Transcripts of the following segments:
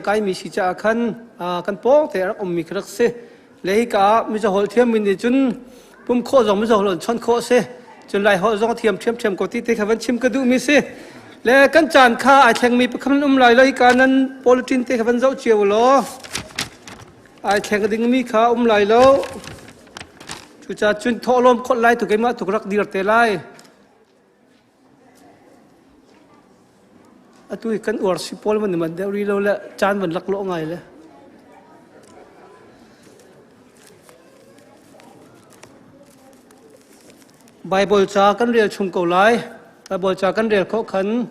cái mi sĩ cha khăn căn bó thì rất ôm mi khắc se lấy cả mi cho hội thiêm mình thì chun bum khó giống mi cho hội chọn khó se chun lại họ giống thiêm có tí thế khá vẫn chim cái đủ mi se lấy căn chán kha ai thèn mi khăm lại lấy cả nên polytin thế khá vẫn dấu chiều lo ai thèn cái đinh mi khá lại lo chú cha chun thọ lom khot lại tụi cái mà tụi rắc đi rắc lại tôi cần worship Paul mình đều đi lâu lệ chan mình lắc lỗ ngày lệ Bible cha cần riêng chung cầu lại Bible cha cần riêng khó khăn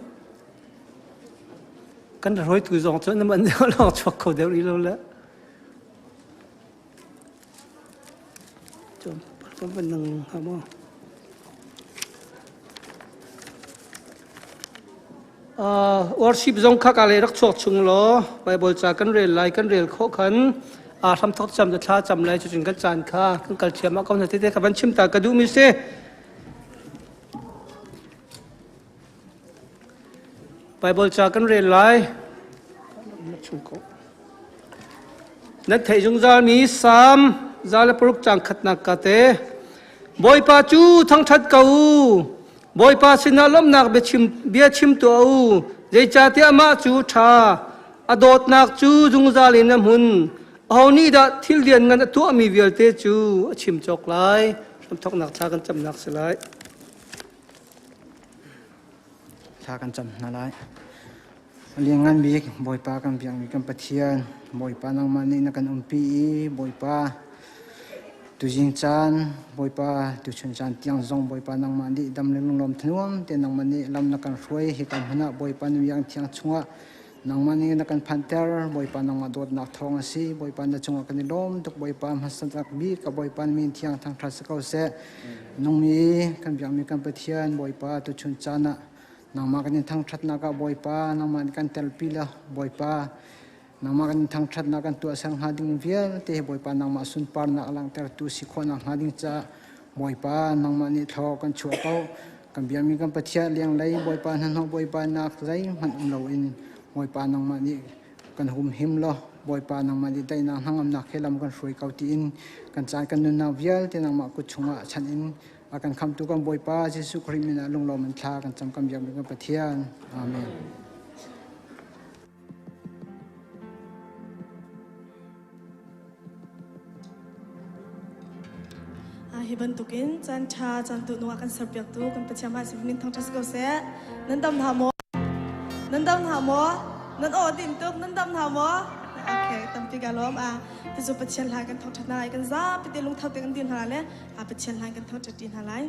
cần rồi từ dòng cho nên mình đều lo cho cầu đều đi lâu lệ chọn bắt mình nâng hả mò worship zong khắc ale rak chok chung lo Bible cha kan rel kho khan tham thok cham da tha cham lai chu chung kan chan kha kan kal thiam a kom te ka ban chim ta ka du mi se Bible cha kan rel lai chung ko na thei jung zal mi sam zal pruk chang khat na ka te boy pa chu thang that kau boy pa sina lom nak bia chim to au jai cha te ama chu tha adot nak chu jung zalin nam hun honi da thil dian ngan tu mi vial te chu chim chok lai sam thok nak cha kan cham nak selai cha kan cham na lai liangan bi boy pa kan piang mi kan pathian boy pa nang mani na kan umpi boy pa tu jing chan boy pa tu chun chan tiang zong boy pa nang mani dam leng lom thnuam te nang mani lam na kan roi hi kan hana boy pa nu yang thiang chunga nang mani na kan phanter boy pa nang adot na thong asi boy pa na chunga kan lom tok boy pa hasan tak bi ka boy pa min thiang thang thra sakau se nong mi kan biang mi kan pathian boy pa tu chun chana nang ma kan thang that na ka boy pa nang man kan tel pila boy pa nang ma kan thang that na kan tu sang hading vial te boy pa nang ma sun par na alang ter tu si khona hading cha boy pa nang ma ni tho kan chu pau kan biam mi kan pathia liang lai boy pa nan ho boy pa nak zai man lo in boy pa nang ma ni kan hum him lo boy pa nang ma ni dai na hangam na khelam kan hroi kauti in kan chan kan na vial te nang ma ku chunga chan in akan kham tu kan boy pa jesu christ mina lung lo man tha kan cham kam biam mi kan pathia amen hi bentukin chan cha chan tu nuwa kan serpiak tu kan pachama sifmin thang thas ko se nan dam ha mo nan o din tuk nan dam ha mo okay tam pi galom ti zu pachian lai kan thang thana kan za pi te lung thau te kan din hala le pachian lai kan thang that din halai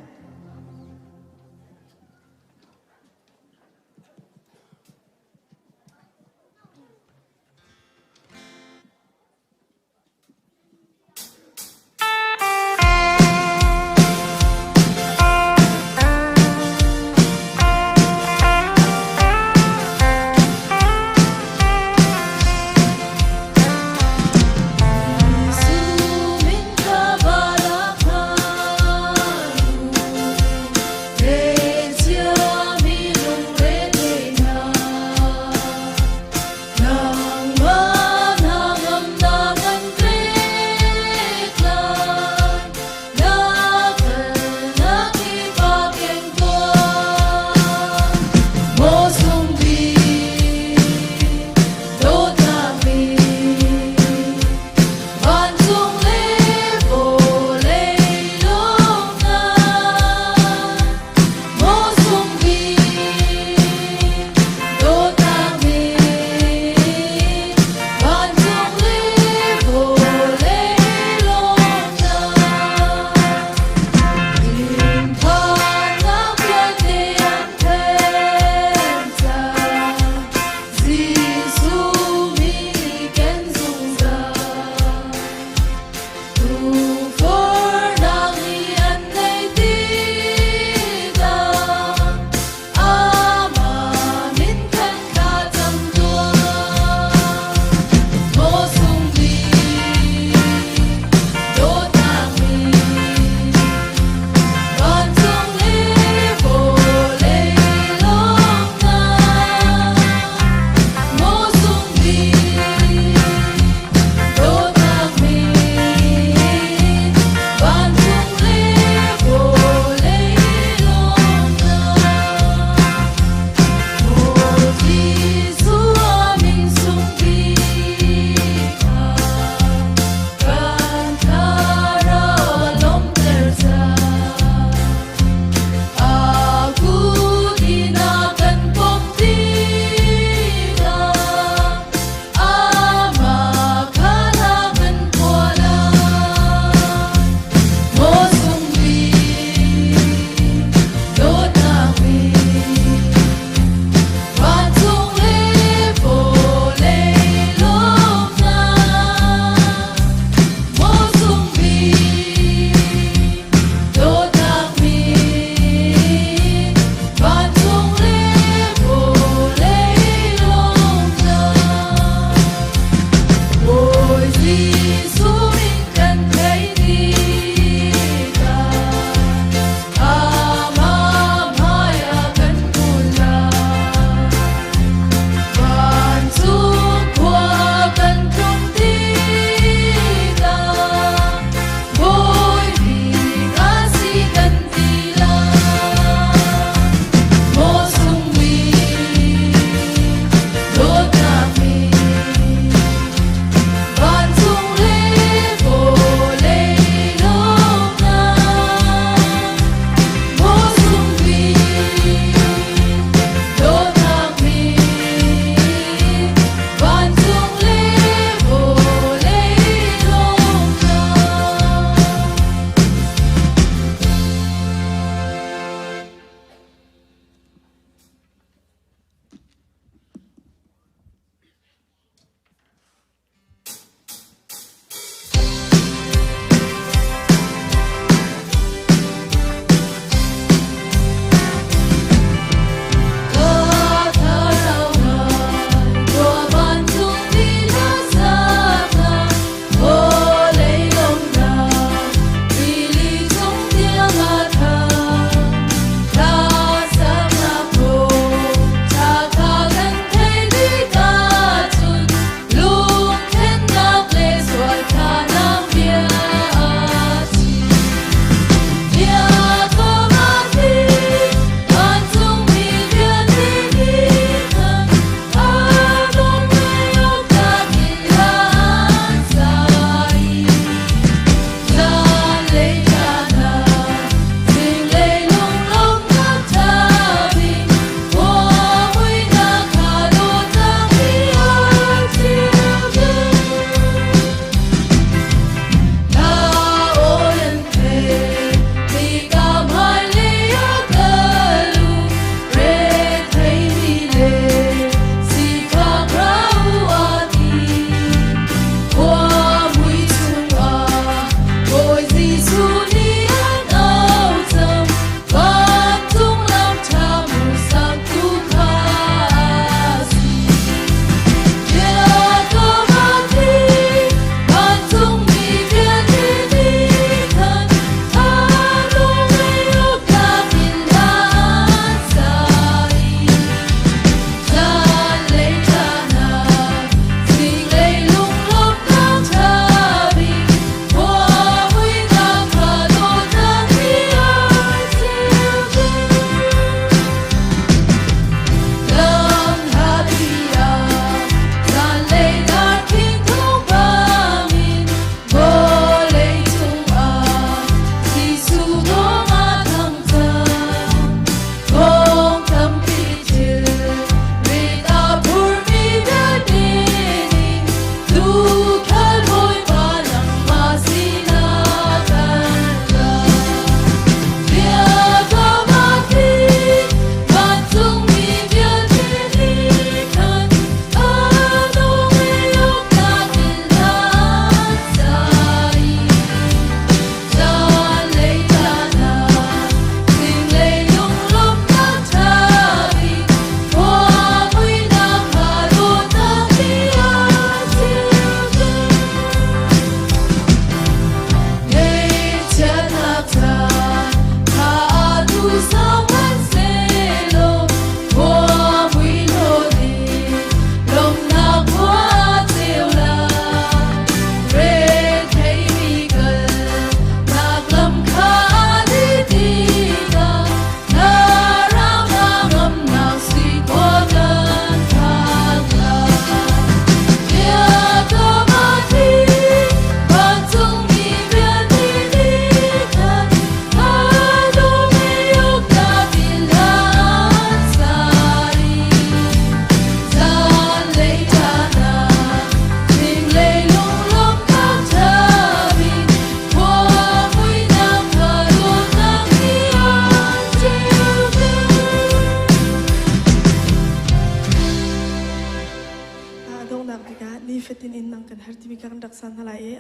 san halai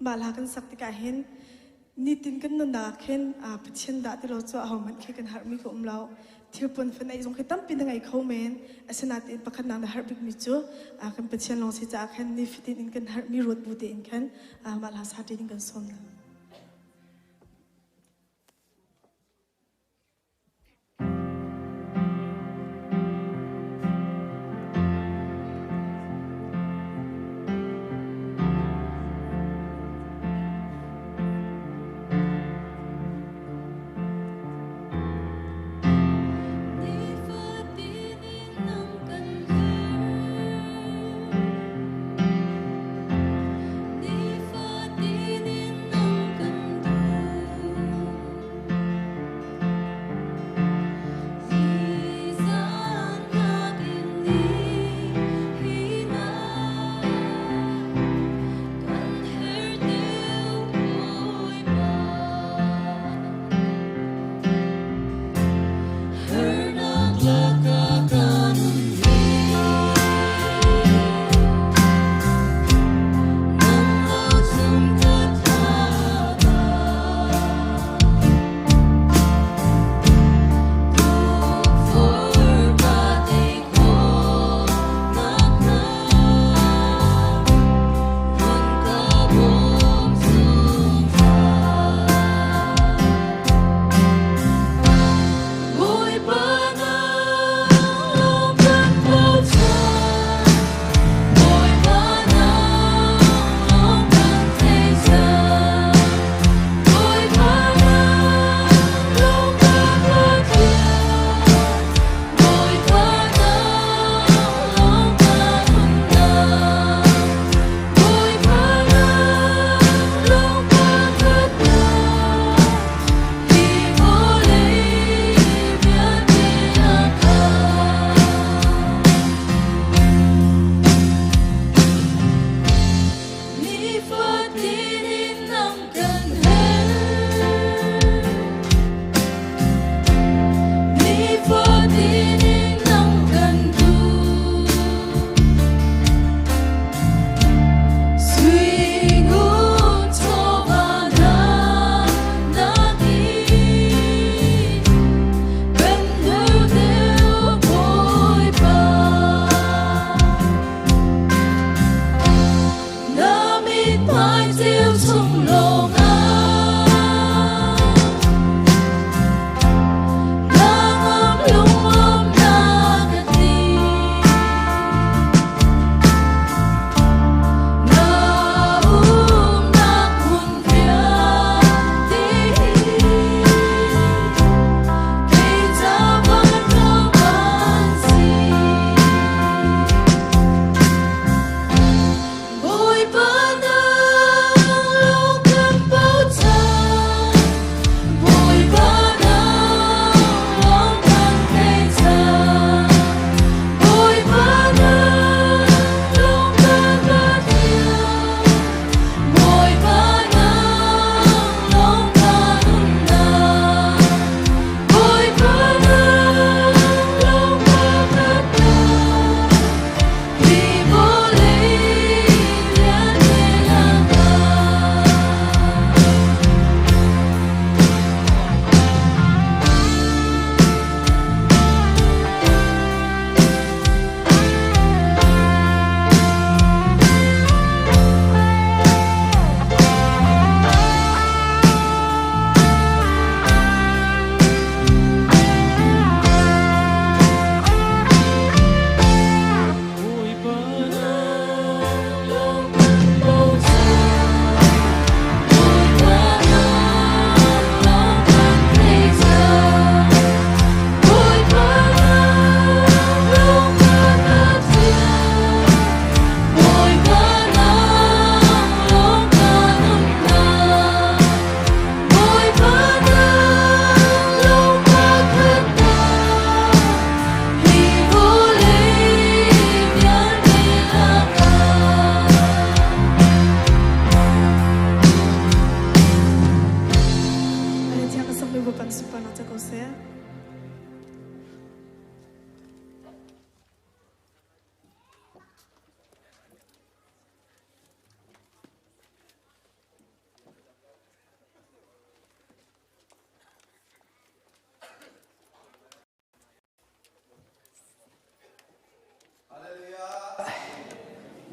bala kan sakti ka hen nitin kan non da khen pchen da ti lo cho a man khe kan har mi ko umlau thirpon fan ai jong khitam pin ngai kho men asana tin pakhat nang da har bik mi chu kan pchen long si cha khen ni fitin in kan har mi rot bu te in khan bala sa ti kan son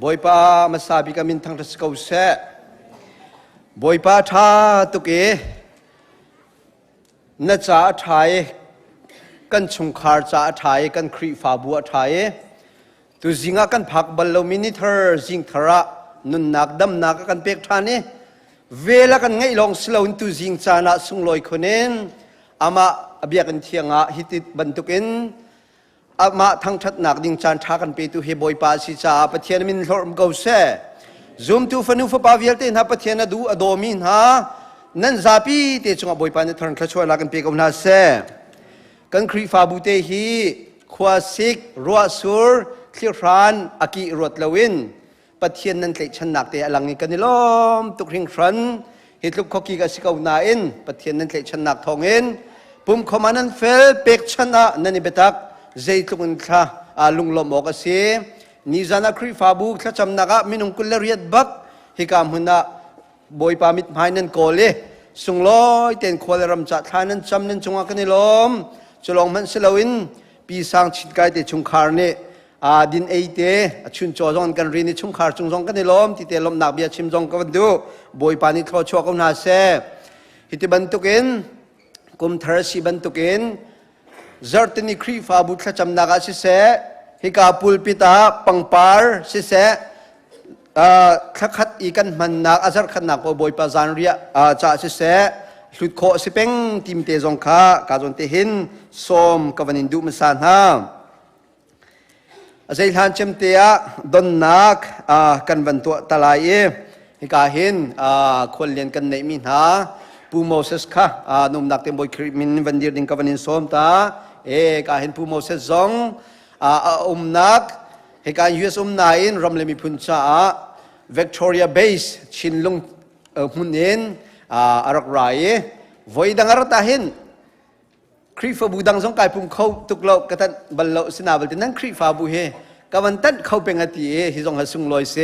บอยป้ามาสาบิกามินทางทัศกาวเสบอยป้าท่าตุกเอน่าจะไทยกันชงคาร์จะไทยกันครีฟาบัวไทยตุจิงากันพักบัลลมินิเตอร์จิงทระนุนนักดำนักกันเปียกทานี่เวลากันไงลองสลาวตุจิงจานะสุงลอยคนเองอามาอเบียกันเทียงอ่ะฮิติบันตุกินอามาทั้งทัดนักดิ่งจานทากันไปตุเฮบอยป้าสิจ้าปะเทียนมินหลอมเกาเซ่ซุมตุฟันุฟปาวิลเตนฮะปะเทียนดูอโดมินฮะนั่นซาปีเตจงอ่ะบอยป้าเนี่ยทางขช่วยลากันไปกับนาเซ่กันครีฟาบุเตฮีควาซิกรัวซูร์คลีรานอากิรถลวินปะเทียนนั่นเตชันนักเตอลังนี้กันนี่ล้อมตุกริงครันฮิตลุกขกีกับสิกาวนาอินปะเทียนนั่นเตชันนักทองอินปุ่มขมานันเฟลเป็กชนะนันนิเบตักใจตุกันข้าลุงลมอกเสียนิจานักครีฟาบุข้าจำนักมินุงกุลเรียดบักฮิกามหุนะบอยปามิดไม้นันโกเลสุงลอยเต็นควาลรำจัดทานันจำนันจงอากันนี่ล้อมจะลองมันสลาวินปีสังชิดกายเตชุงคาร์เนดินเอเตชุนจอจงกันรีนิชุงคาร์จุงจงกันนี่ล้อมที่เตลมนักเบียชิมจงกันดูบอยปานิทอชัวกันนาเซฮิติบันตุกินกุมทารสีบันตุกินจาร์ตนิครีฟาบุตรจำนักสิเซฮิกาปุลปิตาปังปาร์สิเซขัดอีกันมันนักอาจารย์ขัดนักบอยปาจานเรียจ่าสิเซหลุดโคสิเป็งทีมเตจงค้ากาจนเตหินส้มกวันนินดูมันสานฮาอาศัยทานเชมเตียดอนนักกันวันตัวตะไลฮิกาหินคนเรียนกันในมินหาปูโมเสสค่ะนุ่มนักเต็มบอยคริมินวันเดียร์ดิงกวันนินส้มตากาหินปูโมเสสจงนักฮิกายูเอสนายนรำเลมิพุนชาวิกตอเรียเบสชินลุงมุนเอ็นอารักไรไว้ดังอารัตาหินครีฟาบูดังสงกายปุ่มเขาตุกโลกตันบัลโลสินาบัลตินังครีฟาบูเฮกวันตันเขาเป็นอติฮิจงหัสุงลอยเส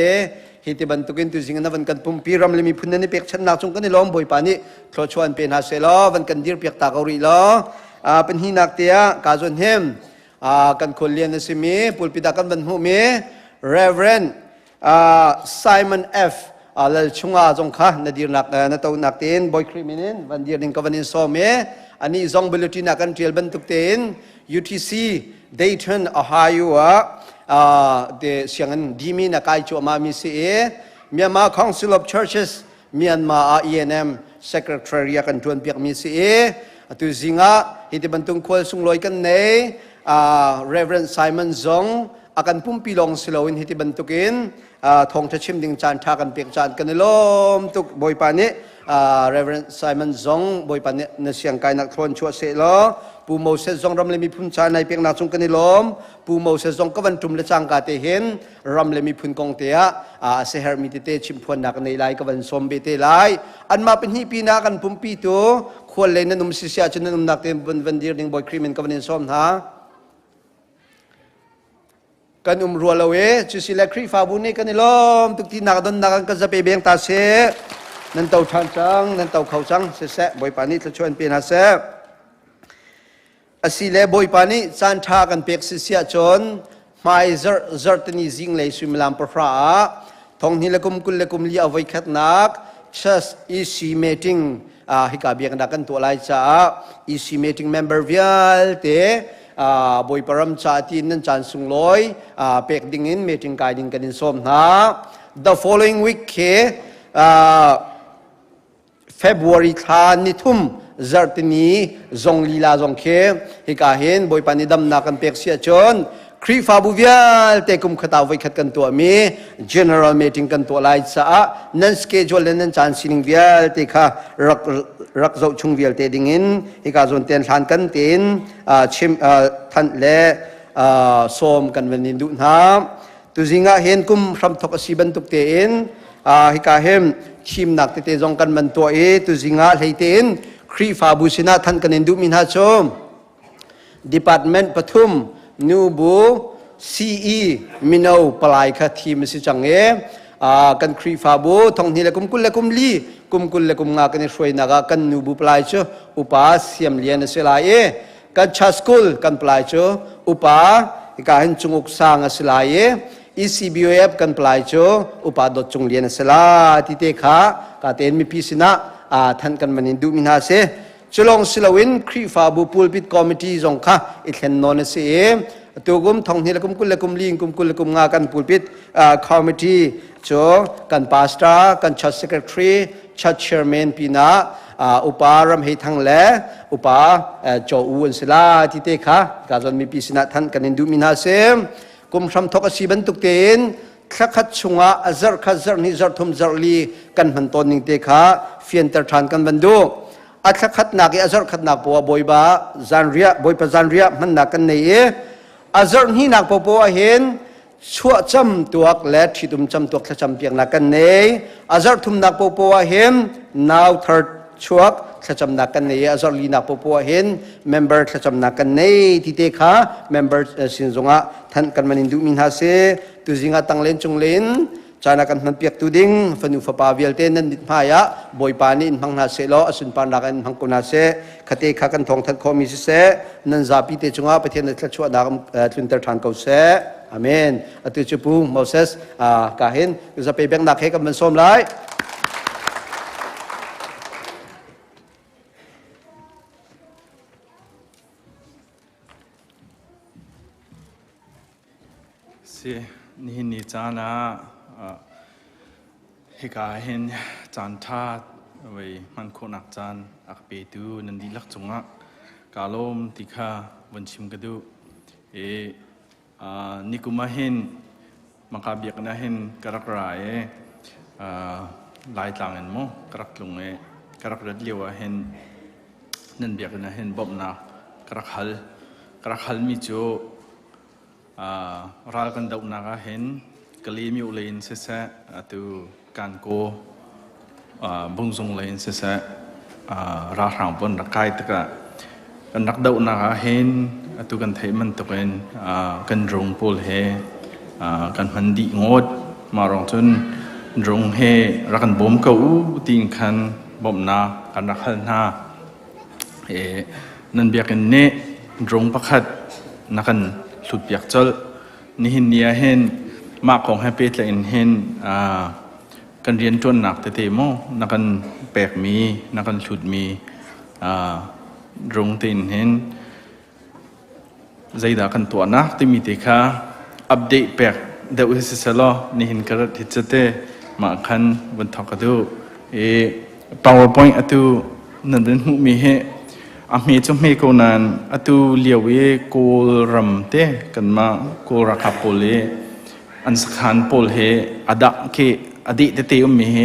ฮิติบันตุกินตุสิงนัวันกันปุ่มปีรำเลมีพุนนันเปียกชันนักจงกันในล้อมบ่อยปานิคลอชวนเป็นฮาเซลอวันกันดีร์เปียกตากอริลอเป็นหินักเตียกาจนเฮมกันคนเรียนสิมีปุลปิดากันบันหูมีเรเวรนไซมอนเอฟลชงอาจงค่ะนาดีนักนาตัวนักเต้นบอยคริมินินวันเดียร์ดิงกวันนินโซเมอันนี้จงเบลตินักกันเทียลบันทุกเต้น UTC Dayton Ohio เดเสียงดีมีนักไอจูมามิซีMyanmar Council of Churches Myanmar ENM Secretary กันจวนเปียกมิซีตุจิงะฮิตบันตุงควลสุงลอยกันเนReverend Simon Zong akan pumpilong silawin hiti bantukin thong tachim ding chan thakan pek chan kanilom tuk boy pani Reverend Simon Zong boy pani na siang kai nak thon chua se lo pu mo se zong ram le mi phun chan nai pek na chung kanilom pu mo se zong kawan tum le chang ka te hen ram le mi phun kong te se her mi te chim phon nak nei lai kawan som be te lai an ma pen hi pi na kan pumpi tu khol le na num si sia chen num nak te van dir ding boy krimen kawan som haกันรัวละเวจุสิเลครีฟาบุนี่กันนี่ล้อมทุกที่นักดนนักกันจะไปเบียงตาเสนั่นเต่าชันจังนั่นเต่าเขาจังเสะบ่อยปานี่จะชวนเปลี่ยนหาเสะอาศิเลบ่อยปานี่จันทากันเปียกเสียจนไม่จร์ตนี่จิงเลยสุมลามปราทองนี่ละกุมกุลละกุมลีเอาไว้ขัดนักชัสอีซีเมติ้งฮิกาเบียงนักกันตัวลายจ้าอีซีเมติ้งเมมเบอร์วิอัลเตบอยปรำชาตินั้นจันสุงลอยเป็กดิ่งอินเมติงกายดิ่งกันอินส้มนะ The following week เคFebruary ทานิทุมจาร์ตนีจงลีลาจงเคฮิกาเห็นบอยปานิดำนักกันเป็กเสียจนครีฟาบุวิลเตกุมขตาไว้ขัดกันตัวมี General Meeting กันตัวลายจ้านั่นสเกจวลนั่นจันสิงวิลเตค่ะรักเจ้าชุงวิลเตดิ่งอินฮิกาจนเตียนทานกันเตียนชิมทันเล่ส้มกันวันนี้ดูน้ำตุจิงะเห็นกุมรำทกสีบันทุกเตียนฮิกาเห็นชิมนักเตจงกันมันตัวตุจิงะเลยเตียนครีฟาบุสินาทันกันอินดูมินฮาชม Department ปทุมนูบูซีอีมินเอาปลายคทีมสิจังกันครีฟาบูทองนี่ละกุมกุลละกุมลีกุมกุลละกุมงากันช่วยนักกันนูบูปลายเชอุปาเสียมเลียนเสลายกันชาสกุลกันปลายเชอุปาการจุงอุกสางเสลาย ECBOF กันปลายโจอุปาดจงเลียนสลาที่เตขากาเตนมีพิสินะท่านกันมันอินดูมินาเซจลองสิลวินครีฟาบูปูลปิดคอมมิตี้จงค่ะอิเทนนอนเซตัวกุมทองนี่ละกุมกุลละกุมลิงกุมกุลละกุมงากันปูลปิดคอมมิตี้โจกันพาสตากันชัดเซกเรตรีชัดเชอร์แมนปีนาอุปารำให้ทั้งแหล่อุปาโจอูนสลาที่เตขากาจนมีพิสินะท่านกันอินดูมินาเซกุมทำทกสีบรรทุกเตนขัดขัดชงอาอัจฉรินิจารทุมจารลีกันมันต้นนิ่งเตขาเฟียนเตอร์ทานกันบรรดุอัจฉริขัดนักอัจฉริขัดนักปัวบอยบาจานเรียบอยปะจานเรียมันนักกันเนยอัจฉรินักปัวเห็นชั่วจำตัวเล็ดที่ตุมจำตัวจำเพียงนักกันเนยอัจฉริทุมนักปัวเห็นนาวเทิร์ดชัวขจำนักกันเนยอัจฉรินักปัวเห็นเมมเบอร์ขจำนักกันเนยที่เตขาเมมเบอร์สินจงะท่านกันมันอินดูมินฮาเซตุจิงะตังเลนจงเลนจานักันมันเปียกตุดิงฟันุฟปาเวลเตนันดิพายะบอยปานินพังนาเซโลอสุนปานักันพังกุนาเซคเตขากันทองทัดคอมิเซนันซาปิเตจงะประเทศนักชัวดากทุนเตอร์ทานเกาเซอาเมนอตุจปูโมเสสกาเห็นจะไปแบ่งนักให้กับมันส้มไลนี่นี่จานะเฮกาเห็นจานทาดไว้มันคนอักจานอักเปตูนันดีลักจงะกาลมติคาวันชิมกระดูนี่กุมาเห็นมังคาเบียกนะเห็นกระไรลายต่างกันมั้งกระลงกระรัดเลียวเห็นนั่นเบียกนะเห็นบ่มนากระหัลมีโจรัลกันดาวนาเห็นกลีมิวเลนเสะตัวการโกบุงซงเลนเสะราหางบนรักไก่ตะกะกันนักดาวนาเห็นตัวกันเทมันตะเป็นกันรงปูลเฮกันมันดีงดมารองจนรงเฮรักกันบ่มเก่าติงคันบ่มนากันรักขันนานั่นเบียกันเนรงประคัดนักกันสุดเปียกจลนี่เห็นเนี่ยเห็นมากของแฮปปี้เลยเห็นกันเรียนจนหนักแต่เทโมนักกันแปลกมีนักกันสุดมีรงตินเห็นใจด่ากันตัวนักที่มีติค่ะอัปเดตแปลกเดี๋ยวสิสละนี่เห็นกระดิ่งเตมาคันบนทอกระดู PowerPoint อัตุนั่นเป็นหูมีเหอามีจงมีคนนั้นอัตุเลี้ยวเวโกลรัมเตกันมาโกรักขับโพลอันสขันโพลเฮอดักเคอดีตเตอุมมีเฮ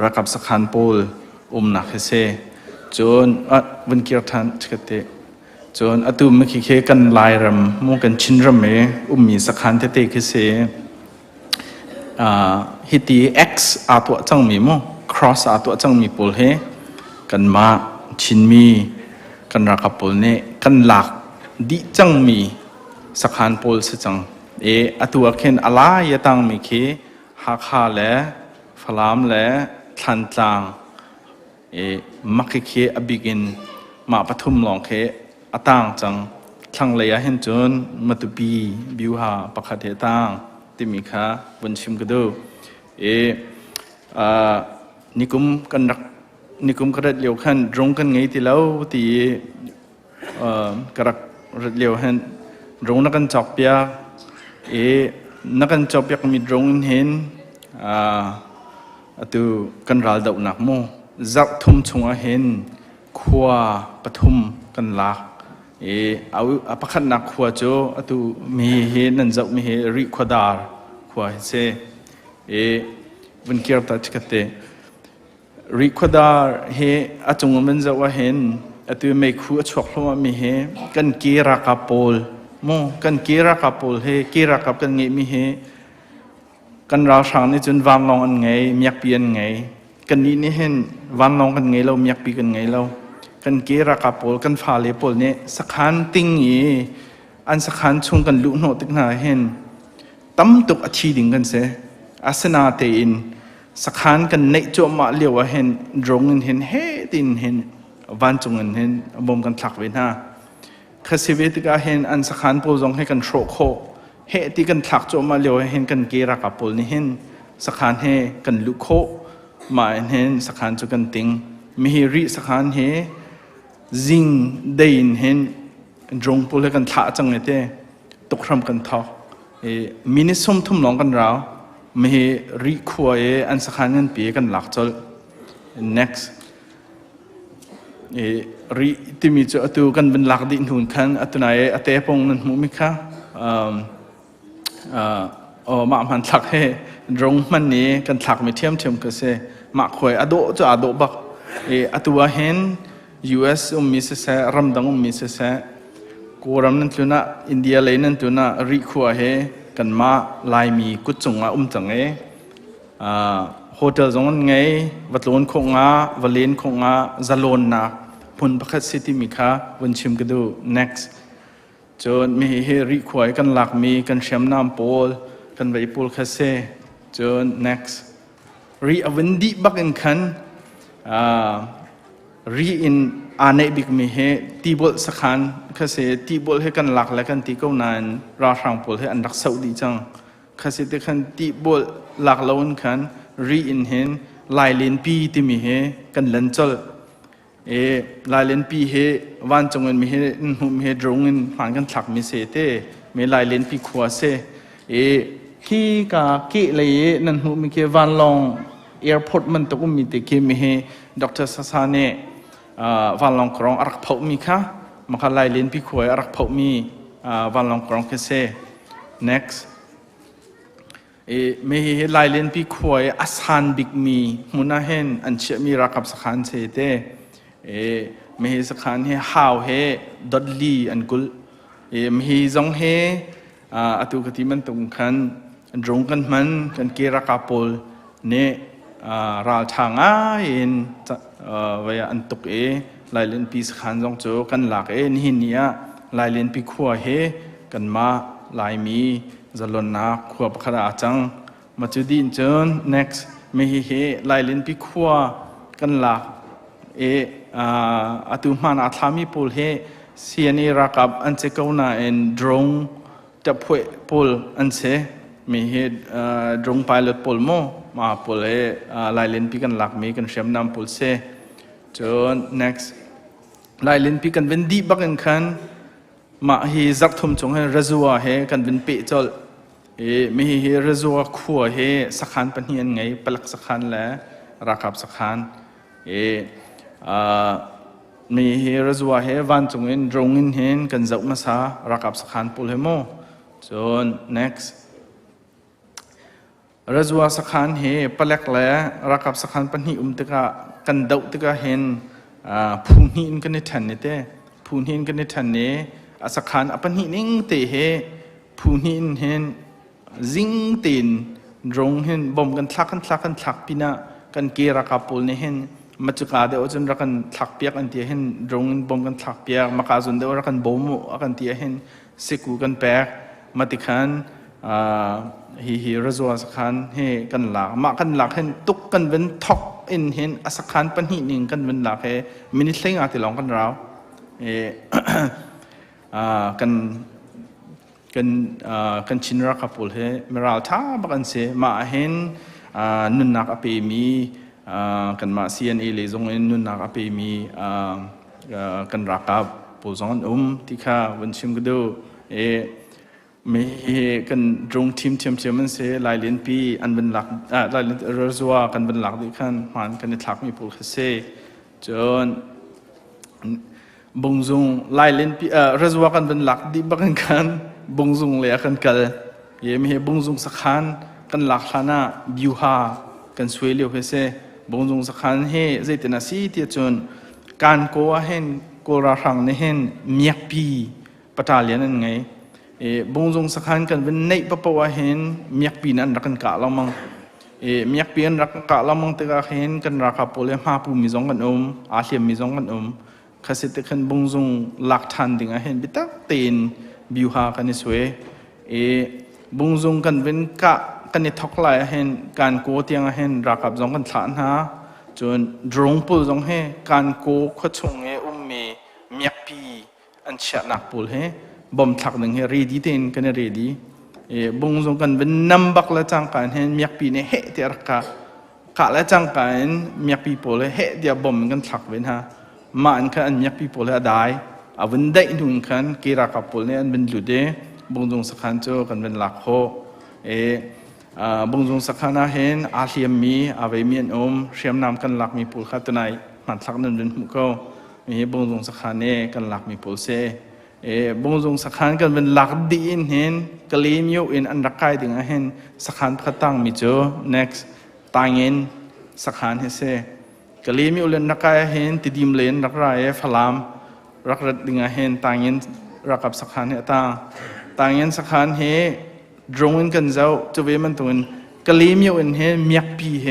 รักขับสขันโพลนักเสจนวันเกียรติทันชกเตจนอัตุไม่เคกันลายรัมมงกันชินรัมเมมีสขันเตเคเสฮิตี X อาตัวจังมีมั้ง cross อาตัวจังมีโพลเฮกันมาชินมีกันรักกับโพลเน่กันหลักดิจังมีสักขันโพลสิจังอตัวเข็นอะไรยตังมีเคหักหาและฟลามและทันจังมักเคอบิกินมาปฐุมลองเคอตังจังทั้งเลยเห็นจนมาตุบีบิวหาปะคัดเฮตังที่มีค่ะวันชิมก็ดูนิคุมกันรักนิคุมกระเดียวขันรงกันไงที่แล้วที่กระเดียวขันรงนักกันจอบเปียนักกันจอบเปียกมีรงเห็นตัวกันรัลดาวนักโมจักทุ่มชงเห็นขวาปฐุมกันลักเอาประคันนักขวาโจตัวมีเห็นนั่นจักมีเห็นริขวาดาร์ขวาเสวันเกียรติจักเตริขวาดาร์เฮอาจงมันจะว่าเห็นตัวไม่คู่ชกลงมามีเฮกันกีรักโพลโมกันกีรักโพลเฮกีรักกันไงมีเฮกันเราช่างนี่จนวันลองกันไงมียกเปลี่ยนไงกันนี้เห็นวันลองกันไงเรามียกปีกันไงเรากันกีรักโพลกันฟ้าเลโพลเนี่ยสักขันติ้งอันสักขันชงกันลุโนติกนาเห็นตั้มตุกอาชีดิ่งกันเสอาสนาเตอินสักขันกันในโจมาเลียวเห็นรงเห็นเฮตินเห็นวันจงเห็นบ่มกันทักเวน่าคสิเวติกาเห็นอันสักขันโพลจงให้กันโชโค เฮที่กันทักโจมาเลียวเห็นกันเกรักกับปุลนี่เห็นสักขันเฮกันลุกโคมาเห็นสักขันจุกันติงมีเฮริสักขันเฮจิงได้ยินเห็นดงปุลกันทักจังเลยเต้ตกครำกันทอกมินิสมทุ่มลองกันเรามีเฮริขวายอันสักขันกันปีกันหลักจล nextริที่มีจุดตัวกันเป็นหลักดินหุ่นขันอัตุนัยอัตเตปงนั้นมุมิค่ะมามันหลักให้ดงมันนี้กันหลักไม่เทียมก็เสมาคอยอโดจะอโดบักอัตัวเห็น US มีเสรำดังมีเสกูรำนั้นตัวน่ะอินเดียเลยนั้นตัวน่ะริขวาให้กันมาลายมีกุศลจังโฮเทลจงไงวัดลนคงวัดเลนคงจะลนนะพุนประคัตสิติมิค่ะวันชิมกันดู next จนมีเฮริขวายกันหลักมีกันเชื่อมน้ำโพลกันใบโพลคาเซ่จน next รีอวันดีบักอินขันรีอินอันเนบิกมีเฮตีบอลสักขันคาเซ่ตีบอลให้กันหลักและกันตีก้าวนานราชางโพลให้อันรักษาดีจังคาเซ่ที่ขันตีบอลหลักล้วนขันรีอินเห็นลายเลนปีที่มีเฮกันลันจลลายเลนปีเฮวันจงเงินมีเฮมีเฮดรงเงินผ่านกันถักมีเสเต้มีลายเลนปีขวาเซขี้กาเกะเลยนั่นหูมีเกวันลองแอร์พอร์ตมันตกุมีแต่เกมีเฮดร.ซาซาเน่วันลองกรองอารักเผามีค่ะมาค่ะลายเลนปีขวาอารักเผามีวันลองกรองเซ nextไม่เห็นลายเลนปีขวายอัศหันบิกมีมุนาเห็นอันเชื่อมีรักกับสักขันเสเต้ไม่เห็นสักขันเฮฮาวเฮดอดลีอันกุลไม่เห็นจงเฮอตุกติมันตรงขันดงกันมันกันเกรักกับปลเนี่ยราชางเห็นวัยอันตุกลายเลนปีสักขันจงโจกันหลักนี่เนี่ยลายเลนปีขวายเฮกันมาลายมีจะลนนักขวบขนาดจังมาจุดดินจน next ไม่เห็นลายเลนปีขวากันหลักอตุมันอาทามีปูลเฮเสียนี่รักกับอันเซกาวนาเอ็นดรงจับพวยปูลอันเซไม่เห็นดรงไพลอตปูลโมมาปูลเฮลายเลนปีกันหลักมีกันเชื่อมนำปูลเซจน next ลายเลนปีกันเป็นดีบักกันขันมาเฮจักทุ่มจงให้รัวเฮกันเป็นเปจลไม่เฮรัวขัวเฮสักขันปัญญาไงปลักสักขันแล้วรักกับสักขันมีเฮรัวเฮวันจงเห็นดรงอินเห็นกันจับมาซารักกับสักขันปุลเฮโมจน next รัวสักขันเฮปลักแล้วรักกับสักขันปัญญาตึกกันดาวตึกเห็นผู้นี้กันในทันนี่เต้ผู้นี้กันในทันนี่สักขันอปันหินิ่งเตะเฮผู้นี้เห็นจิงตินดรงเห็นบ่มกันทักปีน่ะกันเกรักกับปุลนี่เห็นมาจุกาเดอจนรักกันทักเปียกอันที่เห็นดรงบ่มกันทักเปียกมาคาจนเดอรักกันบ่มอันที่เห็นสิกูกันแปกมาติขันฮีรัวสักขันเฮกันหลักมากันหลักเห็นตุกกันเป็นท็อกอินเห็นสักขันปันหินิ่งกันเป็นหลักเฮมินิเซงอาติลองกันเรากันชินรักกับปุลเฮเมรัลท่าบักันเสมาเห็นนุนนักอเปมีกันมาเซียนเลยจงเห็นนุนนักอเปมีกันรักกับปุลจงที่ข้าวันชิมก็ดูมีกันตรงทีมมันเสลายเลนปีอันเป็นหลักลายเลนรัวกันเป็นหลักที่ขันมันกันในทักมีปุลเสจนบงซุงลายเลนปีรัวกันเป็นหลักดีบักกันบงซุงเลยกันกัลมีบงซุงสักขันกันหลักขนาดบิวฮากันสวยเลี้ยวเสบงซุงสักขันเฮใจเตนัสีที่จนการโกวเห็นโกราหังเห็นเมียปีปะตาเลียนนั่นไงบงซุงสักขันกันเป็นในปะปะเห็นเมียปีนั้นรักกันกะละมังเมียปีนั้นรักกันกะละมังแต่ก็เห็นกันรักกับโพเลมาปูมีจงกันอาเซียมีจงกันข้าศึกขันบงซุงหลักฐานดิ่งเห็นบิตักเตีนบิวฮากันนิสเวบงซุงกันเป็นกะกันนิทอกไลเห็นการโกเตียงเห็นรักกับจงกันฐานหาจนดรงปุลจงเฮการโกขชงเอเมเมียปีอันเชนักปุลเฮบอมทักหนึ่งเฮรีดีเตนกันเรดี บงจงกันเป็นนับบักละจังกันเห็นมียกปีเนี่ยเฮเดียรักกะละจังกันมียกปีโปเลยเฮเดียบ่มกันถักเว้นฮะมาอันกันมียกปีโปเลยได้อาวันได้ดุนกันกีรักกับโปเลยอันเป็นหลุดเดบงจงสักขันโจกันเป็นหลักโฮบงจงสักขันเห็นอาเซียมมีอาเวมีนอมเชียมนำกันหลักมีปูขัดตัวไหนมันสักนั่นเป็นหุกเขามีบงจงสักขันเนี่ยกันหลักมีปูเซบงจงสักขันกันเป็นหลักดีอินเห็นกลีมยูอินอันรักใครถึงเห็นสักขันพัดตั้งมีโจ next ตายเงินสักขันเฮเซกลีมยูเล่นรักใครเห็นติดิมเล่นรักไรฟลามรักรัดถึงเห็นตายเงินรักกับสักขันเฮตายเงินสักขันเฮดรงอินกันเจ้าจะเวมันตัวกลีมยูอินเฮมียกปีเฮ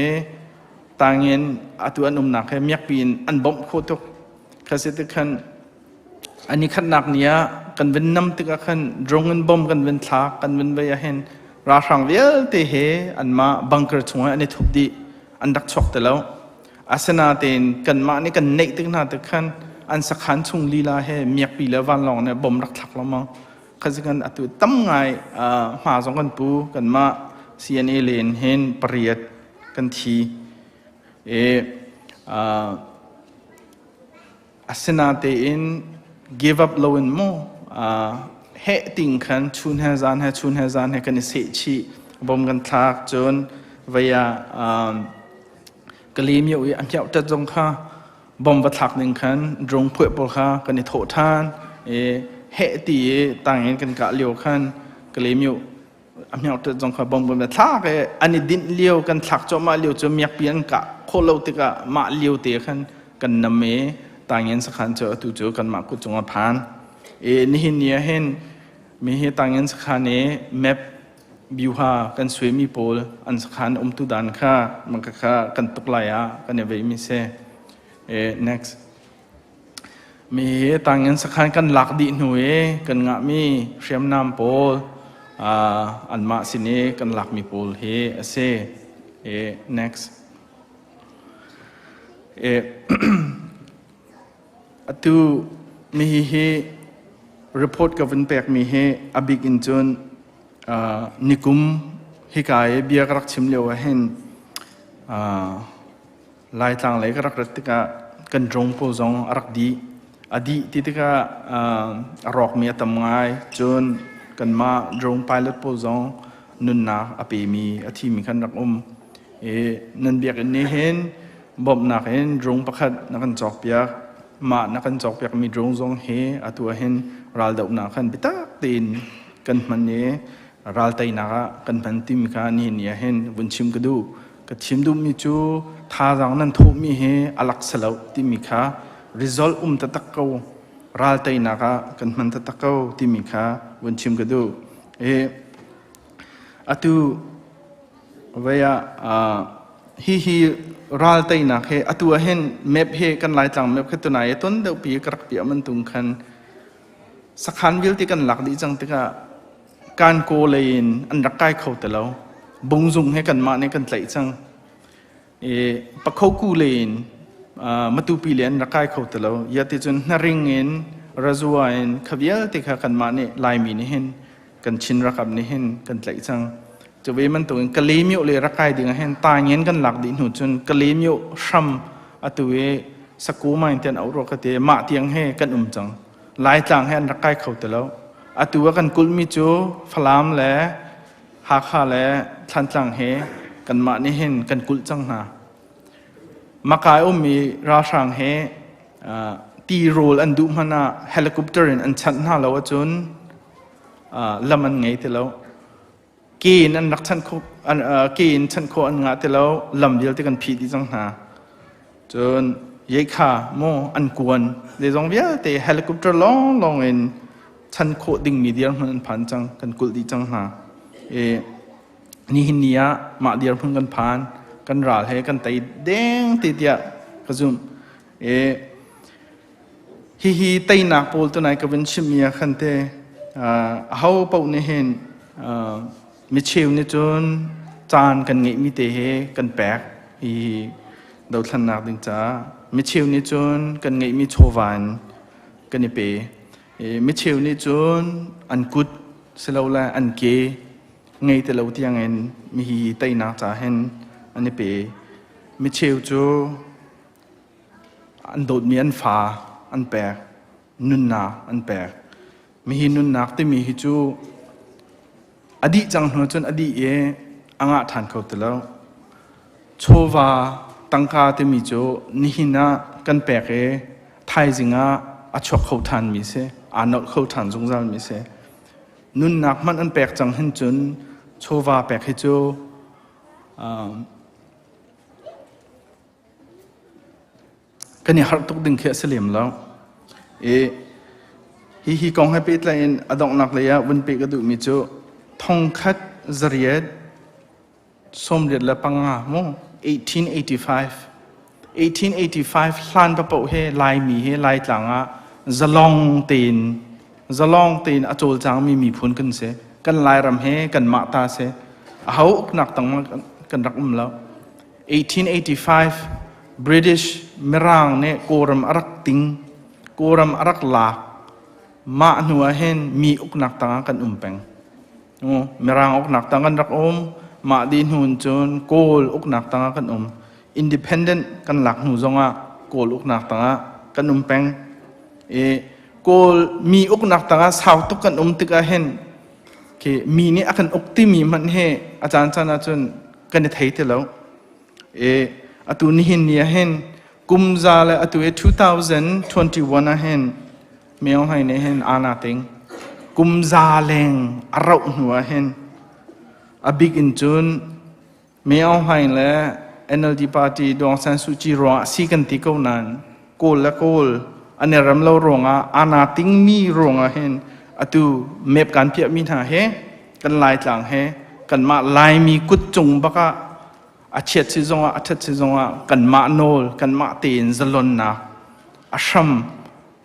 ตายเงินอัตัวนุ่มหนักเฮมียกปีอันบ่มโคตรข้าศึกขันอันนี้ขันหนักเนี้ยกันเป็นน้ำตึกขันดรงเงินบ่มกันเป็นทักกันเป็นใบเห็นราชังเวลเตะเฮอันมาบังเกอร์ชงอันนี้ทุบดีอันดักชกแต่แล้วอาสนะเต็นกันมานี่กันเนกตึกหน้าตึกขันอันสักขันชงลีลาเฮมียกปีแล้ววันลองเนี่ยบ่มรักทักแล้วมั้งข้าศึกกันอัตัวตั้มไงมาสองกันปูกันมาCNA เลนเห็นปริยัดกันทีอาสนะเต็นgive up low and more เฮติงขันชุนเฮซานเฮชุนเฮซานเฮกันเสชีบ่มกันทักจนวิยากลีมอยู่อันเจ้าจะจงข้าบ่มบัทักหนึ่งขันดรงเพื่อปลข้ากันโถทานเฮตีต่างกันกะเลี้ยวขันกลีมอยู่อันเจ้าจะจงข้าบ่มบัทักอันนี้ดินเลี้ยวกันทักจอมาเลี้ยวจนมีเปลี่ยนกะโคโลติกะมาเลี้ยวเตะขันกันนำเมต่างเงินสักขันเจอตุจูกันมากุจงอภานนี่เนี่ยเห็นมีเหตุต่างเงินสักขันเแมปบิวฮากันสวยมีโพลอันสักขันตุดานค่ามันก็ค่ากันตุกลายะกันเนี่ยเวมิเซnext มีเหตุต่างเงินสักขันกันหลักดีหน่วยกันงะมีเชียมน้ำโพลอันมาสิเนกันหลักมีโพลเฮเซnext tu mi he report ka van pek mi he abig in chon nikum hikai bia karak chim leo hen lai tang lai karak ratika kan rong po zong arak di adi titika rok mi atam ngai chon kan ma rong pilot po zong nun na api mi athi mi khan rak nan biak ni hen bob na hen rong pakhat na kan chok piakมานักการจอกเปียกมีดรงซงเฮอตัวเห็นรัลดาวนักขันบิตาตีนกันมันเย่รัลไตนักกันมันติมกันนี่เนี่ยเห็นวันชิมกระดูกัชิมดูมีจูท่าทางนั้นทุกมีเฮอลักษณะติมิค่ะ result ตะตะเการัลไตนักกันมันตะตะเกาติมิค่ะวันชิมกระดูอตัวเวียฮีรัลไตนักเฮอตัวเห็นเมพเฮกันหลายจังเมพแค่ตัวไหนต้นเดียวปีกระเปียมันตุงคันสักขันวิลที่กันหลักดีจังติกะการโกเลนอันรักใกล้เขาแต่แล้วบงจุงให้กันมาในกันไหลจังปะเขากูเลนมาตูปีเลนรักใกล้เขาแต่แล้วยาติจนนริงเงินรัจวายนขวิลที่กันมาในลายมีนี่เห็นกันชินรักกับนี่เห็นกันไหลจังจะเวมันตัวกะลีมิวเลยรักใครดึงเห็นตายเงี้ยกันหลักดิหนูจนกะลีมิวช้ำตัวสกูมาอินเทนเอาโรกเตะมาเตียงให้กันจังหลายจังให้รักใครเขาแต่แล้วตัวกันกุลมิจูฟลามและฮักฮาและทันจังให้กันมานี่เห็นกันกุลจังหามาคายมีราชังให้ตีโรลอันดูมันนะเฮลิคอปเตอร์อันชันหน้าเราจนละมันไงแต่แล้วกีนอันรักชันโคกีนชันโคอันงาแต่แล้วลำเดียวที่กันพีดีจังหาจนยัยขาโมอันกวนเดี๋ยวจงเวียแต่เฮลิคอปเตอร์ลองเองชันโคดิ่งมีเดียร์มันผ่านจังกันกุลดีจังหานี่หินเนียมาเดียร์เพิ่งกันผ่านกันราให้กันไตแดงติดเดียกระซุ่มฮีไตนักโพลตัวไหนก็เป็นชิมเมียขันเตเขาเป่าในเห็นมิเชลนี่จนจานกันเงยมิเตะกันแปกฮีดาวทันนักดึงจ้ามิเชลนี่จนกันเงยมิโชวานกันเปมิเชลนี่จนอันกุดเสลาละอันเก ngay từ lâu tiếng anh mi hi tây nạc cha hen anh ấy bị mi chiều cho anh đột mi anh phá anh bè nun nạc anh bè mi hi nun nạc thì mi hi chu adi chẳng hơn chun adi ye anga than khâu từ lâu chova tăng ca thì mi chu ni hi na kan bè cái thai zinga achok khâu than mi se anol khâu than zung zal mi se nun nạc man anh bè chẳng hen chun chova bè hi chu cái này hartuk ding khia selim lo hi kong happy tlain adong nak leya win pe ka du mi chu thong khat zariat som riat la panga mo 1885 hlan pa po he lai mi he lai tlanga zalong tin achol chang mi phun kan se kan lai ram he kan ma ta se hau nak tang kan rak lo 1885 British merang ne koram arak ting koram arak la ma nuwa hen mi uknak tanga kan umpeng merang uknak tanga rak ma din hun chun kol uknak tanga kan independent kan lak nu zonga kol uknak tanga kan umpeng kol mi uknak tanga sau tuk kan tika hen ke mi ni akan ukti mi man he achan chana chun kan thei te lo atu ni hin ya hen kumza le atu 2021 a hen meo hai ne hen ana ting kumza leng arau nuwa hen a big in chun meo hai le NLD party dong san su chi ro si kan ti ko nan kol la kol ane ram lo ronga ana ting mi ronga hen atu map kan pia mi tha he kan lai tlang he kan ma lai mi kut chung baka achet si zonga achet si zonga kan ma nol kan ma tin zalon na asham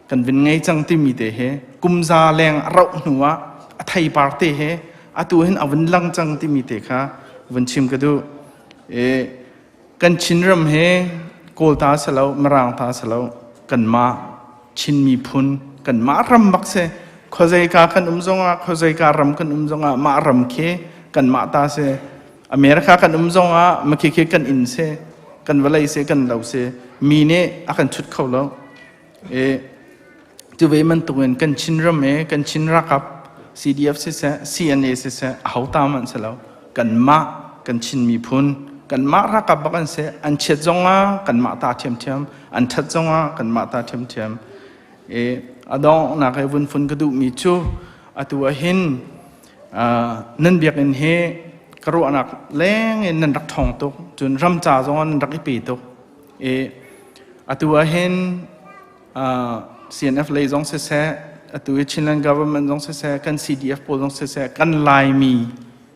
kan vin ngai chang ti mi te he kumza leng rau nuwa thai par te he atu hen avin lang chang ti mi te kha vin chim ka du kan chinram he kol ta salo marang ta salo kan ma chin mi phun kan ma ram bak se khozai ka kan zonga khozai ka ram kan zonga ma ram khe kan ma ta se America kan zonga makike kan in se kan walai se kan lau se mi ne akan chut khau lo tu ve man tuen kan chinram me kan chinrakap CDF se CNA se hauta man se lo kan ma kan chin mi phun kan ma rakap bakan se an chet zonga kan ma ta thiam an that zonga kan ma ta thiam adong na kai vun fun kadu mi chu atua hin nan biak in he karu anak leng in nan rak thong tok chun ram cha zonga nan rak ipi tok atua hin CNF lay zong se atua Chinland government zong se kan CDF pol zong se kan lai mi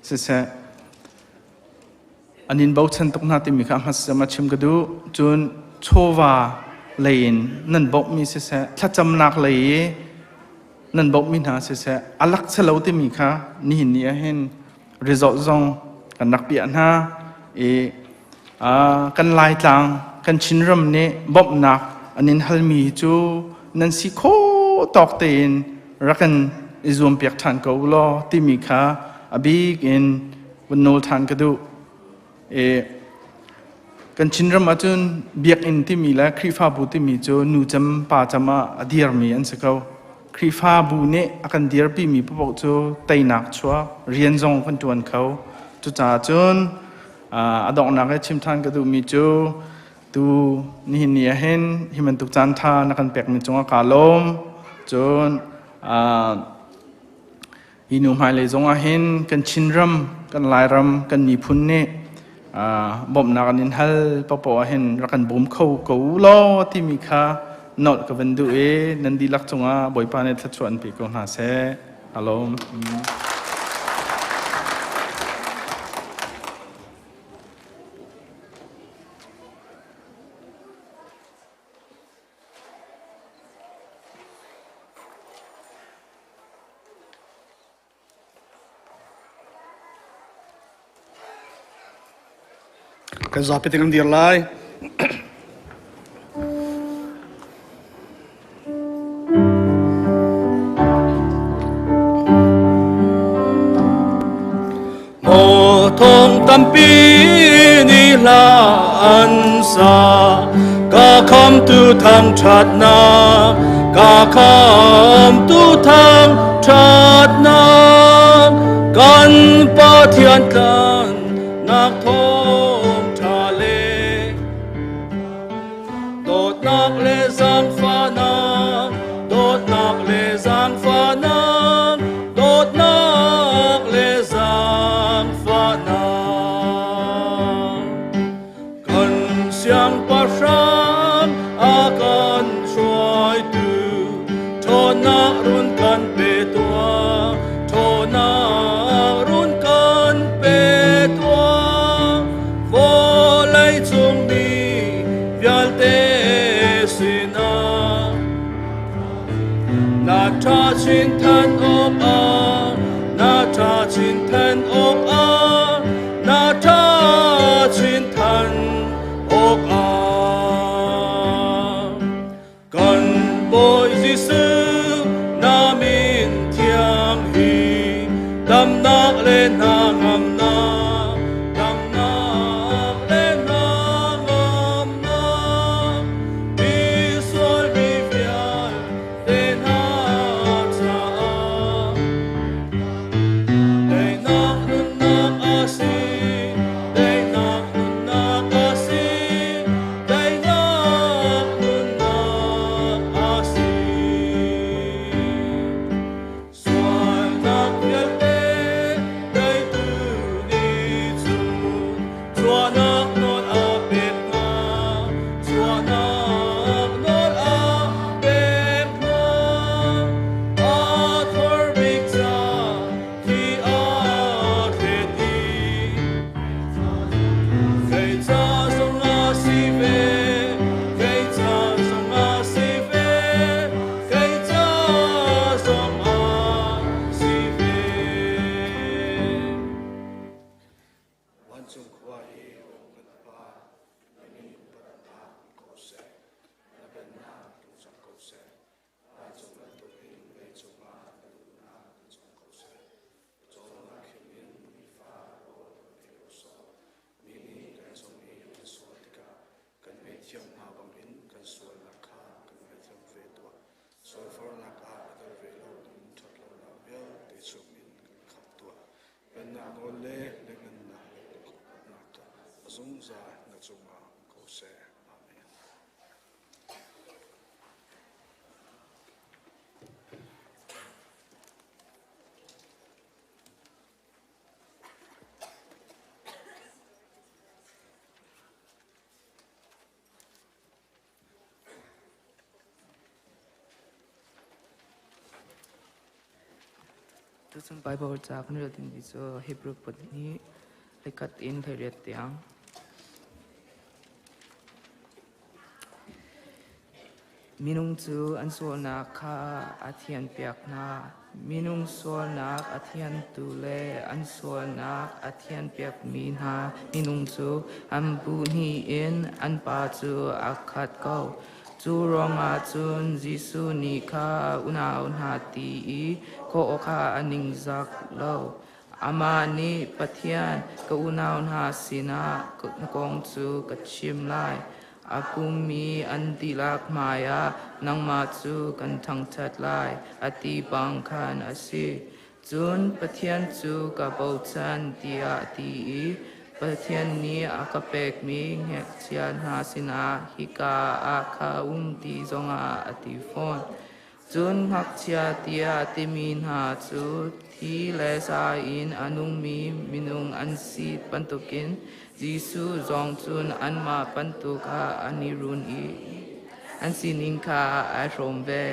se anin bau chan tok na ti mi kha mas sama chim kadu chun chowa lein nan bok mi se thacham nak lei nan bok mi na se alak chalo ti mi kha ni hin ni hen result zong kan nak pia na kan lai tlang kan chinram ne bop nak anin halmi chu nan si kho tok ten rakan izum piak than ko lo ti mi kha abig in nol than kadu kan chinram achun biak in ti mi la khrifa bu ti mi chu nu cham pa chama adir mi an sakau khrifa bu ne akan dir pi mi po chu tainak chua rian zong kan tuan khau chu cha chun adong na ka chim than ka du mi chu tu ni ni hen himan tuk chan tha na kan pek mi chunga kalom chun inum hai le zong a hen kan chinram kan lai ram kan mi phun ne bom na kan in hal pa po hen rakan bom khau ko lo ti mi kha not ka van du nan di lak chunga boi pa ne thachuan pi ko na se alom kan zapi dengan dia lai ทงตัมปีนิลาอันสากาคำตุทางชาตินากาคำตุทางชาตินากันปะเทียนกันนักทงทะเลโดดนักเลสังฟ้านาโดดนักเลสังฟ้านาโดดนักเลสังฟ้านากันเสียงประชานอาการช่วยดูโทนารุนกันเปตัวโทนารุนกันเปตัวโวไลจงดีวิลเตสินานาทาชินทันอบอานาทาชินทันอบอานาทาชินทันอบอากันบอยซิซึนามินเทียมฮีดำนักเลนางามนาดำนักเลนางามนาบิสวลบิฟิอัลเดนาจาเดนักนุนนักอาซีเดนักนุนนักอาซีเดนักนุนนักอาซี Soal nak vialte dai tu ni chu chua nak non a pet na chua nak non a pet na a thor big cha ki a the ti kai cha song a si ve kai cha song a si ve kai cha song a si ve wan chung khwa hi ong kan pa ni pa ta ko se na ben na tu sang ko se a chung la tu hin ve chung ma tu na chung ko se chung la khin in mi fa ro ni ko so mi ni kan so mi kan so tika kan ve thiam na bang in kan so la kha kan ve thiam ve to so for la ka ta ve lo dum thot lo la ve te chung min kan khap to ben na no le le ngan na le ko na to azung za na chung ma ko se amen Tu chung Bible cha kan ro tin di cho Hebrew pot ni lekat in thariat tiang minung chu an so na kha athian piak na minung so na athian tu le an so na athian piak min ha minung chu an bu ni in an pa chu akhat ko chu ronga chun jisu ni kha una unha ti i ko kha aning zak lo ama ni pathian ka una unha sina kong chu ka chim lai apum mi an tilak maya nang ma chu kan thang chat lai ati bang khan asi chun pathian chu ka bo chan tia ti i pathian ni akapek mi ngek chian ha sina hika akha ti zonga ati phone chun hak chia tia ti min ha chu thi le sa in anung mi minung an si pantukin jisu zong chun an ma pantuk ha anirun i an sinin kha a rom ve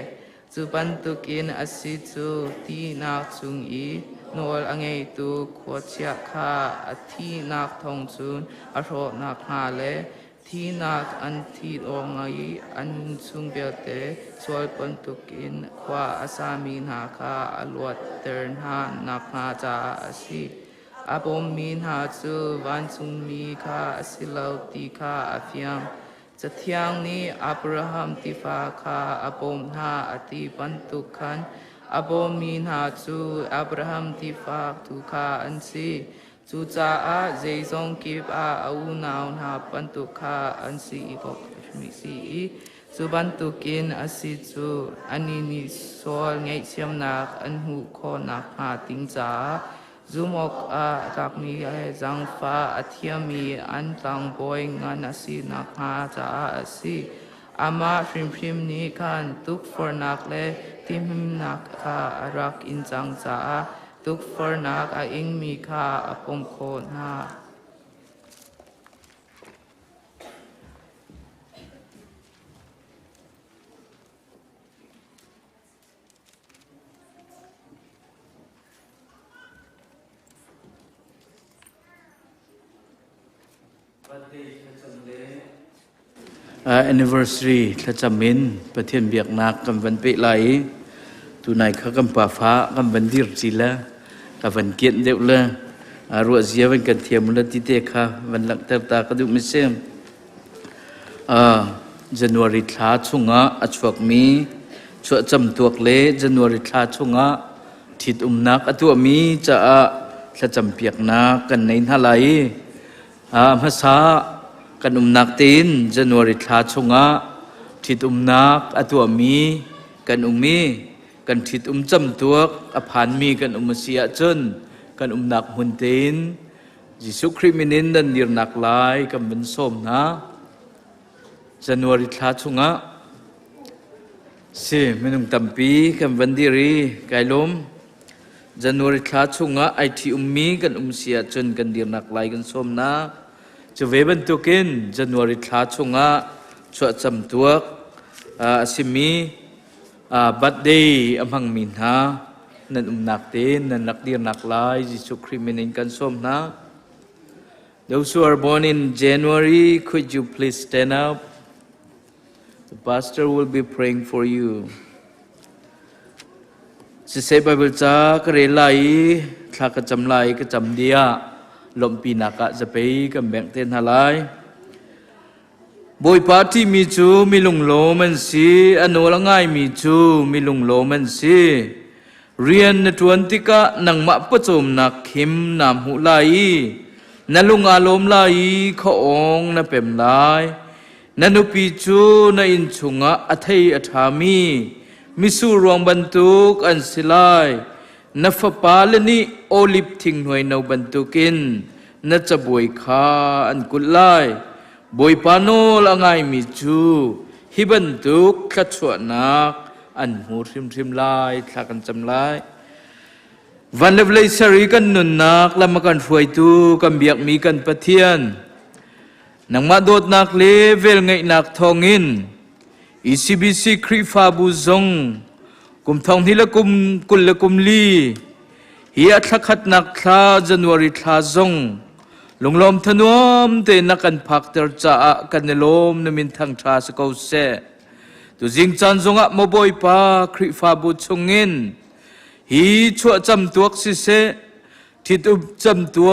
chu pantukin asi chu ti nak chung i nol angai tu kho chia kha athi nak thong chun a ro nak ha le thi nak an thi ongai an chung bel te chol pantukin khwa asami na kha alwat tern ha nak ha cha asi abom min ha chu van chung mi kha asilau ti kha afiam Sathyang ni Abraham tifa kha abom ha ati pantukan abom min ha chu Abraham tifa tu kha ansi จูจ่าอาเจซงกิบอาอูนาวนาปันตุคาอันซีอีกมิซีอีจูบันตุกินอาศิจูอันนี้นิสวลไงเชียมนักอันหูคอนักหาติงจ่าจูมกอาตักมีจังฟ้าอาเทียมีอันตังบอยงานอาศินักหาจ่าอาศิอามาพริมนี้ขันทุกฟอร์นักเลทิมนักคารักอินจังจ่าทุกฟอร์นักอาอิงมีคาอปมโคนา anniversary ถ้าจำมินประเทศเบียกนักกำวันเปไหลตุนายข้ากำป่าฟ้ากำวันดิรจิละกำวันเกียรติเดียวละรัวเสียวันกันเทียมละติเตค่ะวันหลักเติบตากระดูกมิเซมJanuary ท้าชงะอัจฉริมีช่วยจำตัวเล่ January ท้าชงะทิดนักอัตัวมีจะถ้าจำเปียกนักกันในท่าไหลภาษากันนักตีนJanuary ท้าชงะทิดนักอัตัวมีกันมีกันทิดจำตัวอภานมีกันเสียจนกันนักหุ่นตีนยิสุคริมินินดันดิรนักลายกันเป็นสมนะJanuary ท้าชงะสิไม่ต้องตั้มปีกันวันดีรีไกลมJanuary ท้าชงะไอที่มีกันเสียจนกันดิรนักลายกันสมนะจะเวบันตุกินJanuary ท้าชงะช่วยจำตัวสิมีบัดเดย์อมังมินฮานั่นนักเต้นนั่นนักดิรนักลายยิสุคริมินินกันสมนะ Those who are born in January, could you please stand up? The pastor will be praying for you. สิเซบายเบลจากเรลัยถ้ากระจำไลกระจำเดียลมปีนักจะไปกับแบ่งเต้นหลายบอยปาที่มีจูมีลุงโลมันสิอนุละง่ายมีจูมีลุงโลมันสิเรียนในทวนติกะนังมะปะจมนักขิมนามหุไลนั่นลุงอารมณ์ไลเขาองนั่นเป็นไลนั่นอุปิจูนั่นอินชุงะอัทยอัฐามีมิสูรวงบรรทุกอันสิไลนัฟปาลนี่โอลิฟทิ้งหน่วยนบรรทุกินนัจะบวยขาอันกุลไลบวยปาโนละไงมีจูฮิบรรทุกขัดชวนักอันหูริมไลทักกันจำไลวันเล็บเลยสรีกันนุนนักและมากันฟวยตูกันเบียกมีกันปะเทียนนังมาโดดนักเลเวลไงนักทองอินอีซีบีซีครีฟาบูซงกุมทองที่ละกุมกุลละกุมลีเฮียทักขัดนักทาJanuary ทาซงลงลมทนวมเตนักกันพักเตอร์จ่ากันในลมนมินทางทาสกาวเซตุจิงจันซงะมบอยปาครีฟาบูชงอินฮีชั่วจำตัวสิเสทิดจำตัว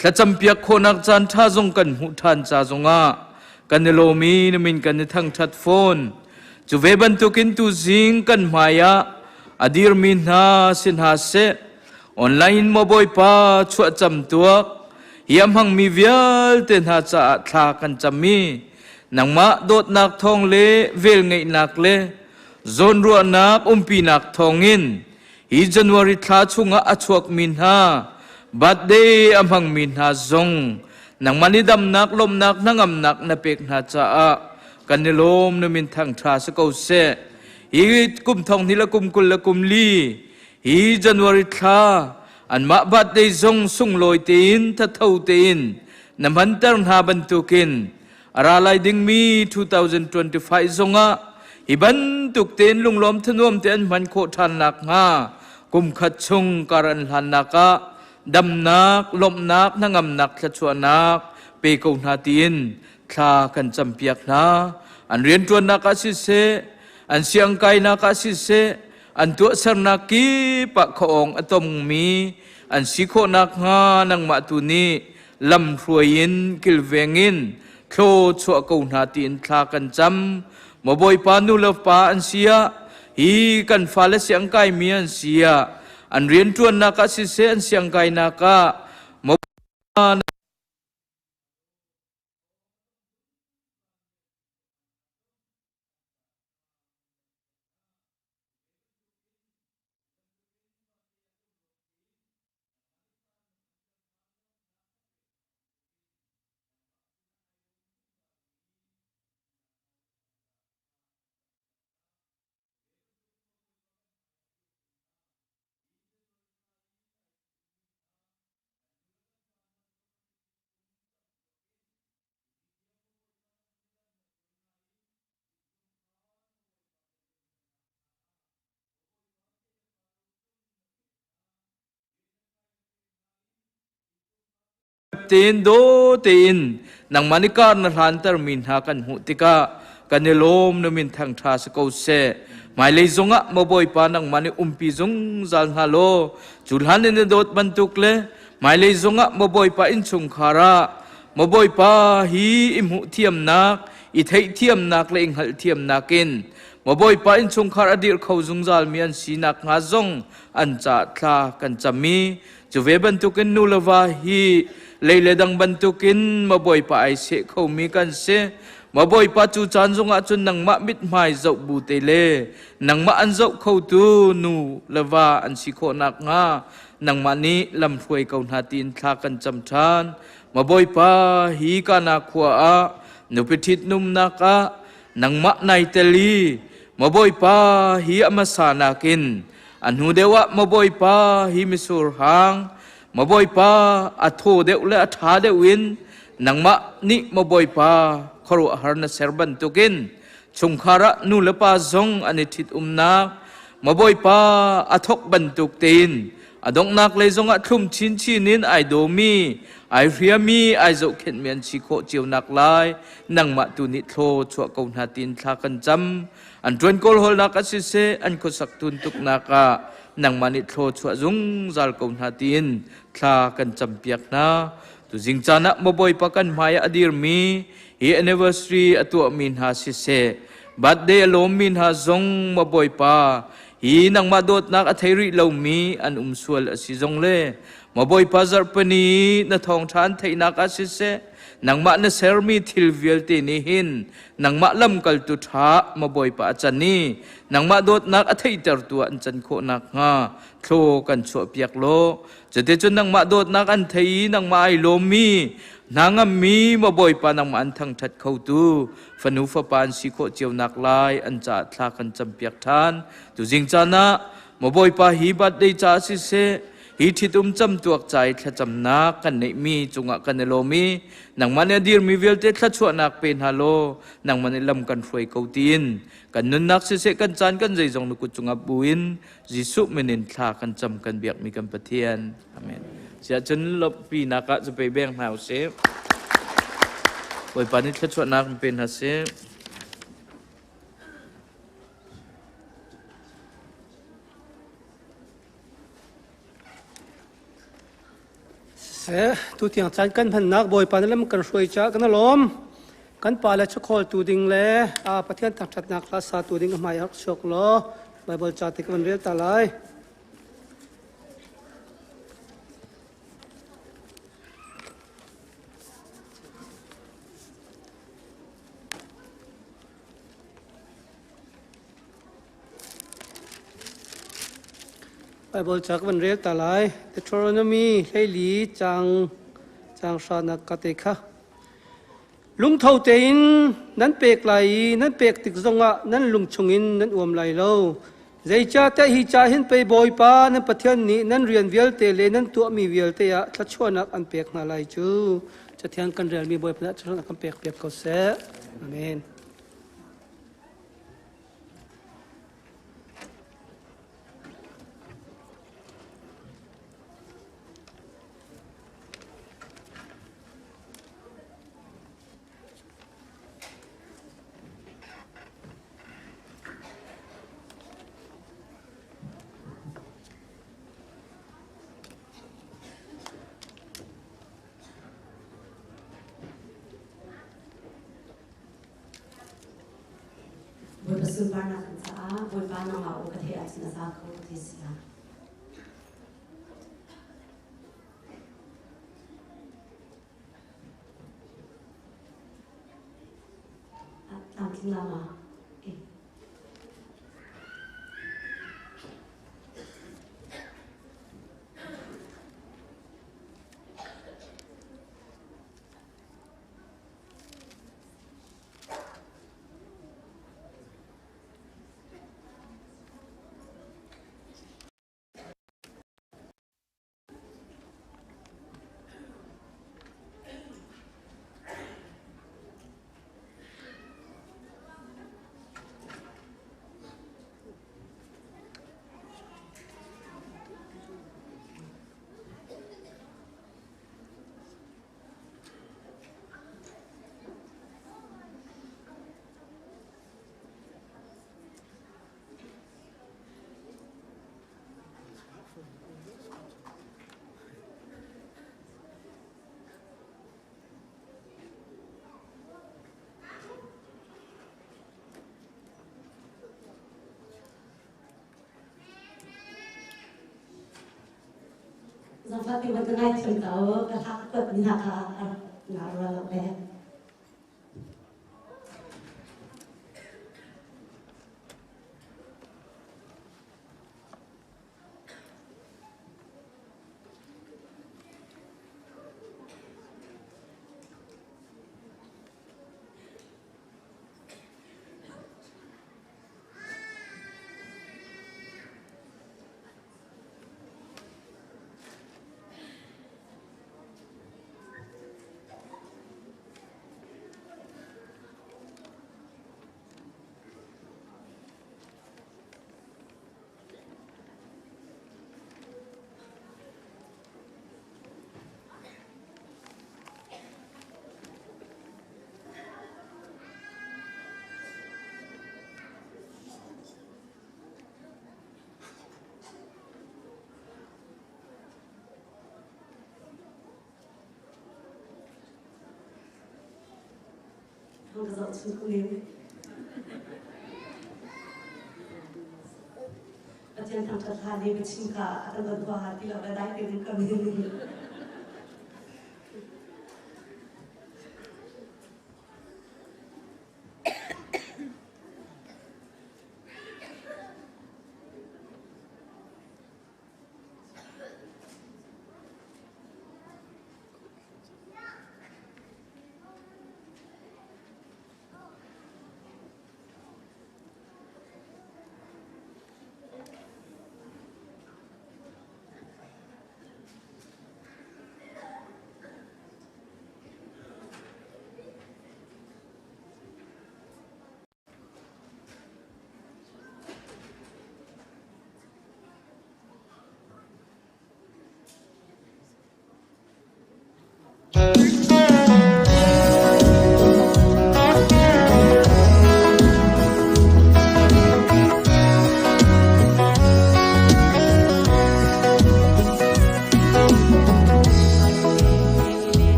ถ้าจำเปียกคนนักจันท่าจงกันหุทันจ่าจงะกันในโลมีนมินกันในทางทัดโฟนจูเวบันตุกินตุจิงกันมายาอดีร์มินฮาสินฮาเซออนไลน์มาบ่อยป้าชั่วจำตัวยามหังมีเวียลเต็นหาจะทากันจำมีนังมาโดดนักทองเลเวลไงนักเลโซนรัวนักปีนักทองอินฮีJanuary ท้าชงะอชวกมินฮาบัดเดย์อมังมินฮาซงนังมันนิดำนักลมนักนังอำนักนเปกนาจากันในลมนมินทางทราสกาวเซฮีกุมทองที่ละกุมกุลละกุมลีฮีJanuary ท้าอันมาบัดเดย์ซงสุงลอยตีนทัดเท่าตีนนำพันเตอร์หาบันตุกินอาราไลดิงมี2025ซงะฮิบันตุกเตีนลุงล้อมทนวมเตียนมันโคทันนักงากุมขัดชงการันหันนักะดำนักลมนักนั่งอำนักขชวนักเปกงนาตีนคลากันจำเปียกนาอันเรียนตัวนักอาศิเสอันเสียงไกนักอาศิเสอันตัวสนักกีปะของอตมมีอันสิโคนักงานังมาตุนีลำรวยอินกิลเวงินโคชัวกงนาตีนคลากันจำมาบ่อยปานุลปาอันเสียฮีกันฟ้าและเสียงไกมีอันเสียอันเรียนตัวนักอาศิเสอันเสียงไกนักะ tin do tin nang manikar na hantar min ha kan hutika kanilom na min thang tha sa ko se mai le zonga maboi pa nang mani umpi zong zal halo julhan ne dot bantuk le mai le zonga maboi pa in chung khara maboi pa hi imu thiam nak I thei thiam nak le ing hal thiam nakin maboi pa in chung khara dir khau zung zal mi an sinak nga zong an cha thla kan chami chuve bantukin nulawa hi leile dang bantukin maboi pa ai se khau mi kan se maboi pa chu chan zonga chun nang ma mit mai zau bu te le nang ma an zau khau tu nu lawa an si kho nak nga nang ma ni lam thuai kaun ha tin thla kan cham than maboi pa hi ka na khwa a nu pithit num naka nang ma nai teli maboi pa hi amasa nakin anhu dewa maboi pa hi misur hang maboi pa atho deu le atha deuin nang ma ni maboi pa khoru harna serban tukin chungkhara nu lepa zong ani thit umnak maboi pa athok bantuk tin adong nak le zong a thum chin chinin ai do mi ai ria mi ai zo khen mian chi kho chiu nak lai nang ma tu ni tho chua kaun ha tin thla kan cham an tron kol hol nak asi se an ko sak tun tuk naka nang ma ni tho chua zung zal kaun ha tin thla kan cham piak na tu jing chana maboi pa kan maya adir mi hi anniversary atu min ha si se birthday alom min ha zong maboi pa hi nang ma dot nak atheri lo mi an sual asi zong le maboi pa zar pani na thong than thei nak asi se nang ma na ser mi thil vial te ni hin nang ma lam kal tu tha maboi pa chani nang ma dot nak athei tar tu an chan kho nak nga thlo kan chu piak lo jate chun nang ma dot nak an thei nang ma ai lo mi nangam mi maboi pa nang ma an thang that khau tu fanu fa pan si kho chiu nak lai an cha thla kan cham piak than tu jing chana maboi pa hi bat dei cha si se hi thitum cham tuak chai thla cham na kan nei mi chunga kan lo mi nang mane dir mi velte thla chua nak pen halo nang mane lam kan foi kautin kan nun nak se kan chan kan jai jong nu ku chunga buin jisu menin thla kan cham kan biak mi kan pathian amen sia chun lop pi naka zu pe beng hau se oi pani thla chua nak pen ha se tu tiang chan kan phan nak boi pan lam kan soi cha kan lom kan pa la chkhol tu ding le a pathian tak that nak la sa tu ding mai hak sok lo bible cha te kan rel ta lai Bible cha kan rel ta lai Deuteronomy lei li chang sa na ka te kha lung thau te in nan pek lai nan pek tik zonga nan lung chungin nan uam lai lo zai cha te hi cha hin pe boi pa nan pathian ni nan rian vial te le nan tu mi vial te ya thla chuanak an pek na lai chu cha thian kan rel mi boi pa cha kan pek pek ko se amen Boi pasumbar na kansa, boi pa na ngao kathe at sinasako tisya. chim lama Sampai tiba tengah jam tahu ketakut minyak ngaruh lebih. Không có dọn xuống không đến. Ở trên thằng thật hà đi với chim cả, thằng gần hòa thì là đáy tiền cầm hình.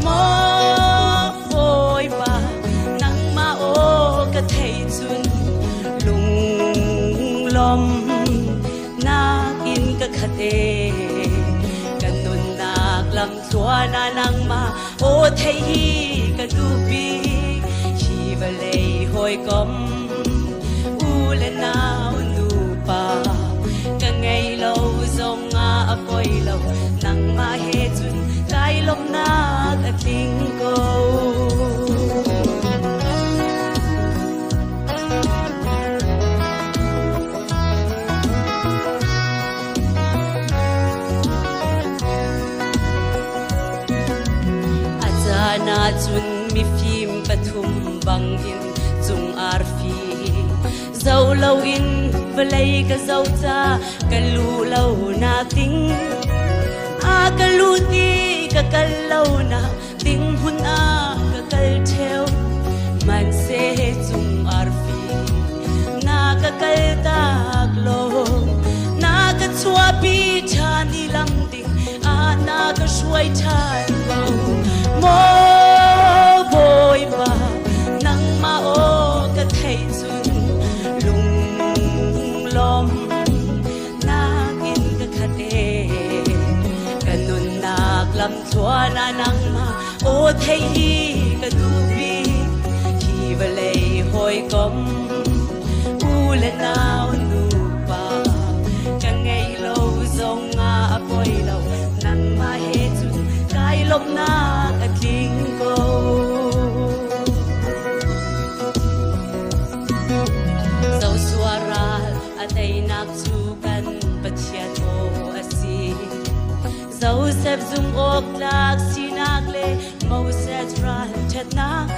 Mo เตกันนุนนากลำชัวนานังมาโอเทฮีกันดูปีชีวเลยหอยกอมอูเลนาวนูปากันไงเราทรงอาปอยเรานังมาเฮจุนไกลมนากะทิงโกนาจุนมีฟิล์มปฐุมบังอินจุงอาร์ฟีเจ้าเล่าอินเวลัยก็เจ้าจ้ากะลูเล่านาติงอากะลูตีกะกะเล่านาติงหุนอากะกะเทวมันเซจุงอาร์ฟีนากะกะตากโลนากะชัวปีชานีลำติงนากะช่วยชาโลโมโบยบานังมาโอกะไทยจุนลุงลมนากินกะคะเตกันนุนนากลำชัวนานังมาโอไทยกะดูบีชีวเลยหอยกอมอูและนาวนูปาจังไงเราทรงอาปอยเรานังมาเฮจุนกายลมนาZau sep zum ok lak sinak le Moses ran chat nak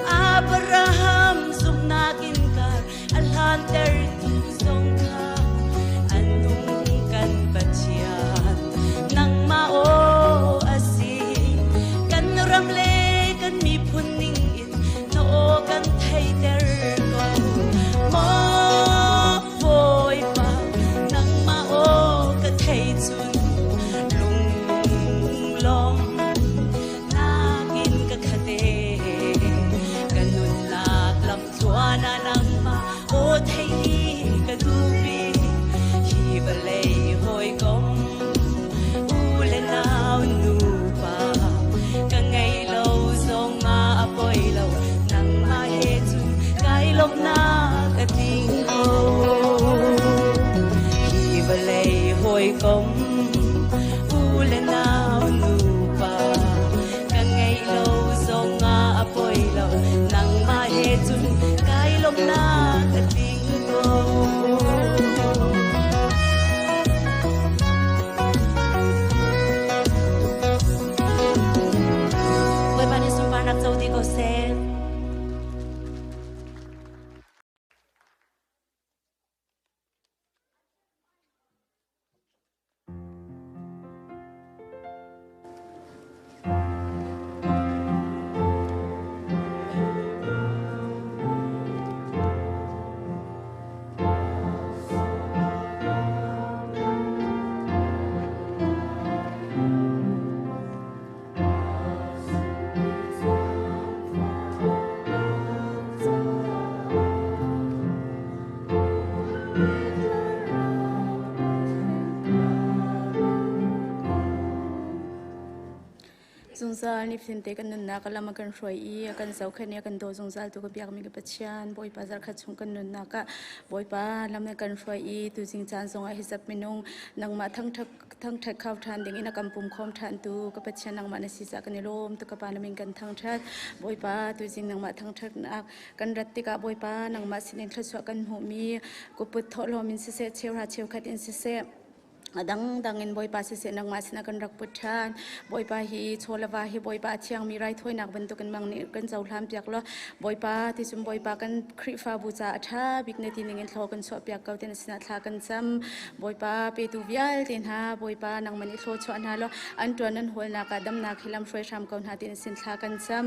Abraham zum nakin kar Alhan ter tu zong ka Anung kan bachian Nang mao asi Kan ramle kan mi puning in No kan thay ter ko Mo boy pa Nang mao ka thay chun công u lên nào nụ pa càng ngày lâu dòng ngã bồi lâu nắng mai hết chun cái lông na cái tiếng cô với bạn đi xung quanh nắp dâu thì cô sẽ zung zal ni fin te kan na ka lama kan roi I kan zau khania kan do zung zal tu ka biak mi ka pachian boi pa zar kha chung kan na ka boi pa lam kan roi I tu jing chan zong a hisap minung nang ma thang thak khaw than ding ina kam pum khom than tu ka pachian nang ma na si sa kan lom tu ka pa na min kan thang that boi pa tu jing nang ma thang thak na kan rat ti ka boi pa nang ma sinin thla chwa kan hu mi ko put tho lo min se se cheu ra cheu khat in se se adang dangin boy pa se nang mas na kan rak puthan boy pa hi cholawa hi boy pa chiang mi rai thoi nak ban tu kan mang ni kan zau hlam piak lo boy pa ti sum boy pa kan khri fa bu cha atha big na ti ning thlo kan so piak kau ten sina thla kan cham boy pa pe tu vial tin ha boy pa nang mani thlo chwa na lo an tuan nan hol na ka dam na khilam froi sham kaun ha tin sin thla kan cham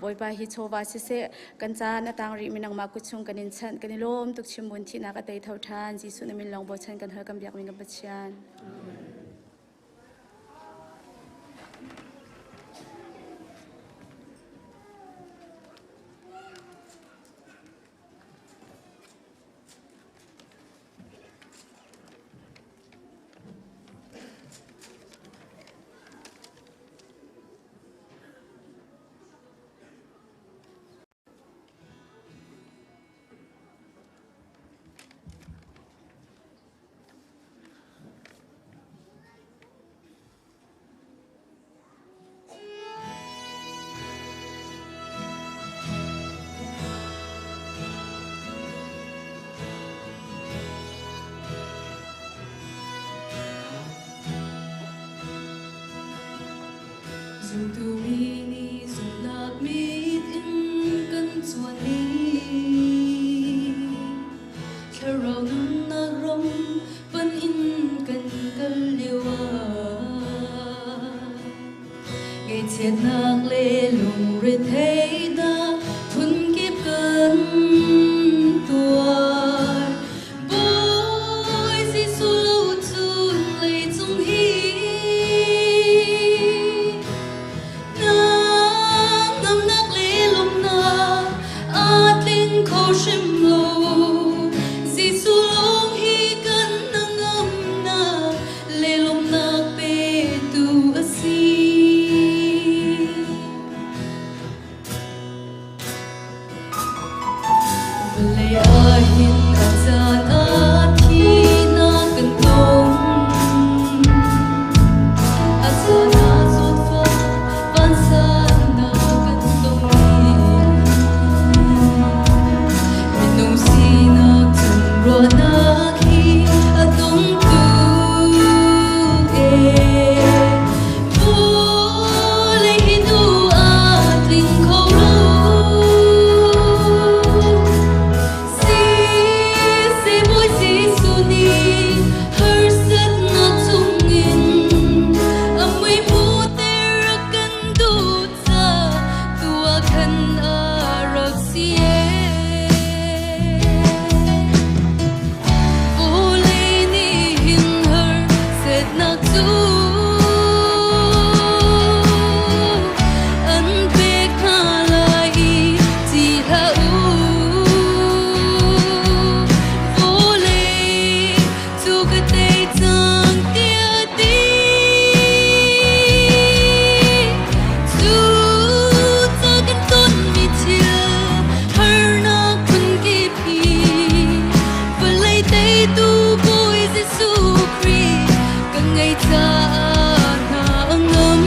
boy pa hi chowa se kan cha na tang ri minang ma ku chung kan in chan kan lom tuk chimun thi na ka tai thau than ji su na min long bo chan kan ha kam biak min kan pachian Dùng tu mini dùng lạc mít in cân chuan ni Khá rau nun na rom vẫn in cân liêu Ngày thiệt nạc lê lùng rê thế đa thuần kiếp cân tuar Bôi di su lâu chun lê chung hi Nang nam nạc lê lùng na át linh khâu shim lâu Di su lâu hi cân nang âm na lê lùng nạc bê tu asi Lê a hin a chan a thi na kan tong A chan a zot fa van sa na kan tong Minung si na tung ro na hi a tong tu Vô lê hi nu a tình khâu lâu Si boy si suni her set na tungin Amay puter kan dutsa tua kan arag siye Fulay ni hin her set na tu An pek halai ti ha Vô lê tu cái tê tăng tia tí Tu ta kan tôn mi thiêu Har na kun kip hi Vô lê tê tu bôi Giêsu Christ Càng ngày ta na ngâm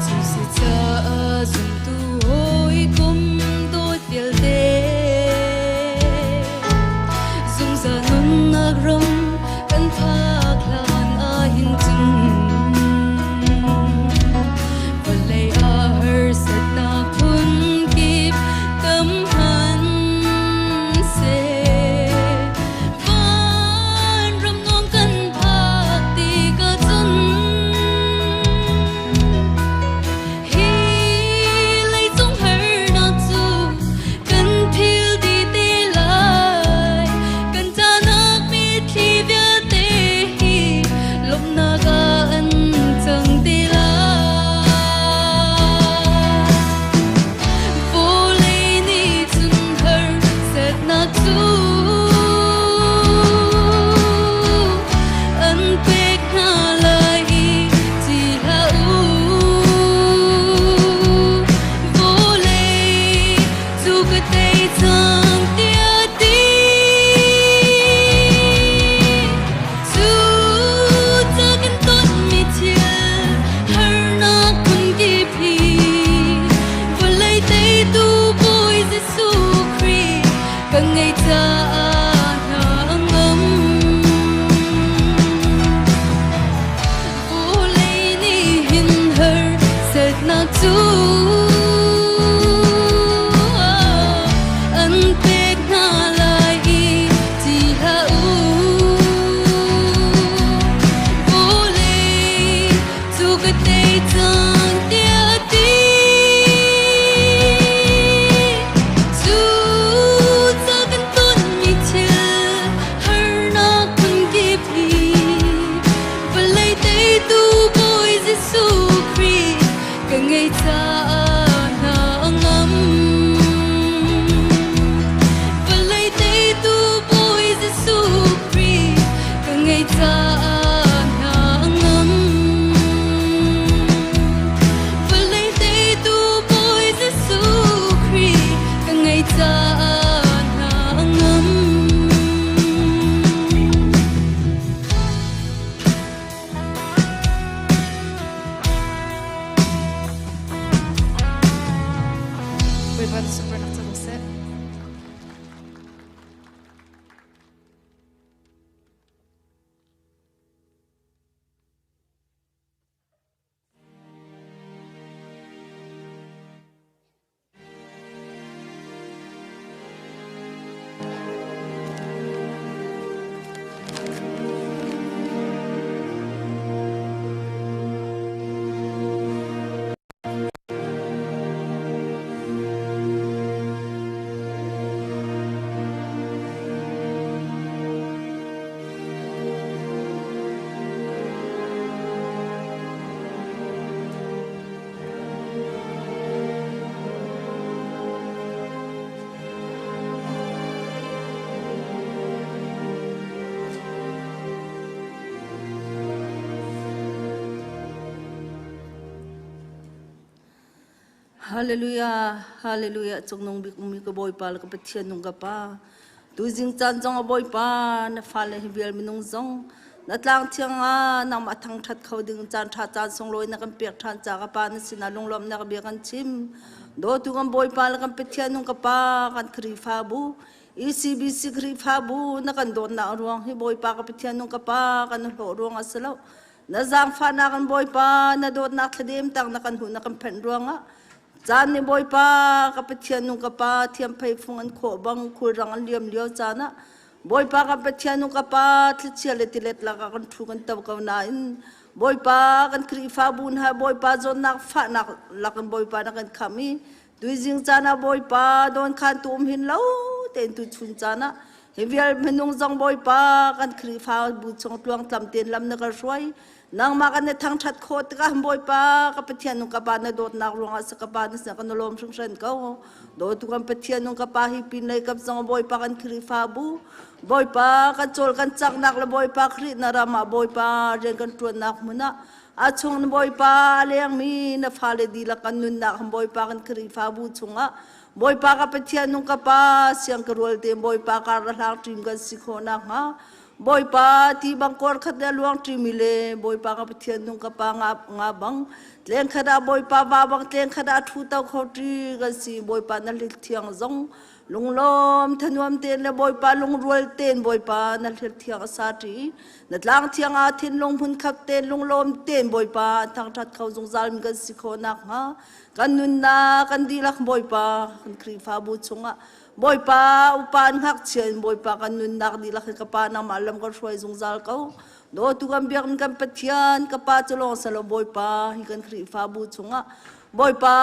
Dù si cha dùng tu hối kum tôi tiêu đê Dùng giờ nun nạc rong kan phak lan a hin chung Và lê a her set na kun kip tâm han se Van ram nong kan phak ti ka chun Hi lay chung her na chu kan phil đi tê lại Kan cha nak mi thi via tê hi Lop na ga an chang tê lại Vô lê ni chun her set na chu An pek na lai ti ha Vô lê tu cái tê tăng tia tí Tu ta kan tôn mi thiêu Har na kun kip hi Vô lê tê tu bôi Giêsu Christ Càng ngày ta na ngâm Vô lê ni hin her set na tu An pek na lai ti ha Vô lê tu cái tê tăng tia tí Tu ta kan tôn Hallelujah, hallelujah. Trong nông bik mi ko boy pa la ka pathian nung ka pa. Tu jing chan jong a boy pa na fa le hibial mi nung jong. Na tlang thiang a nang ma thang that khau ding chan tha chan song loi na kan pek than cha ka pa na sina lung lom na ka bi kan chim. Do tu kan boy pa la kan pathian nung ka pa kan khri fa bu. ECBC khri fa bu na kan don na ruang hi boy pa ka pathian nung ka pa kan ho ruang asalo. Na zang fa na kan boy pa na dot na khadim tang na kan hu na kan pen ruang a. Chan ni boy pa kapathian nung kapa thiam phai phung an kho bang khul rang an liam liao chana boy pa kapathian nung kapa thlichia le tilet la ka kan thu kan taw ka na in boy pa kan kri fa bun ha boy pa zon nak fa nak la kan boy pa na kan khami tuijing chana boy pa don khan tum hin lo ten tu chun chana hevial menung jong boy pa kan kri fa bu chong tuang tlam ten lam na ka roi nang makan thang that khot ka boy pa ka pathian nung ka pa na dot nak runga sa ka pa sa kan lom sung san ka do tu kan pathian nung ka pa hi pin lai kap sang boy pa kan khri fa bu boy pa kan chol kan chak nak la boy pa khri na rama boy pa ren kan tuan nak muna a chung boy pa leng mi na fa le di la kan nun nak boy pa kan khri fa bu chunga boy pa ka pathian nung ka pa siang ka rol te boy pa ka ra lang trim kan sikhona ha boy pa ti bang kor khat da luang trimile boy pa ka pathian nung ka pa nga bang tleng khada boy pa ba bang tleng khada thu taw khotri ga si boy pa na lit thiang zong lunglom thanuam ten le boy pa lung rol ten boy pa na lit thiang sa ti na tlang thiang a thin long hun khap ten lunglom ten boy pa thang that khau zong zal mi ga si kho nak ha kan nun na kan dilak boy pa kan kri fa bu chunga boy pa upan hak chen boy pa kan nun nak di laki ka pa na malam ka shwai zung zal kau do tu kan biak kan pathian ka pa cholong salo boy pa hi kan khri fa bu chunga boy pa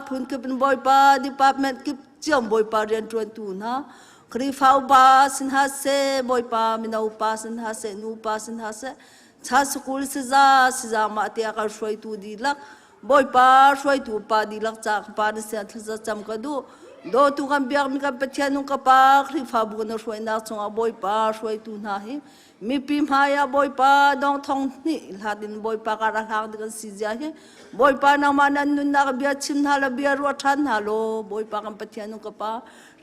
phun ke pen boy pa department ki chiam boy pa rian tuan tu na khri fa ba sin ha se boy pa mina upa sin ha se nu pa sin ha se cha school se za ma te ka shwai tu di lak boy pa shwai tu pa di lak cha pa ni se thza cham ka du do tu kan biak mi kan pathian nung ka pa khri fa bu na shwai na chunga boy pa shwai tu na hi mi pim ha ya boy pa dong thong ni la din boy pa ka ra hang kan si ja hi boy pa na manan nun na bia chim na la bia ro than ha lo boy pa kan pathian nung ka pa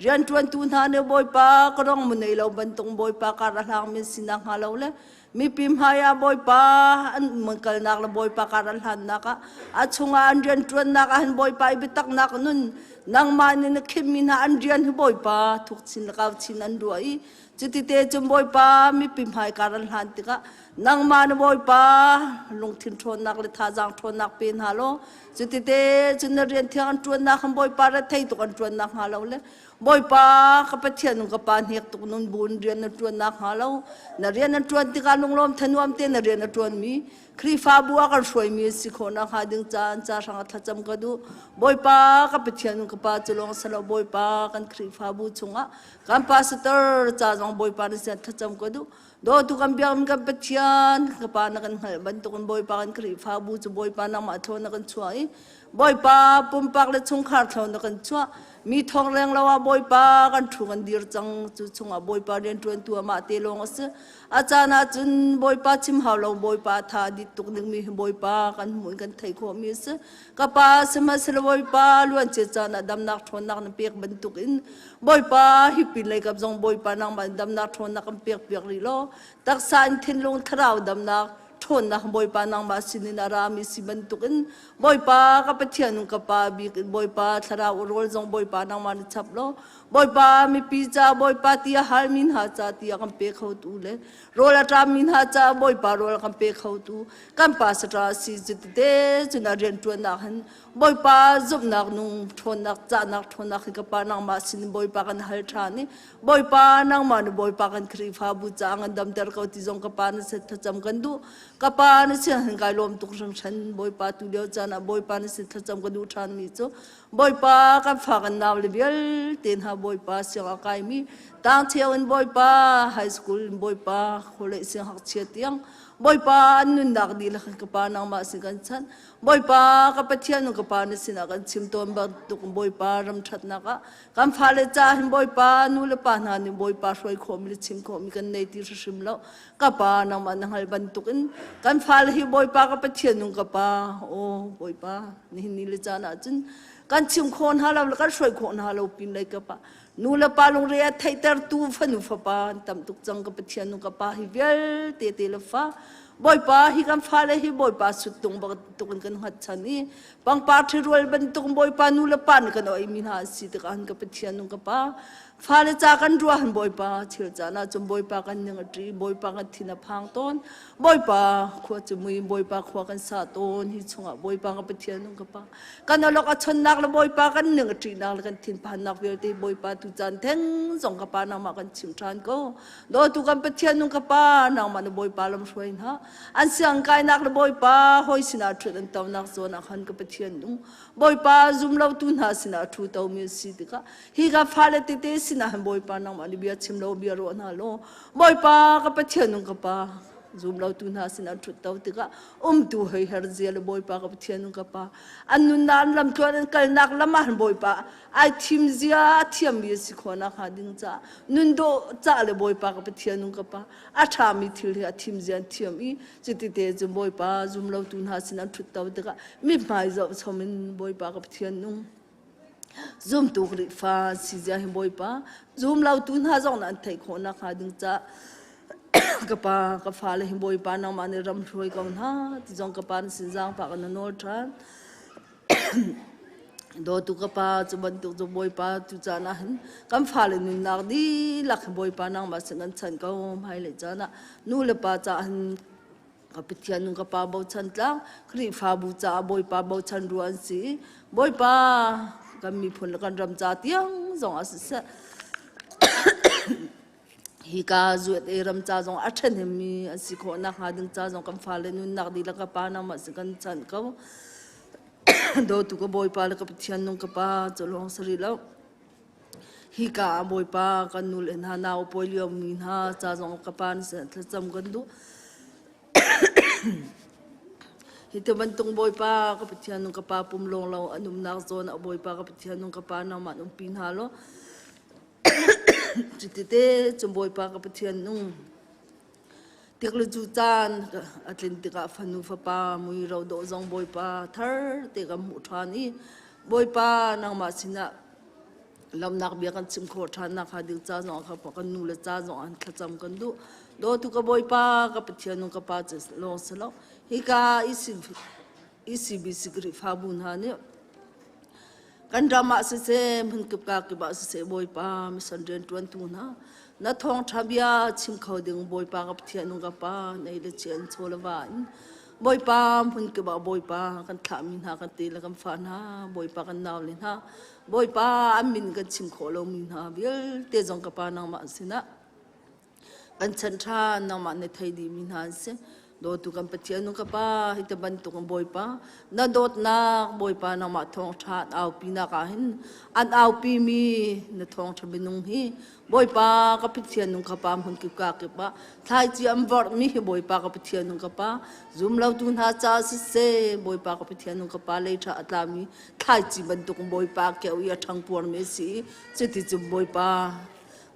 rian tuan tu na ne boy pa ka rong mun nei lo ban tong boy pa ka ra hang mi sinang ha lo le mi pim ha ya boy pa an mun kal nak la boy pa ka ra han na ka a chunga an rian tuan na ka han boy pa bitak nak nun nang mani na khimin ha an rian hi boy pa thuk chin la ka chin an duai chuti te chum boy pa mi pim hai ka ran han ti ka nang man boy pa lung thin thon nak le tha jang thon nak pen ha lo chuti te chun rian thiang tuan nak boy pa ra thei to kan tuan nak ha lo le boy pa ka pathian nung ka pa hek tu nun bun rian na tuan nak ha lo na rian na tuan ti ka lung lom thanuam te na rian na tuan mi khri fa bua ka shoi mi si khona kha ding chan cha sang tha cham ka du boy pa ka pathian nung ka pa chulong salo boy pa kan khri fa bu chunga kan pastor cha jong boy pa ni se tha cham ka du do tu kan biam kan pathian ka pa na kan hal ban tu kan boy pa kan khri fa bu chu boy pa na ma thon na kan chuai boy pa pum pak le chung khar thon na kan chua mi thong reng lawa boy pa kan thu kan dir chang chu chunga boy pa ren tuan tu ma te long as achana chun boy pa chim haw lo boy pa tha di tuk ning mi boy pa kan mun kan thai kho mi se ka pa sama sel boy pa luan che chana dam nak thon nak na pek ban tuk in boy pa hi pi lai kap jong boy pa nang ban dam nak thon nak kan pek ri lo tak san thin long thrau dam nak thon na boy pa nang ma sinin arami si bantukin boy pa ka pathian nung ka pa bi boy pa thara rol jong boy pa nang ma ni chap lo boy pa mi pizza boy pa ti hal min ha cha ti kam pe khau tu le rol atra min ha cha boy pa rol kam pe khau tu kam pa satra si jit de chuna ren tu na han boy pa zup nak nung thon nak cha nak thon nak ka pa nang ma sin boy pa kan hal tha ni boy pa nang ma boy pa kan khri fa bu cha ang dam ter ka ti jong ka pa na se thacham kan du kapa ni se han kai lom tuk sang chan boy pa tu leo chana boy pa ni se thacham ka du than mi cho boy pa kan fa kan naw le bial ten ha boy pa se ka kai mi tang cheu in boy pa high school in boy pa khole se hak che tiang boy pa nun dak di la ka pa nang ma se kan chan boy pa ka pathian nu ka pa ni sin kan chim tom ba tu boy pa ram that na ka kam fa le cha hin boy pa nu le pa na ni boy pa soi khom le chim khom kan nei ti sim lo ka pa nang ma nang hal ban tukin kan fa le hi boy pa ka pathian nu ka pa o boy pa ni le cha na chun กันชิมคนฮาเราแล้วก็ช่วยคนฮาเราปินเลยกับปะนูละปาลงเรียไทยเตอร์ตูฟันุฟ้าปานตำตุกจังกับเทียนนุกับปะฮิเวลเตเตลฟ้าบอยปาฮิกันฟ้าเลยฮิบอยปาสุดตรงบักตุกันกันหัดชันนี่บางปาที่รวยบันตุกบอยปานูละปานกันเอาอิมินหาสิตกันกับเทียนนุกับปะฟ้าเลยจากกันรัวหันบอยปาเชื่อจานะจมบอยปากันยังตรีบอยปากันทินาพังต้นบอยปาขวดจมุยบอยปาขวดกันสาต้นฮิชงะบอยปากับเทียนนุกับปะกันเอาล็อกชนนักละบอยปากันยังตรีนักละกันทินพันนักเวลตีบอยปาตุจันเทงสองกับปานางมากันชิมทานก็โดยตุกันเทียนนุกับปานางมันบอยปาลำช่วยนะอันเสียงกายนักละบอยปาหอยสินาทรีนันเต้านักโซนักหันกับเทียนนุบอยปาซุ่มเล่าตุนหาสินาทรูเต้ามีสิติกะฮิกับฟ้าเลยติเตสินะบอยปานางมันเบียชิมเล่าเบียร้อนฮาโลบอยปากับเทียนนุกับปาซุ่มเล่าตุนหาสินาทรูเต้าติกะดูให้เฮร์เซียละบอยปากับเทียนนุกับปาอันนุนนานลำตัวนั้นกันนักละมันบอยปาไอทิมเซียเทียมมีสิขวนักหาดิ้งจ้านุนโดจ้าละบอยปากับเทียนนุกับปาอาชามีทิลเฮียทิมเซียเทียมอีจิตเตจุบอยปาซุ่มเล่าตุนหาสินาทรูเต้าติกะมีหมายจะสมินบอยปากับเทียนนุซุ่มตุกริฟ้าสิเซียหิบอยปาซุ่มเล่าตุนหาจงนั้นไทยขวนักหาดิ้งจ้ากับปากับฟ้าเลยหิบอยปานางมันรำช่วยกันฮะที่จงกับปานสินจางปากันนอทานโดตุกับปาจุบันตุจุบอยปาตุจานะหินกันฟ้าเลยนุนนักดีลักหิบอยปานางมาสิกันฉันก็ไม่เลยจานะนูเลปาจาหินกับพิธีนุกับปาบ่ฉันตลังครีฟ้าบูจาบอยปาบ่ฉันรวนสิบอยปากันมีผลกันรำจาเตียงจงอาศัยฮิกาจุดรำจาจงอัศนีมีสิโคนักหาดึงจาจงกันฟ้าเลยนุนนักดีลักปานามาสิกันฉันก็โดตุกับบอยปาลักพิธีนุกับปาจะลองสรีแล้วฮิกาบอยปากันนุเลนหานาอุปเลียมีหาจาจงกับปานเสร็จจำกันดูฮิตบันตุงบอยปากับพิธีนุกับปาปุ่มลงเราอนุมนักโซนบอยปากับพิธีนุกับปานามานุปินหาโลจิตเตจมบอยปากับเทียนนุ่งติกลจูจานอัตลินติกาฟันุฟปามุยเราโดจงบอยปาทาร์ติกามุทานีบอยปานางมาสินะลำนักเบียกันชิมโคทานนักหาดิจ้าจงขับกันนูเลจ้าจงอันขจำกันดูโดตุกับบอยปากับเทียนนุ่งกับปาจะลองสลบฮิกาอิสิบิสิกริฟาบุนฮานี่กันดราม่าเสียมันกับกากิบาเสียบอยปามิสันเดินตวนตูนะนัทองทับยาชิมเขาดึงบอยปากับเทียนุกับปาในเดือนโซลวานบอยปามันกับบอยปากันขามินหากันตีแล้วกันฟันฮะบอยปากันนาวเลยฮะบอยปาอามินกันชิมเขาลงมินหาเบลเตจงกับปานางมาสินะกันฉันทานางมาในไทยดีมินหาเสโดตุกันปะเทียนุกับปาฮิตบันตุกันบอยปานาโดดนักบอยปานางมาทองชาเอาปีนักหินอันเอาปีมีนาทองชบินุงฮีบอยปากับปะเทียนุกับปามันกิบกากิบปาไทยจีอัมวอร์มีบอยปากับปะเทียนุกับปาซุ่มเล่าตุนหาจ้าสิเซบอยปากับปะเทียนุกับปาเลยชาอัตลามีไทยจีบันตุกันบอยปาเกี่ยวยัดทางปวดเมสีจะติดจุบอยปา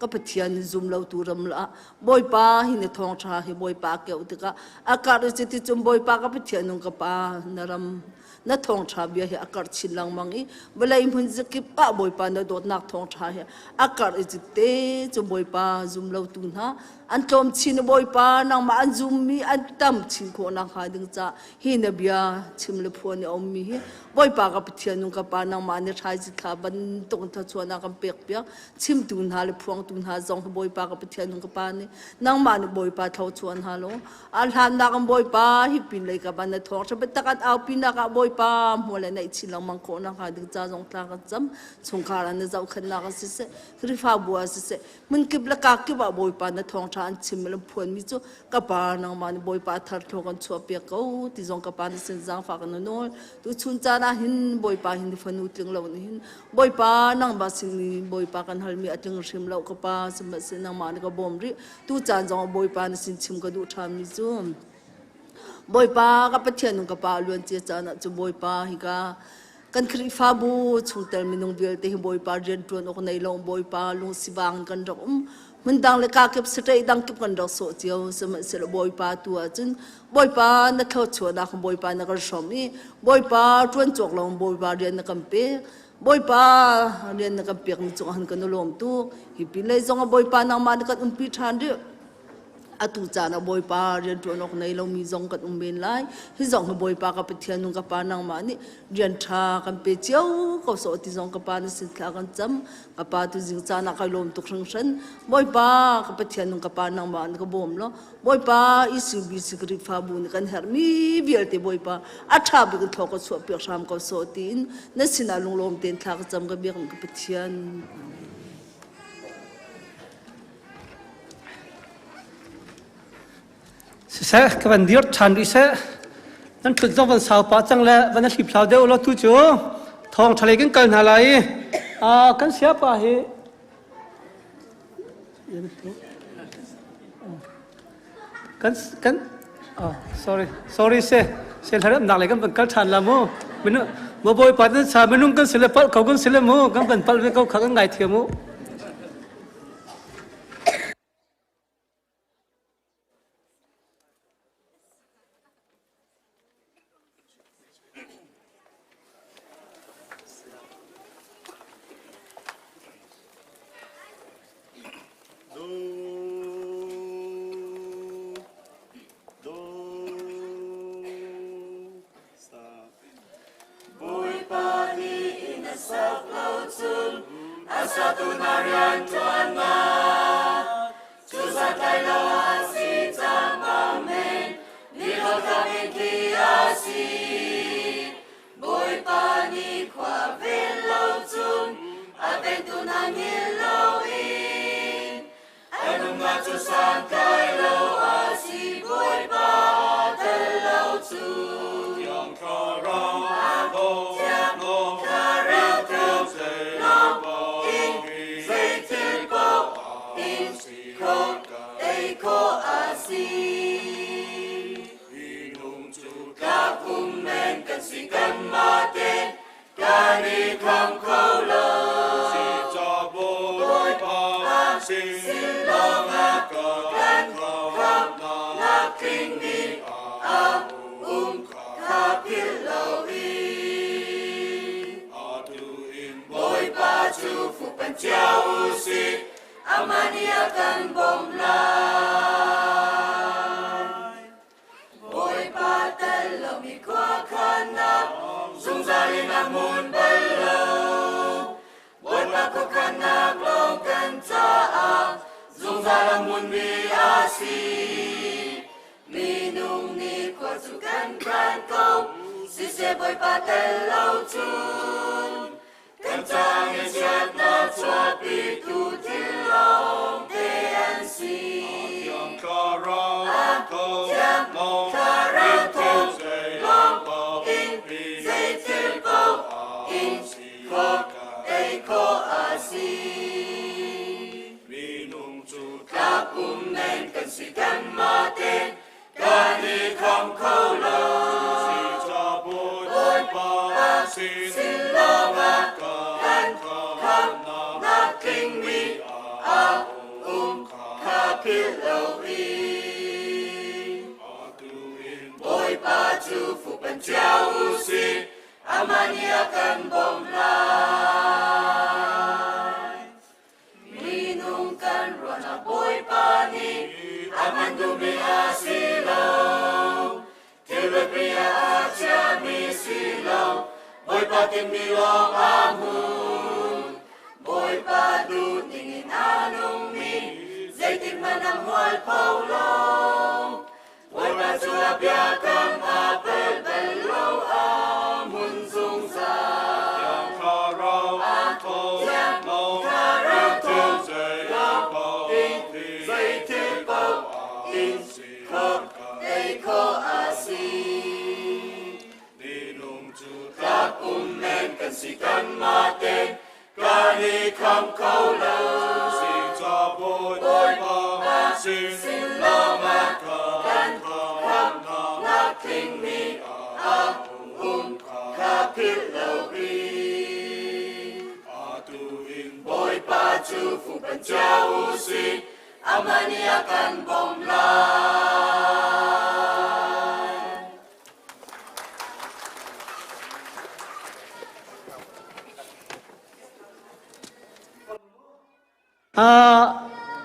ก็ปะเทียนซุ่มเล่าตูรำละบอยปาหินทองชาหิบอยปาเกี่ยวติกะอากาศจะติดจุบอยปากับปะเทียนนุกับปานรำนัทองชาเบียอากาศชินลังมังอีเวลาอิมพุนจะกิบปะบอยปานาโดดนักทองชาอากาศจะเตะจุบอยปาซุ่มเล่าตูนฮะอันจอมชินบอยปานางมาอันซุ่มมีอันตั้มชินโคนักหาดึงจ้าหินเบียชิมเลพวนอมมีบอยปากับปะเทียนนุกับปานางมาเนี่ยชายจิตขาบันตรงทัศวนักเปียกเปียกชิมตูนหาเลพวงตูนหาจงบอยปากับปะเทียนนุกับปานี่นางมาเนี่ยบอยปาเท่าชวนฮาโลอันหันนักบอยปาฮิปินเลยกับบันทองจะเป็นตะกัดเอาปีนักบอยปามัวเลยในชิลังมังโคนักหาดึงจ้าจงตากันจำสงครามเนี่ยเจ้าขันนักสิเสคริฟ้าบัวสิเสมันกิบละกากิบะบอยปาเนี่ยทองชาชิมลำพวนมิจูกับปานางมันบอยปาทัดทอกันชัวเปียกเขาที่จงกับปานเส้นจางฝากกันโน่นตุชุนจานะหินบอยปาหินฟันุตึงเหล่านี้หินบอยปานางบาสินีบอยปากันฮัลมีอัตึงชิมเหล่ากับปาสมัยเส้นนางมันกับบอมริตุจานจงบอยปานสินชิมกันดูทามิจูบอยปากับปะเทียนุกับปาล้วนเจียจานะจูบอยปาฮิกากันคริฟาบูชุงเตลมินงเบียลเตหิบอยปาเรียนตรวนออกในลงบอยปาลงสิบางกันดอกมันดังเลยกาเก็บสเตย์ดังเก็บกันดอกโซเจียวสมัยเสร็จบอยปาตัวจนบอยปานักเข้าชวนนักบอยปานักกระชอมีบอยปาตรวนจวกลงบอยปาเรียนนักกัมเป้ boy pa rian na kan piak ni chung han kan lom tu hi pilai zonga boy pa nang man kan umpi than de atu chana boy pa rian tu nok nei lo mi zong kan umben lai hi zong boy pa ka pathian nung ka pa nang ma ni rian tha kan pe chiao ko so ti zong ka pa ni sin thla kan cham ka pa tu jing chana ka lom tuk sang san boy pa ka pathian nung ka pa nang ma ka bom lo boy pa isu bi sikri fa bu ni kan her mi bial te boy pa atha bi kan thok ko so pe sam ko so tin na sina lung lom ten thla ka cham ka bi ka pathian sẽ cái vấn đề chăn đi sẽนั่นคือต้องวันเสาร์ป้าจังแล้ววันนั้นสิบสาวเดียวเราทุจูทองทะเลกันกันอะไรกันเสียป่ะเฮกันsorryเสียทะเลหนักเลยกันเป็นกันชันละมั้งมันบ่บ่อยป้านั้นสามันนุ่งกันเสียปัลเขากันเสียมั้งกันเป็นปัลเขาขังกันไงเทียมั้ง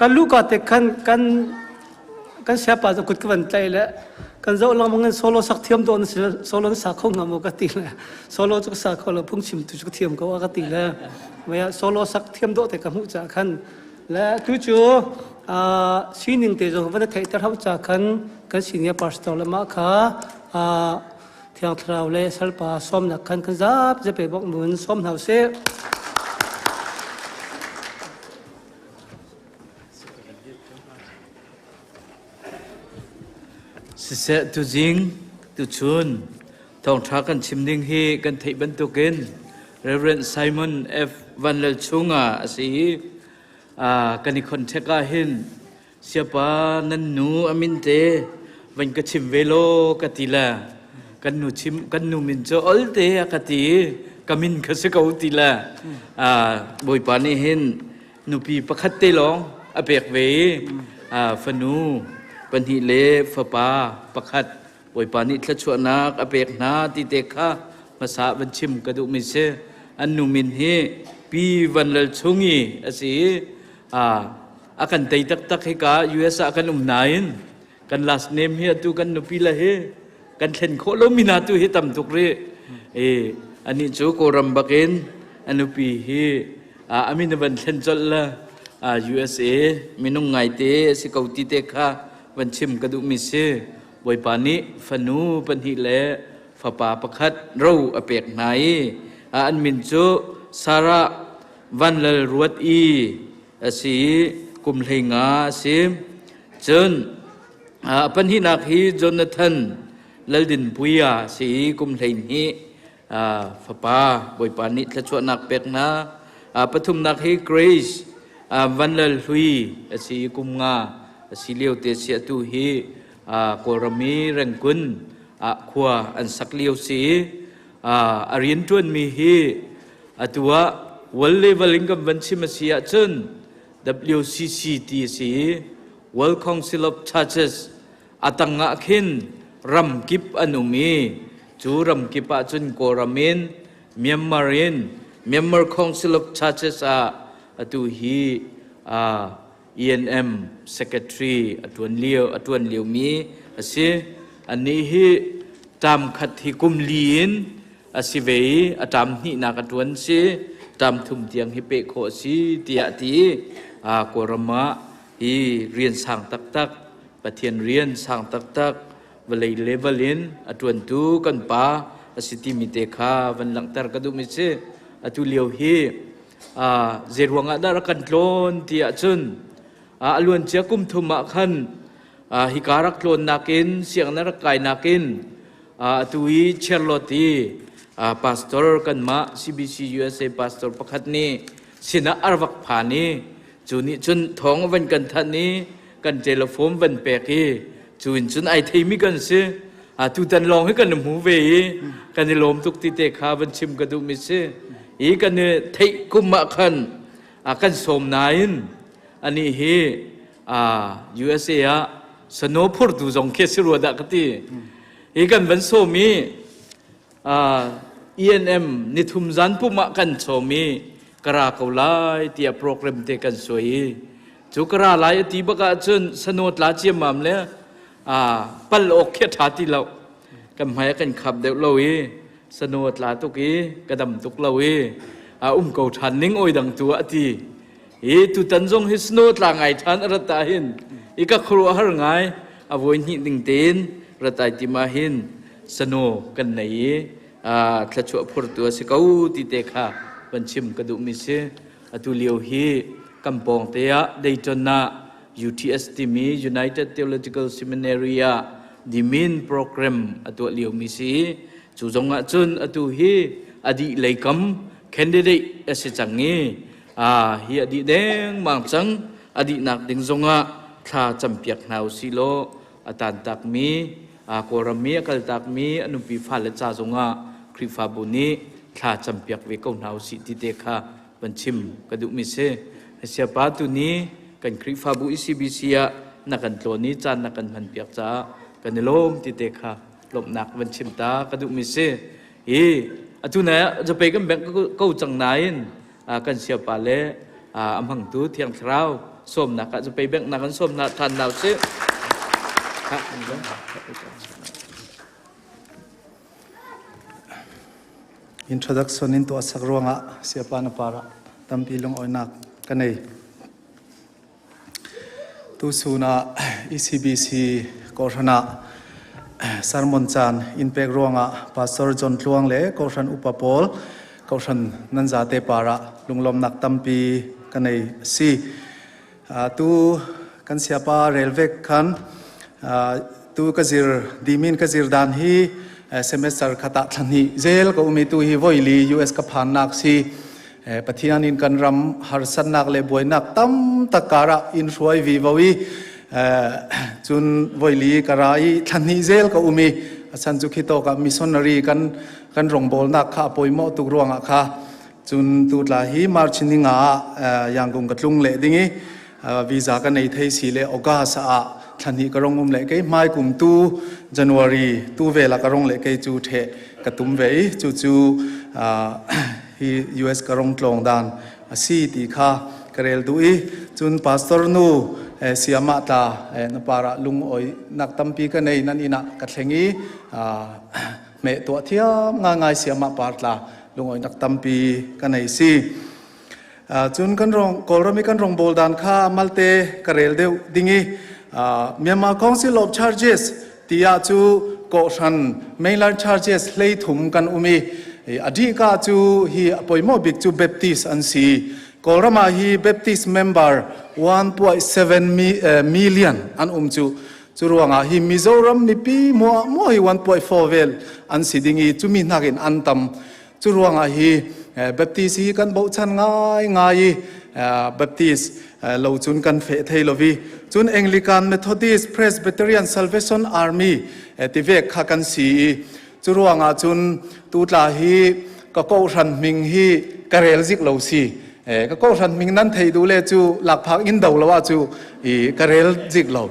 กันลูกก็แต่กันเสียป่าจะกุดกันใจแล้วกันจะลองมันโซโล่สักเทียมโดนโซโล่สักคงงามกติเลยโซโล่จะสักคนละพุ่งชิมตุกเทียมก็ว่ากติเลยเมื่อโซโล่สักเทียมโดนแต่กับหูจักกันและคือจูสิ่งหนึ่งที่เราวันนี้ที่เราจักกันสิ่งนี้พาสตอร์ละมาค่ะที่เราเล่สัลปาซ้อมนักกันจะไปบอกมือซ้อมเฮาเซ่ เสะตุจิงตุชุนทองทักกันชิมดิ้งฮีกันไทยบรรทุกิน Reverend Simon F. Van Lel Chunga สิกันอีกคนเทกาหินเสียปานันนูอามินเตวันก็ชิมเวโลกติละกันนูชิมกันนูมินโจอลเตะกติกามินก็สกาวติละบอยปานี่หินนูปีประคัตเตลองอเปกเวฟนูปัญหิเลฟปาประคัดบอยปานิทละชวนักอเปกนาติเตคะภาษาบัญชิมกระดุมิเซอันนุมินเฮปีวันลชุงีอสีakan tay tak he ka US akan nain kan last name he tu kan no pila he kan thlen kholo minatu he tam tuk re ani chu ko rambaken anu pi he amin ban thlen chol la USA minung ngai te si kauti te kha ban chim ka du mi se boi pani fanu pan hi le fa pa pakhat ro apek nai an min chu sara van lal ruat i asi kum lenga sim chen pan hi nak hi Jonathan laldin puya si kum lein hi fa pa boi pani tla chwa nak pek na pathum nak hi Grace van lal hui asi kum nga asi leo te sia tu hi korami rangkun khwa an sak leo si arian tuan mi hi atua wal level income banchim sia chen WCCTC World Council of Churches atanga khin ram kip anumi chu ram kipa chun koramin Myanmar Council of Churches atu hi ENM Secretary atun liu mi ase ani hi tam khat hi kum liin asivei atam hi na katun si tam thum tiang hi pe kho si tia ti korama hi rian sang tak pathian rian sang tak valei levelin atun tu kan pa asiti mi te kha van lang tar ka du mi se atu liu hi zerwanga dar kan tlon tia chun alun chia kum thuma khan hi karak tlon nakin siang nar kai nakin atui Charlotte pastor kan ma CBC USA pastor pakhat ni sina arwak phani chuni chun thong van kan thani kan telephone van peki chun ai theimi kan se tu tan long he kan mu ve kan lom tuk ti te kha van chim ka du mi se e kan thei kumma khan kan som nain ani he USA sano phur du jong khe siru da kati e kan van so mi ENM ni thum zan puma kan chomi kara kaulai tia program te kan soi chu kara lai ti baka chun sanot la chiam mam le pal ok khe thati lo kan mai kan khap de lo e sanot la tu ki kadam tuk lo e ko than ning oi dang tu ati e tu tan jong hi snot la ngai than rata hin e ka khru har ngai avoi ni ding ten ratai ti ma hin sano kan nei thla chu phur tu si kau ti te kha banchim kadu mi se atu liu hi kampong te ya Daytona UTST mi United Theological Seminary the main program atu liu mi si chu zonga chun atu hi adi leikam candidate ase changi hi adi deng mang chang adi nak ding zonga tha champiak nau silo atan tak mi korami akal tak mi anupi phale cha zonga krifa buni tha champiak ve ko nau si ti te kha banchim kadu mi se sia pa tu ni kan krifa bu ICBC na kan tloni chan na kan han piak cha kan lom ti te kha lom nak banchim ta kadu mi se atuna ja pe kan bank ko chang nain kan sia pa le อำพังตูเทียงคราวส้มนักก็จะไปเบ่งนักกันส้มนักทันเราซื้อครับ Introduction into asakruanga siapa na para tampilong oinak kanay tu suna ECBC korana Sarmon Chan Impact Ruanga Pastor John Tluang le Kausan Upapol Kausan Nanzate para lunglom nak tampi kanay si tu kan siapa relvek kan tu kazir dimin kazir dan hi semester khata thani zel ko umi tu hi voili US ka phan nak si pathian in kan ram har san nak le boy nak tam takara in suai vi vawi chun voili karai thani zel ko umi asan chu khito ka missionary kan rong bol nak kha poimo tu ruanga kha chun tu la hi marchininga yangung ka tlung le dingi visa ka nei thei si le oga sa thani karong le ke mai kum tu January tu vela karong le ke chu the katum vei chu hi US karong tlong dan si ti kha karel dui chun pastor nu siama ta na para lung oi nak tampi ka nei nan ina ka thlengi me to thiam nga ngai siama partla lung oi nak tampi ka nei si chun kan rong kolrami kan rong bol dan kha malte karel deu dingi Myanmar Council of Charges tia chu Kausan mainland charges lei thum kan umi adhika chu hi apoimo big chu Baptist an si kolrama hi Baptist member 1.7 million an chu churuanga hi Mizoram mipi mo hi 1.4 vel an si dingi chumi nakin antam churuanga hi Baptist hi kan bo chan ngai Baptist lo chun kan fe thei lovi chun Anglican Methodist Presbyterian Salvation Army tivek kha kan si churuanga chun tutla hi ka ko ran ming hi karel zik lo si ka ko ran ming nan thei du le chu lak phak in do lawa chu karel zik lo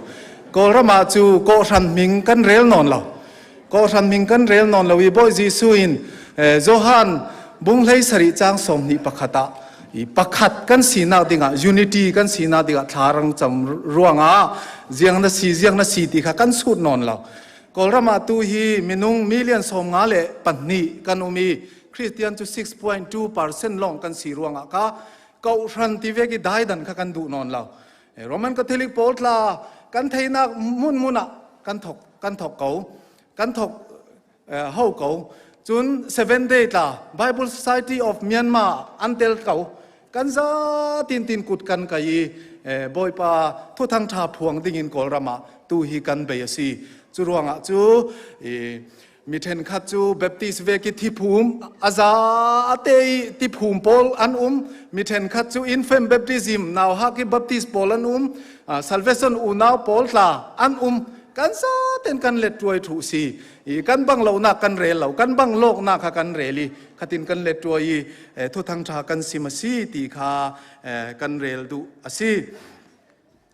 ko rama chu ko ran ming kan rel non lo ko ran ming kan rel non lo wi boy jisu in Johan bung lei sari chang som ni pakhata pakhat kan sina dinga unity kan sina dinga tharang cham ruanga jiang na si ti kha kan sut non lo kolrama tu hi minung million som nga le panni kan umi Christian to 6.2% long kan si ruanga ka kau ran ti ve ki dai dan kha kan du non lo Roman Catholic potla kan theina mun kan thok ho ko chun 7 day ta Bible Society of Myanmar antel kau kan za tin kut kan kai boy pa thu thang tha phuang dingin kolrama tu hi kan be si churuanga chu mi then khat chu Baptist ve ki thi phum aza ate ti phum pol an mi then khat chu infant baptism now ha ki Baptist pol an salvation u now pol la an kan sa ten kan let tuai thu si kan bang lo na kan rel lo kan bang lok na kha kan reli khatin kan let tuai thu thang tha kan simasi ti kha kan rel du asi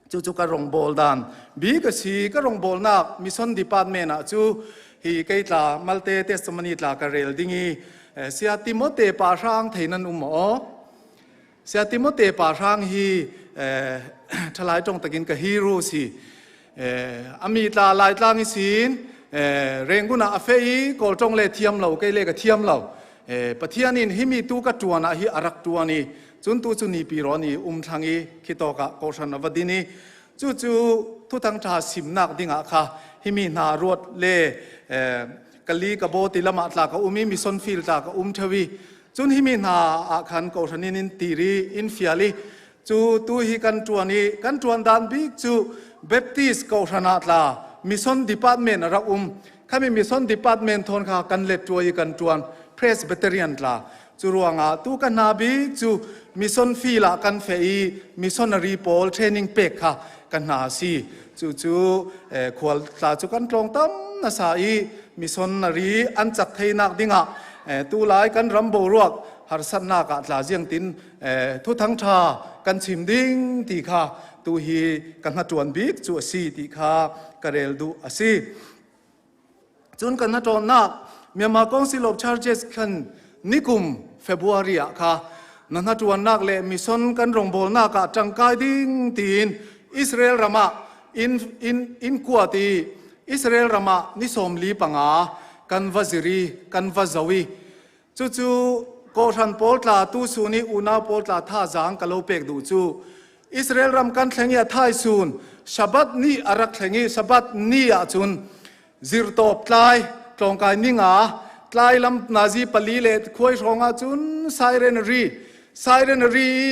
chu ka rong bol dan bi ka si ka rong bol na mission department a chu hi kai tla malte testimony tla ka rel dingi sia Timote pa rang theinan mo sia Timote pa rang hi thalai tong takin ka hero si ami tla lai tlang sin renguna afei kol tong le thiam lo ke le ka thiam lo pathianin himi tu ka tuana hi arak tuani chun tu chu ni pi ro ni thangi khitoka kosan avadini chu thu tang tha simnak dinga kha himi na rot le kali ka bo ti lama tla ka umi mission field ta ka thawi chun himi na khan kosanin in tiri in fiali chu tu hi kan tuan dan bi chu Baptist Kausana tla mission department ra kami mission department thon kha kan let tuai kan tuan Presbyterian tla churuanga tu kan nabi chu mission fee la kan fei missionary pol training pek kha kan na si chu khwal tla chu kan tlong tam na sa missionary an chak theinak dinga tu lai kan rambo ruak har sanna ka tla jiang tin thu thang tha kan chim ding ti kha tu hi kan ha tuan bik chu si ti kha karel du asi chun kan ha ton na Myanmar Council of Charges kan nikum February kha นั่นฮัจวนนักเลมิชนกันรองบอลนักจังกายดิ้งตีนอิสราเอลรามาอินกัวตีอิสราเอลรามานิสมลีปังอากันวาซิรีกันวาซาวีจู่ๆก็ทันโพลตาตูซูนีอุนาโพลตาท่าจางกะโลเปกดูจู่อิสราเอลรำกันแข่งยาไทยซูนชาบัดนี่อารักแข่งยชาบัดนี่อาจุนจิรตบไลตรงกายนิ่งอาไลลำนาซีปลีเลตคุยรองอาจุนไซเรนรี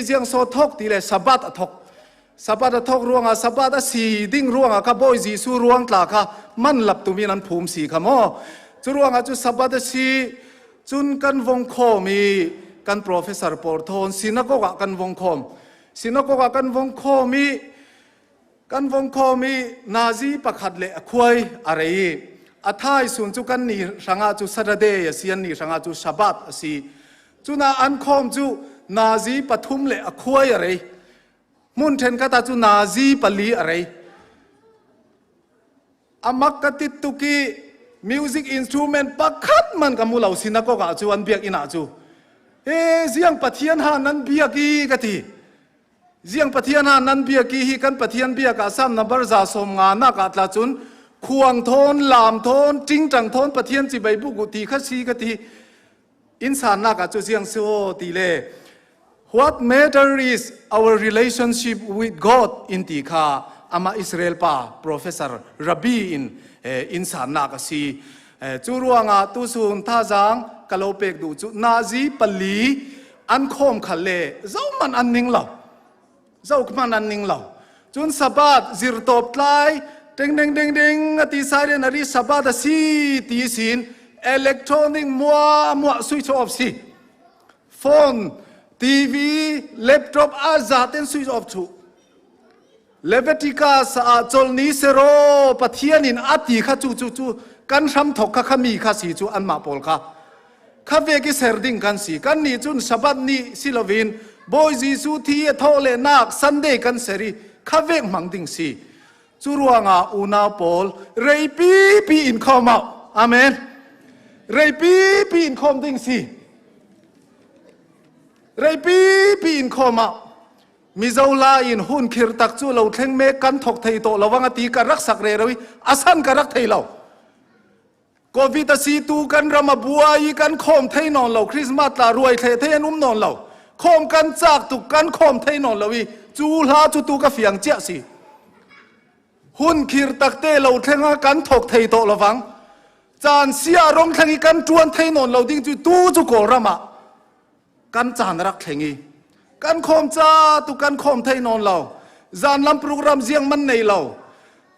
เจียงโซทกตีเลชาบัดทกชาบัดทกรวงอาชาบัดสีดิ่งรวงอาข้าบอยจีสูรวงตลาค่ะมันหลับตุมีนันภูมิสีขโมจุรวงอาจุชาบัดสีจุนกันวงโคมีกันโปรเฟสเซอร์ปอร์ทอนสินักกกันวงโคมสินักกันวงโคมีนาซีประคัดเลคุยอะไรอาท้ายส่วนจุกันนี่สังอาจุสัตเดย์เสียนนี่สังอาจุชาบัดสีจุนาอันคอมจุนาซีปฐุมเลคุยอะไรมุนเทนก็ตาจุนาซีปลีอะไรอามักกติตุกีมิวสิกอินสตรูเมนต์ประคัดมันกับมูเหล่าสินักก็จุอันเบียกอินาจุเสียงปะเทียนหานั้นเบียกีกติเสียงปะเทียนหานั้นเบียกีฮิกันปะเทียนเบียกอาซ้ำนับประจาสมงานนักอัตลาจุนควงโทนลามโทนจริงจังโทนปะเทียนจีใบบุกุตีขัดซีกติอินสานนักจุเสียงโซตีเล What matters is our relationship with God in Tika ama Israel pa Professor Rabbi in sàn nạc si chú ruanga tu sun tha giang kalopek du chu nazi pali an khom khale zau man an ning lo zau man an ning lo chun sabat zir top tlai ding ati sare nari sabat si ti sin electronic mua switch off si phone TV laptop azaten switch off chu Leviticus chol ni sero pathianin ati kha chu kan ram thok kha khami kha si chu an ma pol kha ve ki serding kan si kan ni chun sabat ni silovin boy jisu thi thole nak sunday kan seri kha ve mangding si chu ruanga una pol rei pi in khom out amen rei pi in khom ding si rei pi in khom outมิเจ้าลาอินหุ่นคิรตักจูเราเทงเมกันถกไทยโตเราวังตีกันรักสักเรรวิอาสันกันรักไทยเราโควิดสีตูกันรามาบัวอีกันโคมไทยนอนเราคริสต์มาสตารวยเทนุ่มนอนเราโคมกันจากตุกันโคมไทยนอนเราวิจูลาจูตูกะเฟียงเจ้าสิหุ่นคิรตักเตเราเทงกันถกไทยโตเราวังจานเสียรงเทงกันจวนไทยนอนเราดิ้งจูตูจูโกรามากันจานรักเทงีกันคมจ้าตุกันคมไทยนอนเราจานลำโปรแกรมเสียงมันในเรา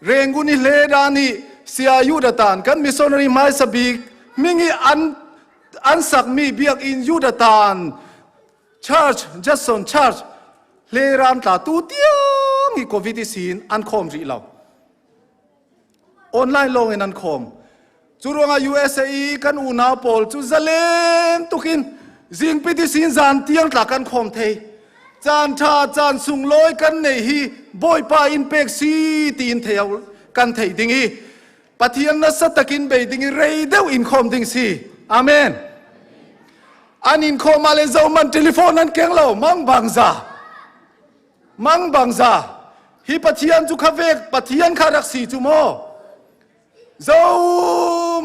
เร่งกุนิเลดานีเสียยูดตานกันมิสซอนรีไมสบิกมิงีอันสักมีเบียกอินยูดตานชาร์จจัสซอนชาร์จเลรานตาตูเตียงอีโควิดซีนอันคมรีเราออนไลน์ลงอันคมจุรงอา USA กันอุณาโปลจุซาเลมตุกินจิงพิธีสินจานเตียงตากันคมเทจานชาจานสุงลอยกันในฮีบอยปาอินเป็กซีตีนเทียวกันเทดิงฮีปะเทียนนัสตะกินเบดิงฮีเรย์เดวอินคมดิงซีอาเมนอันอินคมมาเลเซามันเทลิโฟนนั้นเก่งเรามังบังซาฮีปะเทียนจุขเวกปะเทียนคารักสีจุโมเจ้า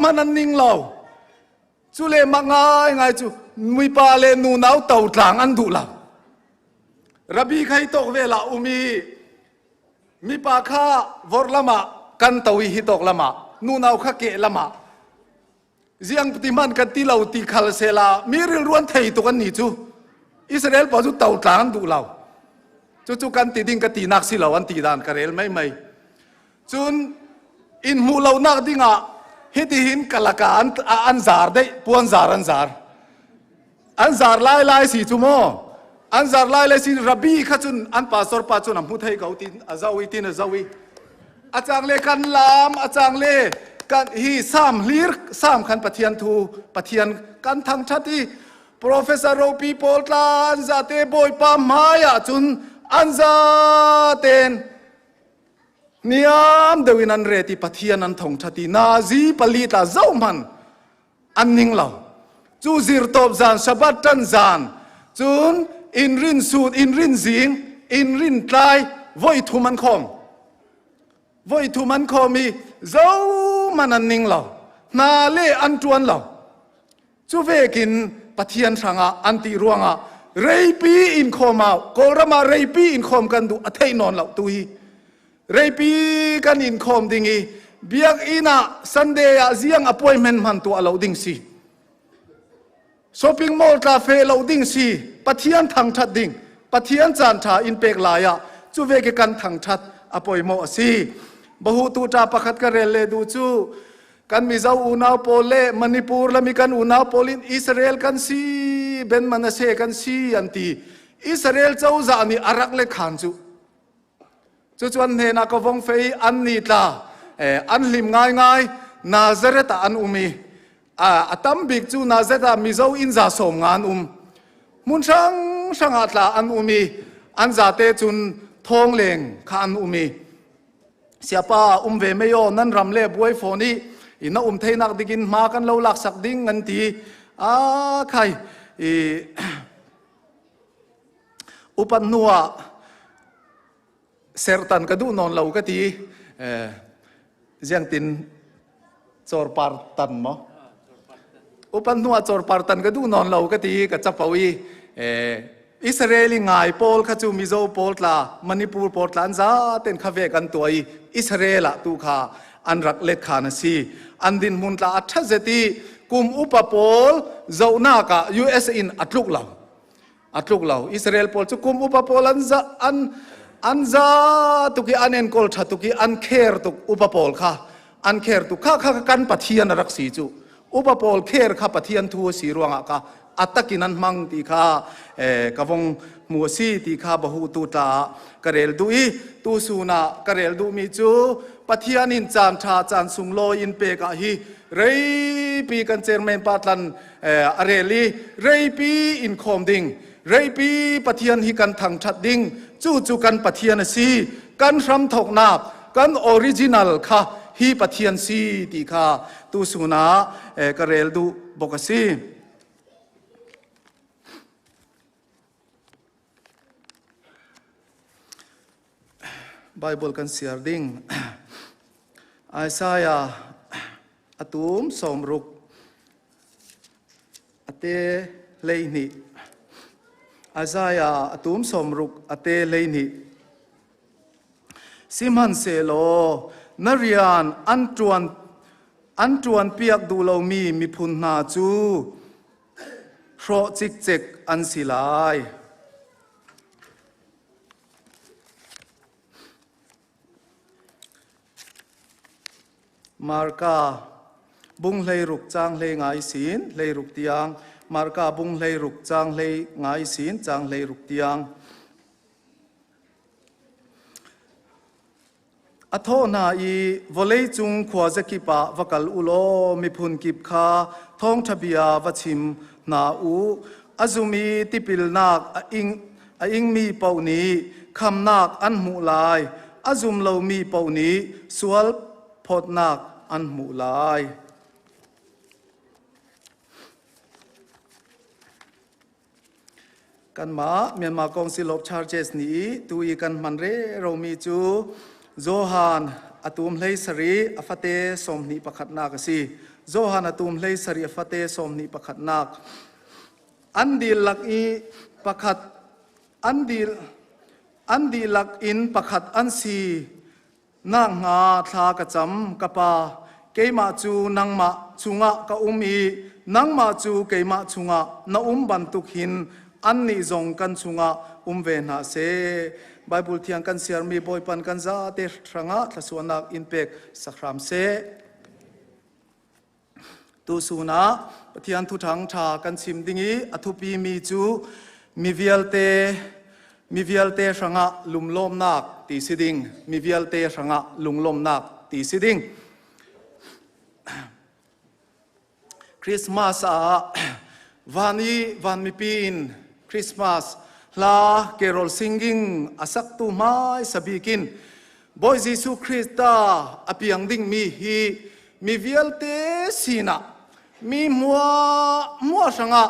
มันนันนิงเราจุเลมังไงจุมีปาเลนูนาวเต่าต่างอันดุลาระบีใครตกเวลาอุมีปาข้าวอร์ละมากันตวิฮิตกละมานูนาวข้าเกะละมาเสียงปฏิมันกันตีเราตีคาลเซลามีเรื่องร้วนไทยตัวกันนี่จูอิสราเอลพอจุเต่าต่างอันดุเราจู่กันตีดิ่งกันตีนักสิเราอันตีดานกันเอลไม่จุนอินมูเรานักดิ่งอ่ะฮิติหินกะละกาอันซาร์ได้ปวนซาร์อันซาร์ไล่สิจุโมอันซาร์ไล่สิรับบีข้าจุนอันปาสอร์ปาจุนอันพูดให้เขาตินอาจาวิตินอาจาวิอาจารย์เลกันลามอาจารย์เลกันฮีสามลีร์สามขันปะเทียนทูปะเทียนกันทั้งชาติ Professor Ropi Poltla อันซาเตบอยปามายาจุนอันซาเตนนิยามเดวินันเรติปะเทียนันทงชาตินาซีปลีตาเจ้ามันอันนิ่งเราจูซิรตบจานชบัดจันจานจุน อินรินสูดอินรินสิงอินรินตายvoi thu man khom voi thu man khomi zo manan ning lo na le an tuan lo chu ve kin pathian sanga anti ruanga reipi in khoma kolrama reipi in khom kan du athei non lo tu hi reipi kan in khom dingi biak ina sunday a ziang appointment man tu alo ding si shopping mall ta fe lo ding si pathian thang that ding pathian chan tha in pek la ya chu ve ke kan thang that apoi mo si bahu tu ta pakhat ka rel le du chu kan mi zau unau pole manipur la mi kan unau polin israel kan si ben manase kan si anti israel chau za ni arak le khan chu chu chuan ne na ko vong fei an ni ta an lim ngai ngai nazareth an umi atam big chu nazareth mi zau in za som ngan mun sang sang atla an umi an za te chun thong leng khan umi siapa ve meyo nan ram le buai phoni ina theinak dikin ma kan lo lak sak ding ngan ti khai upan nuwa sertan ka du non lo ka ti jiang tin chor par tan mo upan nuwa chor par tan ka du non lo ka ti ka chapawi Israeli ngai pol kha chu mizo pol tla manipur pol tla an za ten kha ve kan toi Israela tu kha an rak let kha na si an din mun tla atha zeti kum upa pol zauna ka US in atluk law Israel pol chu kum upa pol an za tu ki anen kol tha tu ki an kher tu upa pol kha an kher tu kha kan pathian rak si chu upa pol kher kha pathian thu si ruanga ka atakinan mang ti kha kawong muasi ti kha bahu tu ta karel dui tu suna karel du mi chu pathian in chan tha chan sung lo in pe ka hi rei pi kan chairman patlan areli rei pi in khom ding rei pi pathian hi kan thang that ding chu kan pathian si kan ram thok nap kan original kha hi pathian si ti kha tu suna karel du bokasi Bible kan siar ding Isaiah atum somruk ate leini Isaiah atum somruk ate leini Simhan selo narian antuan piak du lo mi phun na chu ro chik chek an silai Marka bung lei ruk chang lei ngai sin lei ruk tiang marka bung lei ruk chang lei ngai sin chang lei ruk tiang atho na I volei chung khwa zakipa vakal ulo mi phun kip kha thong thabia wachim na u azumi tipil nak a ing mi pauni kham nak an mu lai azum lo mi pauni sual phot nak an mu lai kan ma Myanmar Council of Churches ni tui kan manre romi chu Johan atum hlei sari afate somni pakhat nak si Johan atum hlei sari afate somni pakhat nak andil lak I pakhat andil lak in pakhat an si nang nga thla ka cham kapa keima chu nangma chunga ka umi nangma chu keima chunga na bantuk hin anni zong kan chunga ve na se Bible thiang kan siar mi boy pan kan za te thranga thasuanak inpek sakhram se tu suna pathian thu thang tha kan sim dingi athupi mi chu mi vialte ranga lumlom nak ti siding mi vialte ranga lunglom nak ti siding Christmas van mi pin Christmas la carol singing asak tu mai sabikin boy Jesus Christa apiang ding mi hi mi vialte sina mi mua ranga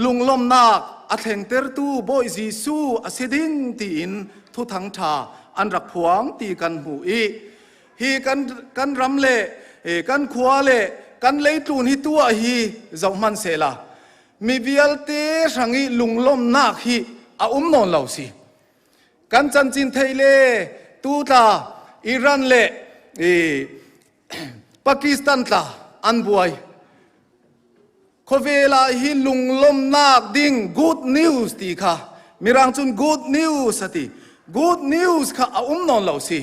lunglom nak อัแห่งเตอร์ตูบอยจีซูอสิดิงตีอินทุทังชาอันรักพวงตีกันหูอีฮีกันรำเล่กันขวาเล่กันเลยตูนฮิตัวฮีเจ้ามันเสลามีวิลเตสังอีลุงลมนักฮีอานอนเหล่าสิกันจันจินไทยเล่ตูตาอิรันเล่ปากีสถานตาอันบวยขเวลาฮิลุงลมนักดิ่ง good news ตีค่ะมีรังจุน good news สติ good news ค่ะนอนเหล่าสิ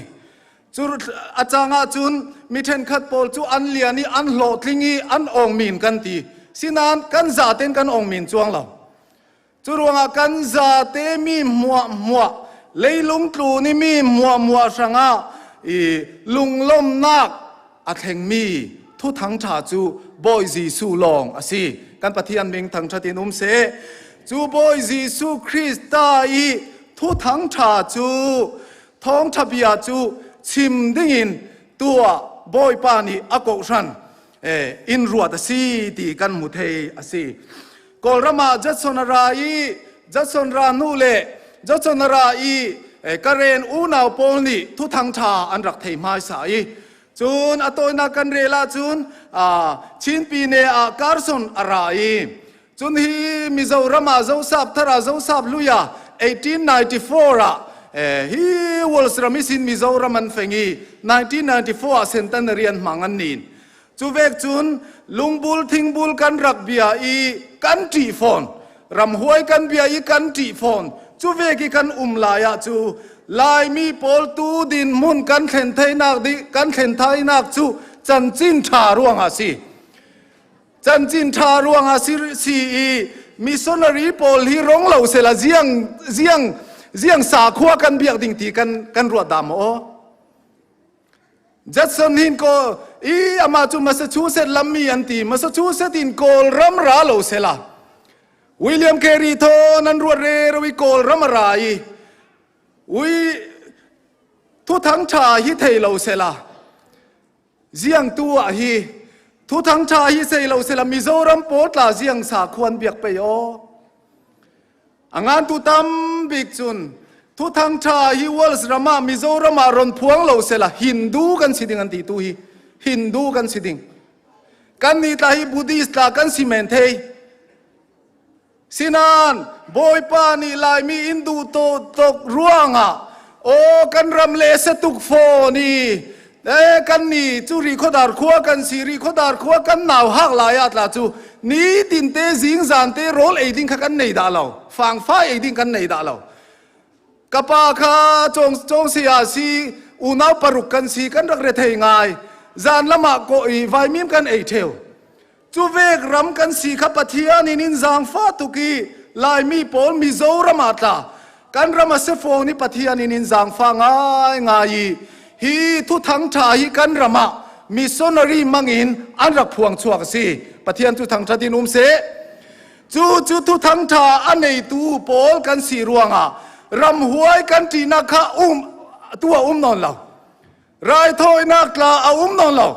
จุดอาจารย์จุนมีเทนขัดโพลจูอันเลียนี่อันโหลดลิงีอันองมินกันตีสินานกันจ่าเต้นกันองมินจวงเราจุดว่ากันจ่าเตมีมัวเลยลุงตูนี่มีมัวสังอาลุงลมนักอัดแห่งมีทุทั้งชาจูบอยจีสูลองอสิกันปฏิญาณเมงทั้งชาตินุมเสจูบอยจีสูคริสต์ตายทุทั้งชาจูท้องทับยาจูชิมดิ่งตัวบอยปานีอากงชันอินรัวตสีตีกันมุเทอสิกอลรามาจัดสนราอีจัดสนรานูเลจัดสนราอีกระเรนอูนาวโปลนี่ทุทั้งชาอันรักเทมาสายจูนอตัวนักกันเรลาจูนชินปีเนอาการสนอะไรจูนฮีมิเจ้ารามาเจ้าสับทาราเจ้าสับลุยา1894ฮีวอลส์รามิสินมิเจ้ารามันเฟงี1994เซนตันเรียนมังอันนินจูเวกจูนลุงบุลทิงบุลกันรักเบียอีกันจีฟอนรำหวยกันเบียอีกันจีฟอนจูเวกิกันลายาจูลายมีโพลตูดินมุนกันเข็นไทยนักดิกันเข็นไทยนักจูจันจินชาร่วงอาศิจันจินชาร่วงอาศิสีมิสซนารีโพลฮีร้องเหล่าเสลาเจียงสาขัวกันเบียกดิ่งตีกันรวดดำโอจัดสนหินก็อามาจูมาสชูเซตลัมมีอันตีมาสชูเซตินโกลรัมราเหล่าเสลาวิลเลียมเครีโทนันรวดเรรวิโกลรัมรายทุทั้งชาฮิเทเราเสลาเจียงตัวฮีทุทั้งชาฮิเทเราเสลามิโซรัมโปตลาเจียงสาควรเบียกไปโองานตุตัมบิกจุนทุทั้งชาฮิวอลส์รามามิโซรามารอนพวงเราเสลาฮินดูกันสิดิงอันตีตุฮีฮินดูกันสิดิงกันนี่ตาฮิบุดิสต์ลากันสิเมนเทสินานบอยปานีลายมีอินดูโตตกร่วงอ่ะโอ้กันรำเลสตุกโฟนี่กันนี่จูรีขดาร์ขัวกันสีรีขดาร์ขัวกันหนาวหักลายอัตลาจูนี่ตินเตจิงจานเตโรลเอดิงกันในดาเราฟังฟ้าเอดิงกันในดาเรากะปาคาจงเสียสีอุณาปรุกกันสีกันรักเรทง่ายจานละมาโกอีไวมิมกันเอเทลจูเวกรำกันสีขับปะเทียนินจางฟ้าตุกีลายมีโพลมิโซรามาตากันรำมาเซโฟนี่ปะเทียนินจางฟ้าง่ายฮีทุทั้งชาฮีกันรำมามิสซนารีมังอินอันรักพวงชวกสีปะเทียนทุทั้งชาดินุมเสจูทุทั้งชาอันในตูโพลกันสีรวงรำหวยกันจีนักตัวนอนเรารายทอยนักลานอนเรา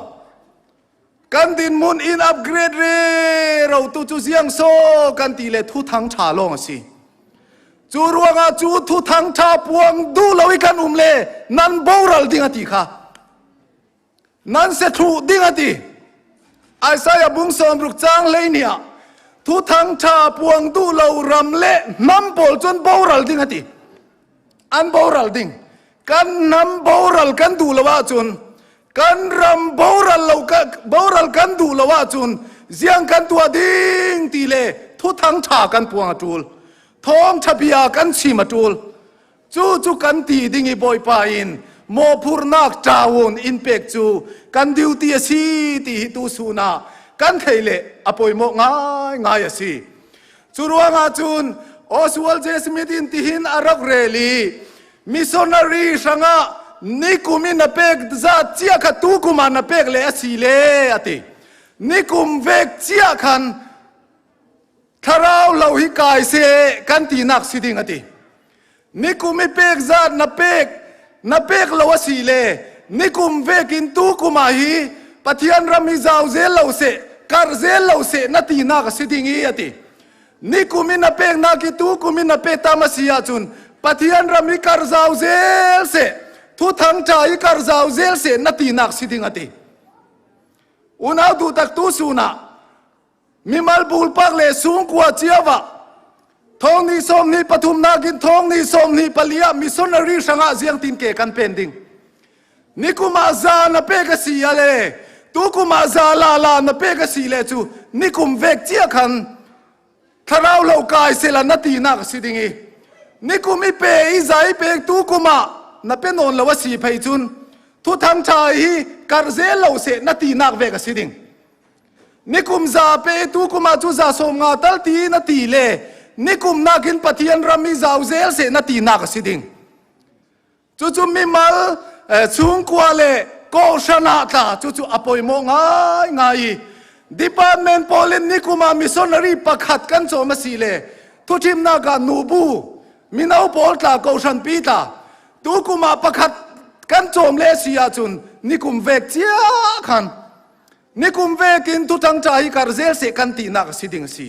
กันดินมุนอินอัปเกรดเรเราจูเสียงโซกันตีเลทุทั้งชาลงสิจูรวงจูทุทั้งชาพวงดูเราอีกันเลนันโบราลดิงติค่ะนันเสถุดิงติไอซายบุงสมรุกจางเลยเนี่ยทุทั้งชาพวงดูเรารำเละน้ำโปลจนโบราลดิงติอันโบราลดิงกันน้ำโบราลกันดูละว่าจนกันรำโบราลเราโบราลกันดูละว่าจนเสียงกันตัวดิ้งตีเลทุทั้งชากันพวงจูลท้องทะเบียกันชิมาจูลจูกันตีดิ้งอีบอยปาอินโมพูรนักจาวน์อินเป็กจูกันดิวตีสีตีฮิตุสุนากันเทเลอปอยโมง่ายสิจูรัวงาจูนออสวอลเจสมิดินตีหินอารักเรลีมิสซนารีสังะนิคุมินเปกจัดเจียขัตุกุมันเปกเลสีเลอตินิคุมเวกเจียขันทาราวเหล่าฮิกายเซกันตีนักสิดิงอตินิคุมิเปกจัดนเปกเหล่าสีเลนิคุมเวกินตุกุมาฮีปะเทียนรามิซาวเซเหล่าเซการเซเหล่าเซนตีนักสิดิงอติ นี่กูมินาเปกนากิตูกูมินาเปตามาเสียจุนปะเทียนรามิการซาวเซลเสทุทังใจการซาวเซลเสนาตีนักสิดิงอติอุณาดูตักตูสุนามีมัลบูลปักเลสูงกว่าเจียวะทองนี้ส้มนี้ปทุมนากินทองนี้ส้มนี้ปลียมิสนารีสังอาเสียงตินเกกันเป็นดิ่งนี่กูมาซานาเปกสีอะไรตูกูมาซาลาลานาเปกสีเลจูนี่กูเวกเจียขันถ้าเราเล่ากายเสลนาตีนักสิดิ่งนี่กูไม่เปย์ใจเปย์ตูกูมานาเป็นนนละวสีไปจุนทุทังใจการเซลเราเสนาตีนักเวกสิดิ่งนี่กุมซาเปตูกุมาจูซาสมงาตัลตีนาตีเลนี่กุมนักินปะเทียนรามิซาวเซลเสนาตีนักสิดิงจู่ๆมีมัลชุงกว่าเลโกชนะตาจู่ๆอภัยมองง่ายดิปาร์ตเมนต์พอลินนี่กุมามิสนารีปักขัดกันโจมาสีเลทุทิมนาการนูบูมินาอุปอลตาโกชันปีตาตูกุมาปักขัดกันโจมเลเสียจุนนี่กุมเวกเจียขันนี่กุมเวกินทุทังใจการเซลเสกันตีนักสิดิงสี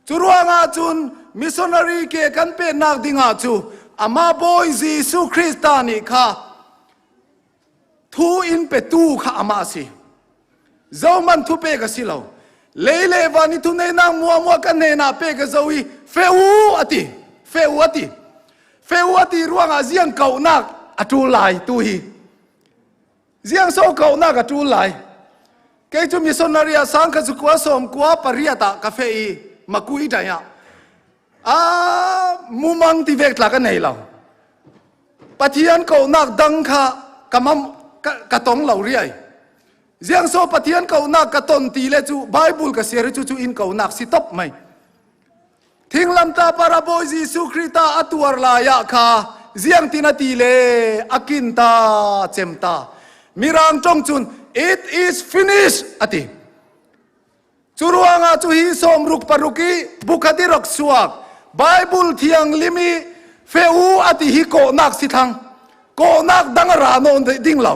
จุรวงอาจุนมิสซนารีเกกันเป็นนักดิงอาจูอามาบอยจีสุคริสตานิค่ะทูอินเปตูค่ะอามาสิเจ้ามันทุเปกสิเราเลวานิทุเนนังมัวกันเนนาเปกเจ้าอีเฟอูอติรวงอาเจียงเก่านักอจูไลตุฮีเจียงโซเก่านักอจูไลเกจุมิสนารีสังกัจกัวสมกัวปริยตากาเฟอีมาคุยได้ยะมุมังที่เวกลากันไหนเราปะเทียนเก่านักดังค่ะกะมัมกะตงเหล่าเรียเจียงโซปะเทียนเก่านักกะตนตีเลจูไบเบิลกะเสียรจูอินเก่านักสิตบไหมทิ้งลำตาปาราโบยิสุคริตาอตัวลายะค่ะเจียงตินาตีเลอากินตาเจมตามิรังจงจุนIt is finished อติจุรวงอาจุฮีสมรุกปรุกีบุคดิรักสวกไบเบิลเทียงลิมิเฟอูอติฮิโกนักสิทังโกนักดังราโนนดิ่งเหล่า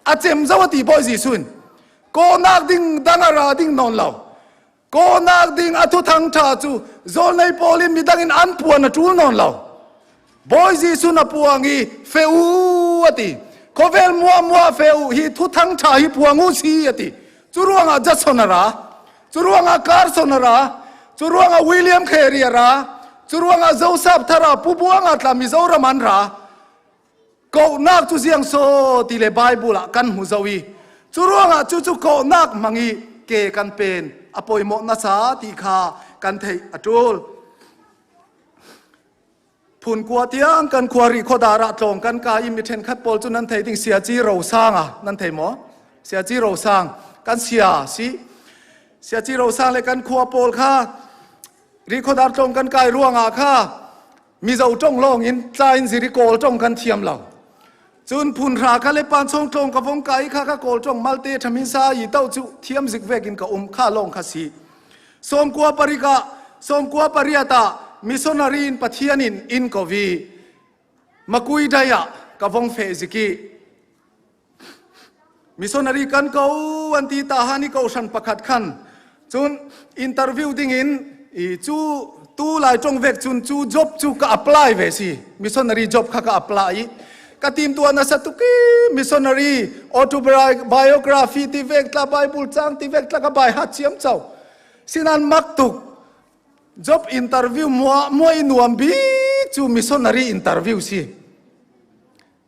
อาเจมจาวติบอยจีซุนโกนักดิ่งดังราดิ่งนอนเหล่าโกนักดิ่งอทุทังชาจูโซนในโพลินมีดังอินอันปวนจูนอนเหล่าบอยจีซุนอปวงีเฟอูอติก็เวลมัวเฟลฮีทุทังชาฮีพวงูสีอติจุรวงอาจัสโซนาราจุรวงอาคาร์โซนาราจุรวงอาวิลเลียมเคเรียราจุรวงอาโจซับทาราปูบวงอาตามิโซรามันราก็นักจุเสียงโซติเลไบเบิลกันหูจวีจุรวงอาจุก็นักมังอีเกกันเป็นอภัยโมนัสาติคากันเทอจูลพูนกัวเตียงกันควารีโคดาระตรงกันกายมิเทนคัดปอลจุนันเทติงเสียจีเราสร้างนั่นเทหมอเสียจีเราสร้างกันเสียจีเราสร้างเลยกันควาปอลค่ะรีโคดาตรงกันกายร่วงค่ะมีเจ้าจ้องลองอินใจอินสิริโกลจ้องกันเทียมเราจุนพูนราคาเลยปานทรงตรงกับวงไก่ค่ะก็โกลจ้องมัลเตทมินซาอีเต้าจุเทียมสิกเวกินกับข้าลองคาสีสมกัวปริกะสมกัวปริยตามิสนารีนปะเทียนินอินกวีมาคุยได้ยะกับวงเฟซิกีมิสนารีกันเขาวันที่ตาฮันิเขาฉันประคัดขันจุนอินเตอร์วิวดิ้งอินจูตู้ลายจงเวกจุนจูจ็อบจูก็อัพไลน์เวสิมิสนารีจ็อบข้าก็อัพไลน์ก็ทีมตัวนั้นสัตุกีมิสนารีออโตไบโอกราฟีที่เวกตาไบเบิลจังที่เวกตาก็ไบฮัตเชียมเจ้าสินันมักตุกjob interview mua inuam bi chu missionary interview si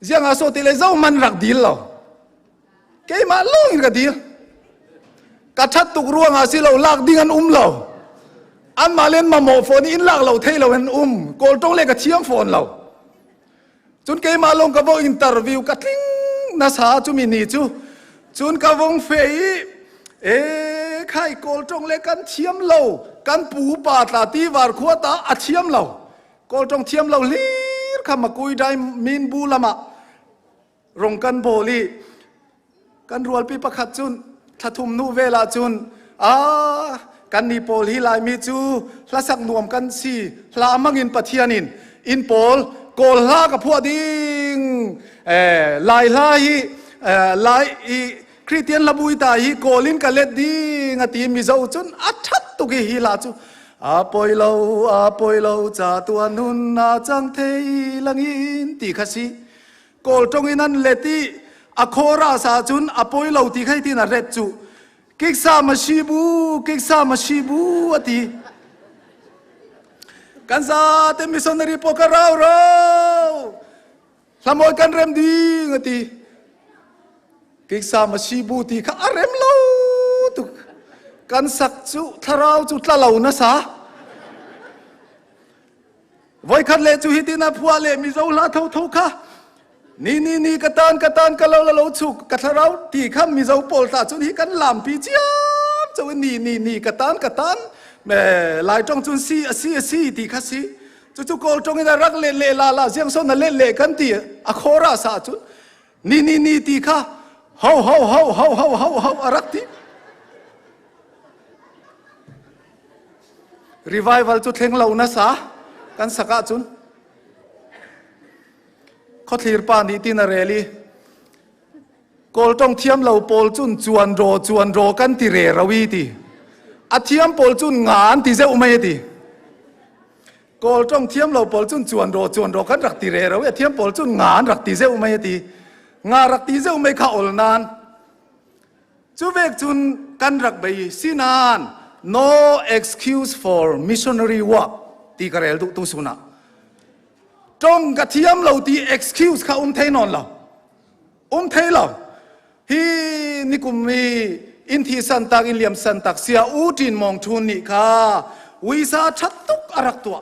jiang aso tile zau man rak dil lo ke ma long in ka dil ka that tuk ruang asi lo lak ding an lo an malen ma mo phone in lak lo thei lo an kol tong le ka thiam phone lo chun ke ma long ka bo interview ka tling na sa chu mi ni chu chun ka wong feiใครโกลจงเล็กกันเทียมเรากันปูปาตาตีวาร์ขวตาอัดเทียมเราโกลจงเทียมเราลีร์ข้ามาคุยได้มินบูละมะรงกันโบลีกันรัวปีประคัดจุนทัทุมนูเวลาจุนกันนีโปลีลายมีจูละสักนวมกันสีละมังอินปะเทียนินอินโปลโกลลากับพวกดิ้งลายลายคริสเตียนละบุยตาฮีโกลินกะเล็ดดีงาตีมิเจ้าจุนอัดชัดตุกีฮีลาจู apoi lo cha tua nun na chang thei langin ti khasi kol tong inan leti akhora sa chun apoi lo ti khai ti na ret chu kiksa masibu ati kan sa te missionary po karau ro lamoi kan rem ding ati kiksa masibu ti kha arem lo tu kan sak chu tharau chu tla lo na sa voi khat le chu hitina phua le mi zo la thau thau kha ni katan ka lo chu ka tharau ti kham mi zo pol ta chu hi kan lam pi chiam chu ni katan me lai trong chun si ti kha si chu kol trong ina rak le la jiang son na le kan ti a khora sa chu ni ti kha hau arak ti revival chu thleng lo na sa kan saka chun khothlir pa ni tin a reli kol tong thiam lo pol chun chuan ro kan ti re rawi ti a thiam pol chun ngan ti ze umai ti kol tong thiam lo pol chun chuan ro kan rak ti re rawi a thiam pol chun ngan rak ti ze umai ti nga rak ti ze umai kha ol nan chu vek chun kan rak bai sinan no excuse for missionary work ti karel tu suna trong ka thiam lo ti excuse kha thei non lo thei lo hi nikum mi in thi san tak in liam san tak sia u tin mong thun ni kha wisa thattuk arak tua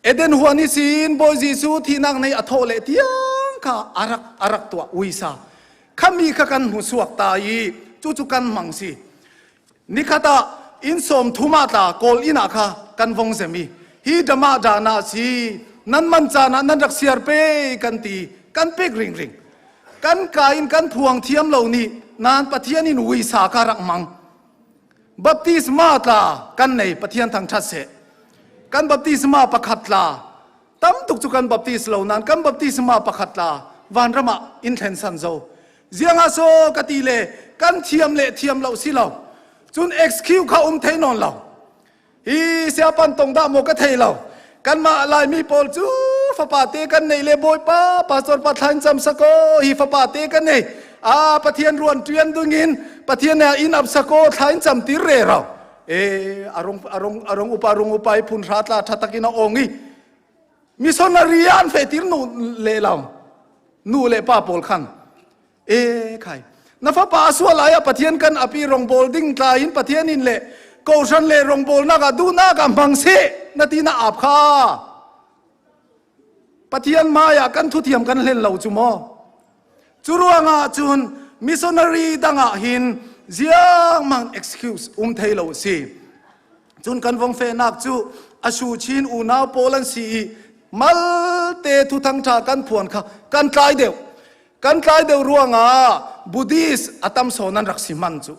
eden huani sin boy jisu thi nak nei athole tiang kha arak tua wisa khami kha kan hu suak ta yi chu kan mangsi nikhata in som thuma ta kol ina kha kan vong semi hi dama dana si nan man chana nan rak siar pe kan ti kan pek ring kan kain kan thuang thiam lo ni nan pathian in ui sa ka rak mang baptisma ta kan nei pathian thang that se kan baptisma pakhat la tam tuk chu kan baptis lo nan kan baptisma pakhat la van rama in thlen san zo zianga so katile kan thiam lo si lo chun excuse kha thei non lo hi sia pan tong da mo ka thei lo kan ma lai mi pol chu fa pa te kan nei le boy pa pastor pa thain cham sako hi fa pa te kan nei a pathian ruan trian dungin pathian na in up sako thain cham ti re ra e arong upai phun ratla thatakina ongi missionary an fe tir nu le law nu le pa pol khan e khai na fa pa su la ya pathian kan api rong bol ding tla in pathian in le ko san le rong bol na ga du na ga mang se na ti na ap kha pathian ma ya kan thu thiam kan len lo chu mo churuanga chun missionary danga hin ziang mang excuse thei lo si chun kan vong fe nak chu asu chin u na polan si mal te thu thang tha kan phuan kha kan tlai deu ruanga buddhist atam sonan raksiman chu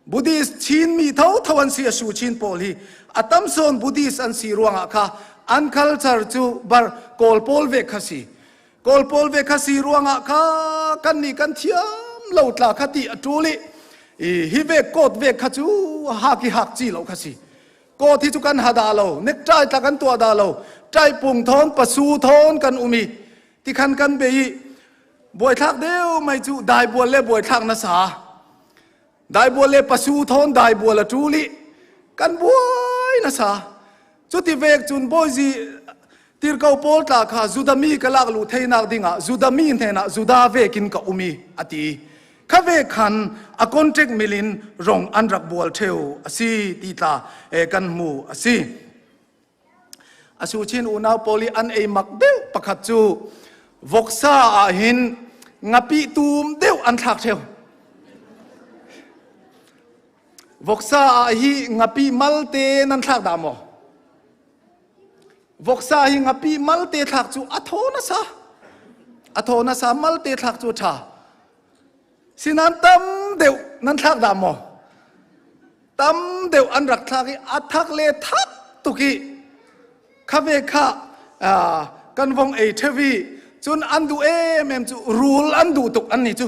buddhist chin mi thawan si asu chin pol hi atam son buddhist an si ruanga kha an culture chu bar kol pol ve khasi ruanga kha kan ni kan thiam lo tla khati atuli hi ve kot ve kha chu ha ki hak chi lo khasi ko thi chu kan hada lo nek trai ta kan tua da lo trai pung thon pasu thon kan umi ti khan kan be boy thak deu mai chu dai bol le boy thak na sa dai bol le pasu thon dai bol la tuli kan boy na sa chu ti vek chun boy ji tir kau pol ta kha zudami ka lak lu theina dinga zudami thena zuda vekin ka umi ati kha ve khan a contract milin rong an rak bol theu asi ti ta e kan mu asi asu chin una poli an e mak deu pakhat chu voksa a hin ngapi tum deu an thak theu voksa a hi ngapi malte nan thak da mo voksa hi ngapi malte thak chu athona sa malte thak chu tha sinan tam deu nan thak da mo tam deu an rak thak athak le thak tuki khave kha kan vong e thevi chun andu em chu rule andu tuk an ni chu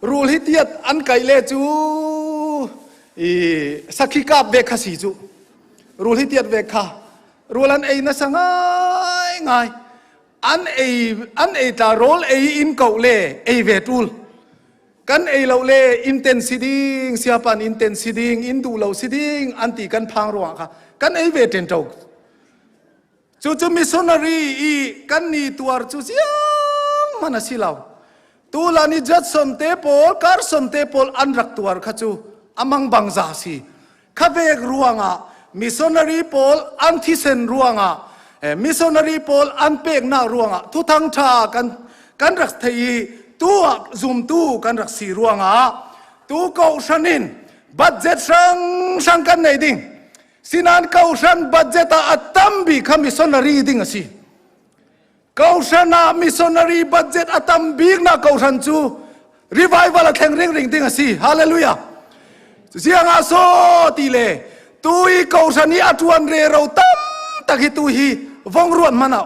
rule hi tiat an kai le chu sakhi kap ve khasi chu รูที่เตียดเวกค่ะรูลันเอนะสังไงอันเอตาโรลเออินเกาเล่เอเวทูลกันเอเราเล่อินเทนซิดิ้งเสียปันอินเทนซิดิ้งอินดูเราซิดิ้งอันตีกันพังรัวค่ะกันเอเวเทนโตจู่มิสซนารีอีกันนี่ตัวจู่เสียงมันสิเราตัวลานี่จัดสมเตปอลคาร์สมเตปอลอันรักตัวข้าจู่อามังบังซาสีข้าเวกรัวงะมิสซนารีปอลอันที่เซนรัวงะมิสซนารีปอลอันเป็กหน้ารัวงะทุทั้งชากันรักไทยตัวซุ่มตู้กันรักสีรัวงะตัวเกาชันินบัดเจ็ดช่างกันไหนดิ่งสินันเกาชันบัดเจ็ตอัตตัมบีข้ามิสซนารีดิ่งสิเกาชันน่ะมิสซนารีบัดเจ็ตอัตตัมบีน่ะเกาชันจูรีไววัลแข่งเร่งดิ่งสิฮาเลลูยาเสียงอาโซตีเลตุยเกาชันนี้อัจวนเรเราตั้มตะกี้ตุยวงรวนมันเอา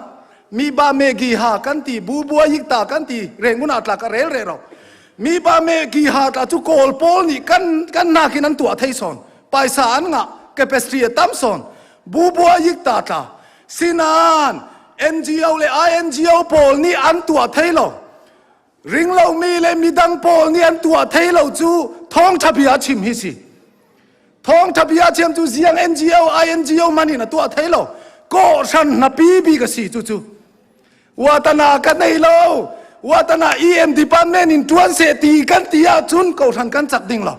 มีบาเมกีหากันตีบูบัวยิกตากันตีเร่งมุนาตลากระเรลเรเรามีบาเมกีหาตาจุโกลโปลนี่กันนากินันตัวไทยสอนไปสารงะแกเปสตรีตั้มสอนบูบัวยิกตาตาสินาน NGO เลย INGO โปลนี่อันตัวไทยเราริงเรามีเลยมีดังโปลนี่อันตัวไทยเราจูท้องทับยาชิมฮิสิท้องทับยาชิมจูเสียง NGO INGO มันนี่นะตัวไทยเราก็ฉันนับปีก็สิจูวัฒนากันในเราวัฒนา EM Department อินทวนเสตีกันตีอาจุนก็ฉันกันจักดิ่งเรา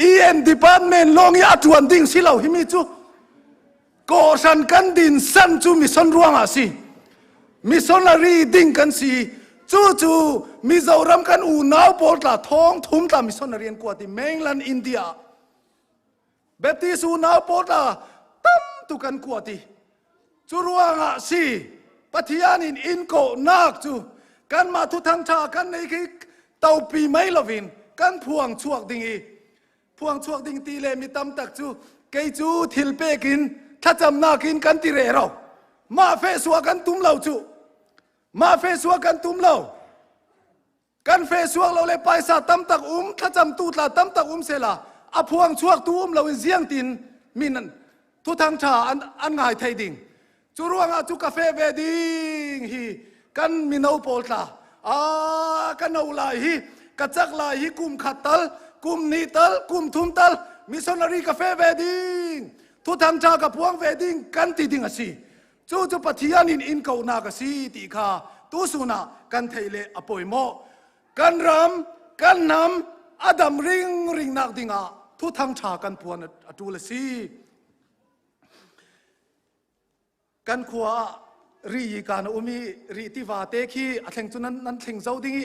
EM Department ลงยาจวนดิ่งสิเราหิมิจูก็ฉันกันดินสันจูมิสันรวงอาสิมิสันนารีดิ่งกันสิจูมิเจ้ารำกันอูนาวโปลตาท้องทุ่มตามิสันนารีนกว่าที่เมงลันอินเดียเบปติสูนาวโปลตาตั้มตุกันกว่าที่จูรวงอาสิปัทยานินอินโกนักจูกันมาทุทั้งชากันในคือเตาปีไม่ละวินกันพวงชวกดิ่งพวงชวกดิ่งตีเลมีตำตักจูเกยจูทิลเปกินถ้าจำนากินกันตีเรเรามาเฟสวกันตุ้มเราจูมาเฟสวกันตุ้มเรากันเฟสวเราเลยไปสาตำตักถ้าจำตูตลาตำตักเสละอพวงชวกตุ้มเราเสียงตินมินันทุทั้งชาอันง่ายไทยดิ่งจูรวงอาจูกาแฟเวดิ้งฮีกันมีนาโปลตากันเอาลายฮีกัจจักลายฮีกุมขัดตัลกุมนีตัลกุมทุมตัลมิสซนารีกาแฟเวดิ้งทุทางจากกับพวงเวดิ้งกันตีดิ่งสิจูปัทยานินอินเกานากสิตีขาตุสุนากันไทยเลอปอยโมกันรำกันนำอดัมริงนักดิ่งทุทางชากันพวนจูเลสิกันขวารีการอุมีรีที่ว่าเตคีอังจุนั้นเทงเจ้าดิ้ง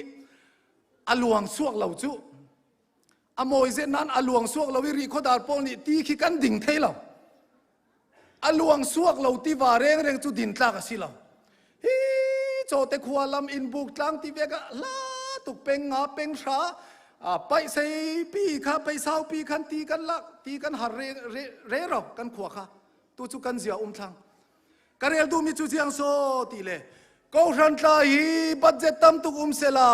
อลวงสวกเหล่าจูอโมยเซนั้นอลวงสวกเราวิริโคดาร์ปอนี่ตีขี้กันดิ่งเทเราอลวงสวกเราที่ว่าเร่งจูดินตากสิเราฮีโจเตขวาลำอินบุกตางที่เวกลาตุกเป็งงาเป็งชาไปใส่ปีข้าไปเศร้าปีคันตีกันลักตีกันหาเร่เรากันขวาค่ะตัวจูกันเสียทางการเรียนดูมีจุดยังโซตีเลก็ฉันตาฮีบัดเจตัมตุกเสลา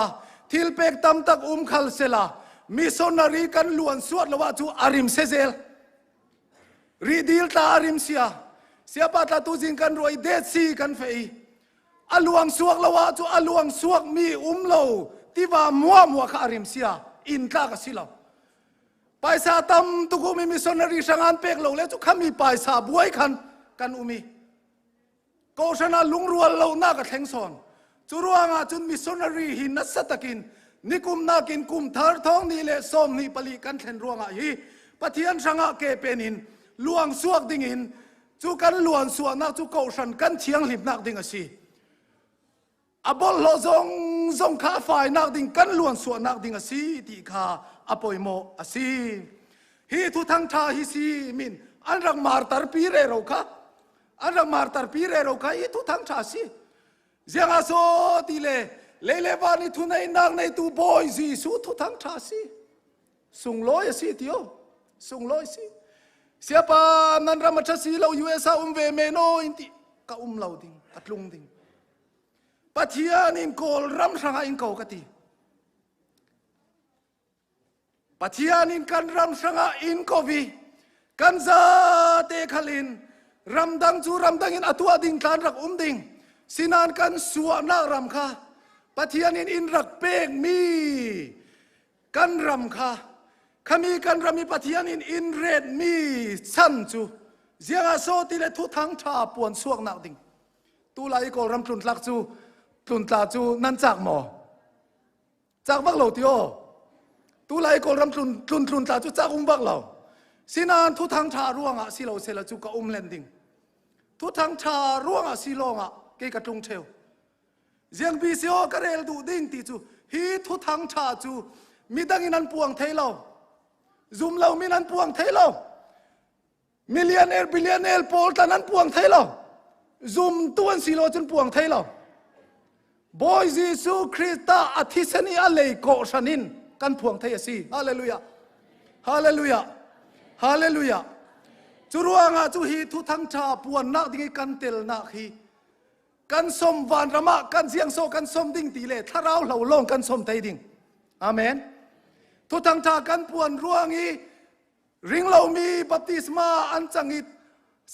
ทิลเปกตัมตักขัลเสลามิสซนารีกันล้วนสวดละว่าจูอาริมเซเซลรีดิลตาอาริมเสียปัตตาตุจิงกันรวยเดซีกันเฟยอลวงสวกละว่าจูอลวงสวกมีโลที่ว่ามัวข้าอาริมเสียอินตากสิลาไปสาตัมตุกมีมิสซนารีสังอันเปกโลเลจูขามีไปสาบวยกันอุมีก็ชนะลุงรัวเราหน้ากับแทงซอนจุรัวงาจุนมิสซนารีหินนัสตะกินนิกุมนากินกุมทาร์ท้องนี่เลสอมนี่ปลีกันแทนรัวงาฮีปะเทียนสังเกเป็นหินลวงสวกดิ่งหินจูกันลวนสวกนักจูก็ฉันกันเชียงหลิบนักดิ่งสิอบอลโลซงข้าฝ่ายนักดิ่งกันลวนสวกนักดิ่งสิตีขาอปอยโมสิฮีทุทั้งท่าฮิสิมินอันรักมาร์ตาร์ปีเรโรค่ะอันนั้นมาร์ตาร์ปีเรโรคายทุทั้งชาสิเสียงอาโซตีเลวานิทุนัยนักในตูบอยซีสุทุทั้งชาสิส่งลอยสิที่โอส่งลอยสิเสียปานันรามัชสีเราอยู่เอซ่าเวเมโนอินติกะเราดิ่งกัดลุงดิ่งปัทยานินโกลรัมสังอินโกกติปัทยานินกันรัมสังอินโกวีกันซาเตคลิน รำดังจูรำดังอินอตัวดิ่งการรักดิ่งสินานกันสัวนักรำค่ะปะเทียนอินรักเป้งมีกันรำค่ะขมีกันรำมีปะเทียนอินเรดมีสั้นจูเสียงอาโซติเลทุทั้งชาปวนสวงนักดิ่งตูไลก็รำตุนลักจูตุนตาจูนั่นจากหมอจากบักเหล่าที่โอตูไลก็รำตุนตาจูจากบักเหล่าสินานทุทั้งชาร่วงอ่ะสิเราเสละจูกับเลนดิ่งทุทั้งชาร่วงอ่ะสิลงอ่ะเกยกระตุงเชวเสียงบีซีโอกระเรลดูดิ่งตีจูฮีทุทั้งชาจูมีดังอินันปวงเทเราซุมเรามีนันปวงเทเรามิลเลียนเอร์บิลเลียนเอร์โพลตานันปวงเทเราซุมตัวนสิโลจนปวงเทเราบอยยิสุคริสต์อาทิสนีอะไรโกชันินกันพวงเทสีฮาเลลูยาฮาเลลูยาฮาเลลูยาจุรวงอาจุฮีทุทั้งชาปวนนักดิ่งกันเตลนักฮีกันสมวานระมะกันเสียงโซกันสมดิ่งตีเลถ้าเราเหล่าลงกันสมไทยดิ่งอาเมนทุทั้งชากันปวนรวงอีริงเรามีบัพติศมาอันจังอิด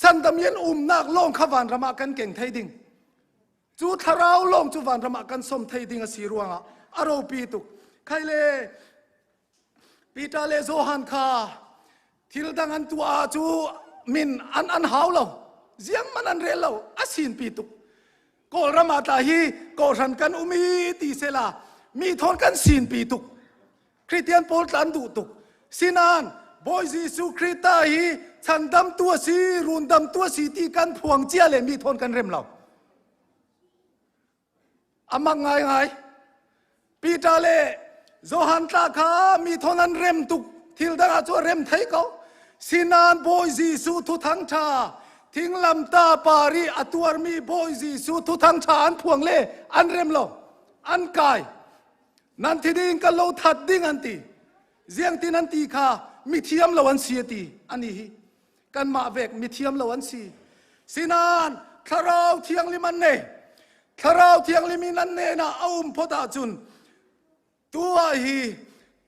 สันดำเย็นนักลงขวานระมะกันเก่งไทยดิ่งจูถ้าเราลงจูวานระมะกันสมไทยดิ่งสีรวงอ่ะอารมณ์ปีตุกใครเลปีตาเลโซฮันคาทิลดังอันตัวจูมินอันหาวเราเสียงมันอันเรลเราอาศินปีตุกโกรมาตาฮีโกรันกันมีตีเซลามีทอนกันศินปีตุกคริสเตียนโพลตันดูตุกสินานบอยยิสุคริสตาฮีฉันดำตัวสีรุนดำตัวสีตีกันพวงเจียเลมีทอนกันเร็มเราอามังไงปีตาเลโจฮันตาคามีทอนันเร็มตุกทิลดังอาจจะเร็มไทยเขาสินานบอยยิสุทุทั้งชาทิ้งลำตาปารีอตัวมีบอยยิสุทุทั้งชาอันพวงเล่อันเร็มเราอันกายนันที่ดิ่งกันเราทัดดิ่งอันตีเสียงที่นันตีค่ะมีเทียมเราอันเสียตีอันนี้กันมาเวกมีเทียมเราอันสีสินานคาราเทียงลิมันเน่คาราเทียงลิมินันเน่นะเอาพอดาจุนตัวฮี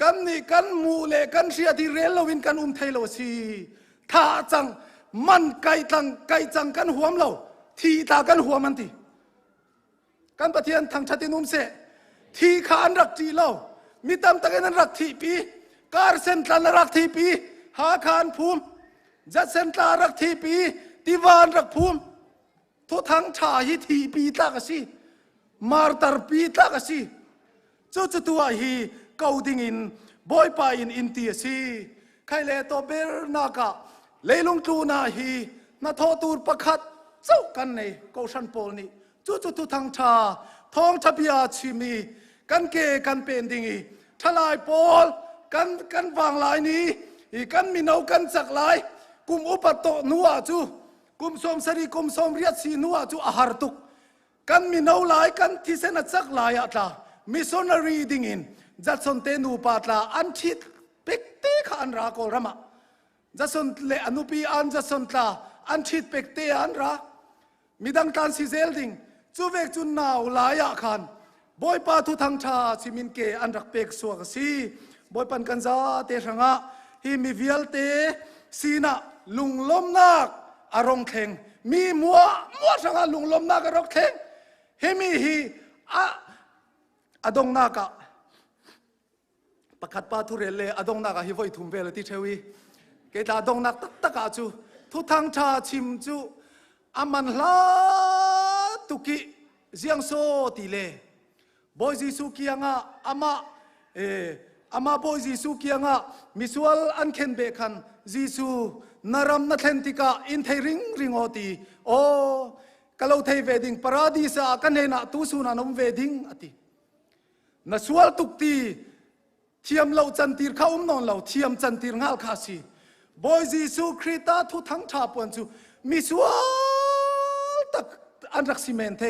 กันนี่กันมูเลกันเสียที่เรลวินกันไทยเราสีท่าจังมันไกจังกันหัวมเราทีตากันหัวมันตีกันปะเทียนทางชาตินุ่มเสทีขานรักจีเรามีตามตะกันรักทีปีการเซนตานรักทีปีหาขานภูมิจัดเซนตารักทีปีติวานรักภูมิทุกทั้งชาฮิทีปีตากสีมาร์ตาร์ปีตากสีจุดตัวฮีเกาดิ่งอินบอยปาอินเตียสีใครเลโตเบอร์นากะเลลุงตูนาฮีนาโทตูร์ประคัดเจ้ากันในโกชันโปลนี่จุดทุกทั้งชาท้องทับยาชิมีกันเกกันเป็นดิ่งอีทลายโปลกันวางลายนี้อีกันมีนเอากันจักลายกุมอุปโตนัวจูกุมสมสรีกุมสมเรียดสีนัวจูอาหารตุกกันมีนเอาลายกันที่เสนจักลายอะตามิสซนารีดิ่งอินจัดสนเตนูปาตลาอันชิดเป็กเตขอันรากอลรมาจัดสนเลอนุปีอันจัดสนตาอันชิดเป็กเตอันรามีดังการซิเซลดิ่งจูเวกจุนนาวลายะขันบอยปาทุทังชาซิมินเกอันรักเป็กสวกซีบอยปันกันซาเตชังะฮิมิวิลเตซีนะลุงล้มนักอารมณ์แข็งมีมัวสังะลุงล้มนักอารมณ์แข็งเฮมีฮีอดงนากะประคัดปาทุเรเลอดงนากะฮิวอยทุ่มเวลที่เชวีเกตาอดงนักตะกาจูทุทังชาชิมจูอามันลาตุกิเสียงโซติเลบอยจิสุกียงะอามาบอยจิสุกียงะมิสวลอันเคนเบคันจิสุนารำนัทเนติกาอินเทริงโอตีโอกะโลเทเวดิงปาราดิสากันเฮนะตุสุนานมเวดิงอตินัสวลตุกตีเทียมเราจันตีร์เข้านอนเราเทียมจันตีร์งาลคาซีบอยจิสุคริตาทุทั้งชาปวนจูมิสวลตักอันรักซิเมนเท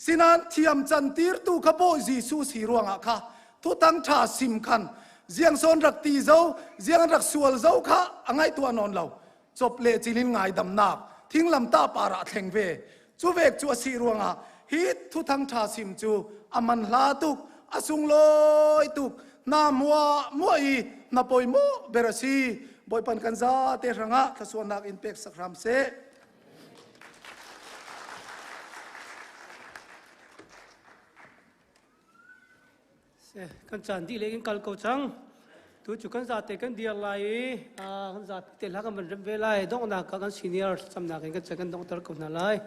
สินันเทียมจันตีร์ตูขบอยจิสุสีรวงอะค่ะทุทั้งชาสิมคันเสียงโซนรักตีเจ้าเสียงรักสวลเจ้าค่ะอังไงตัวนอนเราจบเลจิลินไงดำนักทิ้งลำตาปาระเทงเวจูเวกจูสีรวงอะฮิตทุทั้งชาสิมจูอามันลาตุกอาสุงลอยตุกนามัวอีนาปอยมัวเบรซีบอยปันกันซาเตรังะทศวนักอินเป็กสักครามเซ kan chan di lekin kal ko chang tu chu kan za te kan dia lai kan za te la kan rem ve lai dong na ka kan senior sam na kan cha kan dong tar ko na lai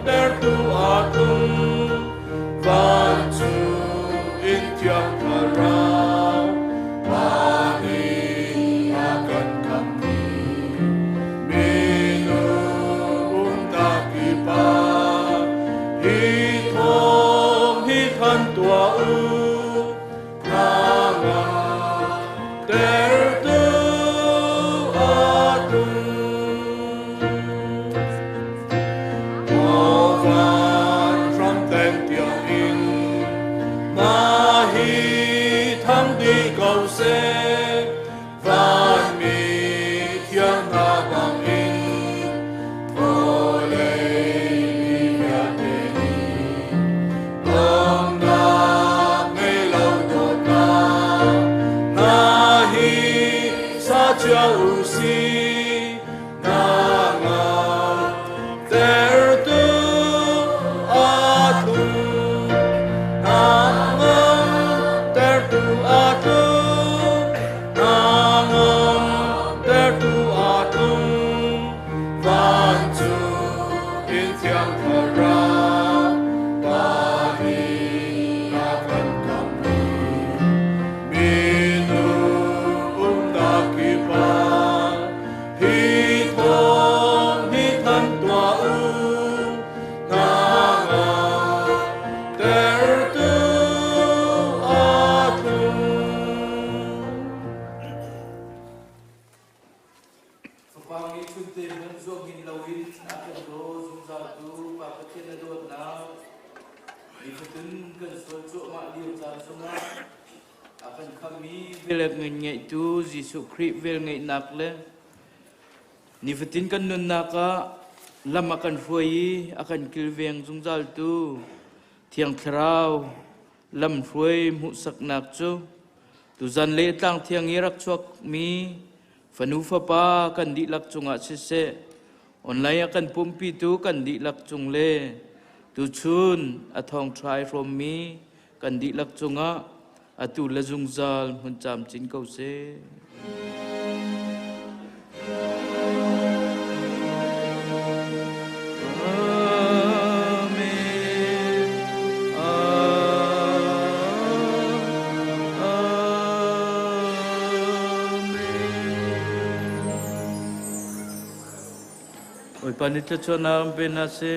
Tertu atung thân tua u nanga ter tu atu Ovan from tem tiang in mahi thang đi cầu xe van mi thiang na bang in ole ya te ni ông na me lo do na na hi sa cha u si na nga ter tu atu na nga ter tu atu na nga ter tu atu van chu in thiang thara ba hi na kan kam ni mi nu na ki pa hi thom hi than tua u na nga ter tu atu Pangi chunte nan zogin lawin akan do zumza tu pa patien na dot na ifutun kan socho ma liu za sunga akan kami velak ngai tu Jisu Christ vel ngai nak le nifutin kan nun naka lam akan foi akan kilveng zungzal tu thiang thrau lam foi mu sak nak chu tu zan le tang thiang irak chuak mi Fanu fa pa kan di lak chunga se online akan pumpi tu kan di lak chung le tu chun athong try from me kan di lak chunga atu la zungzal mun cham chin kau se Oi panita chona penase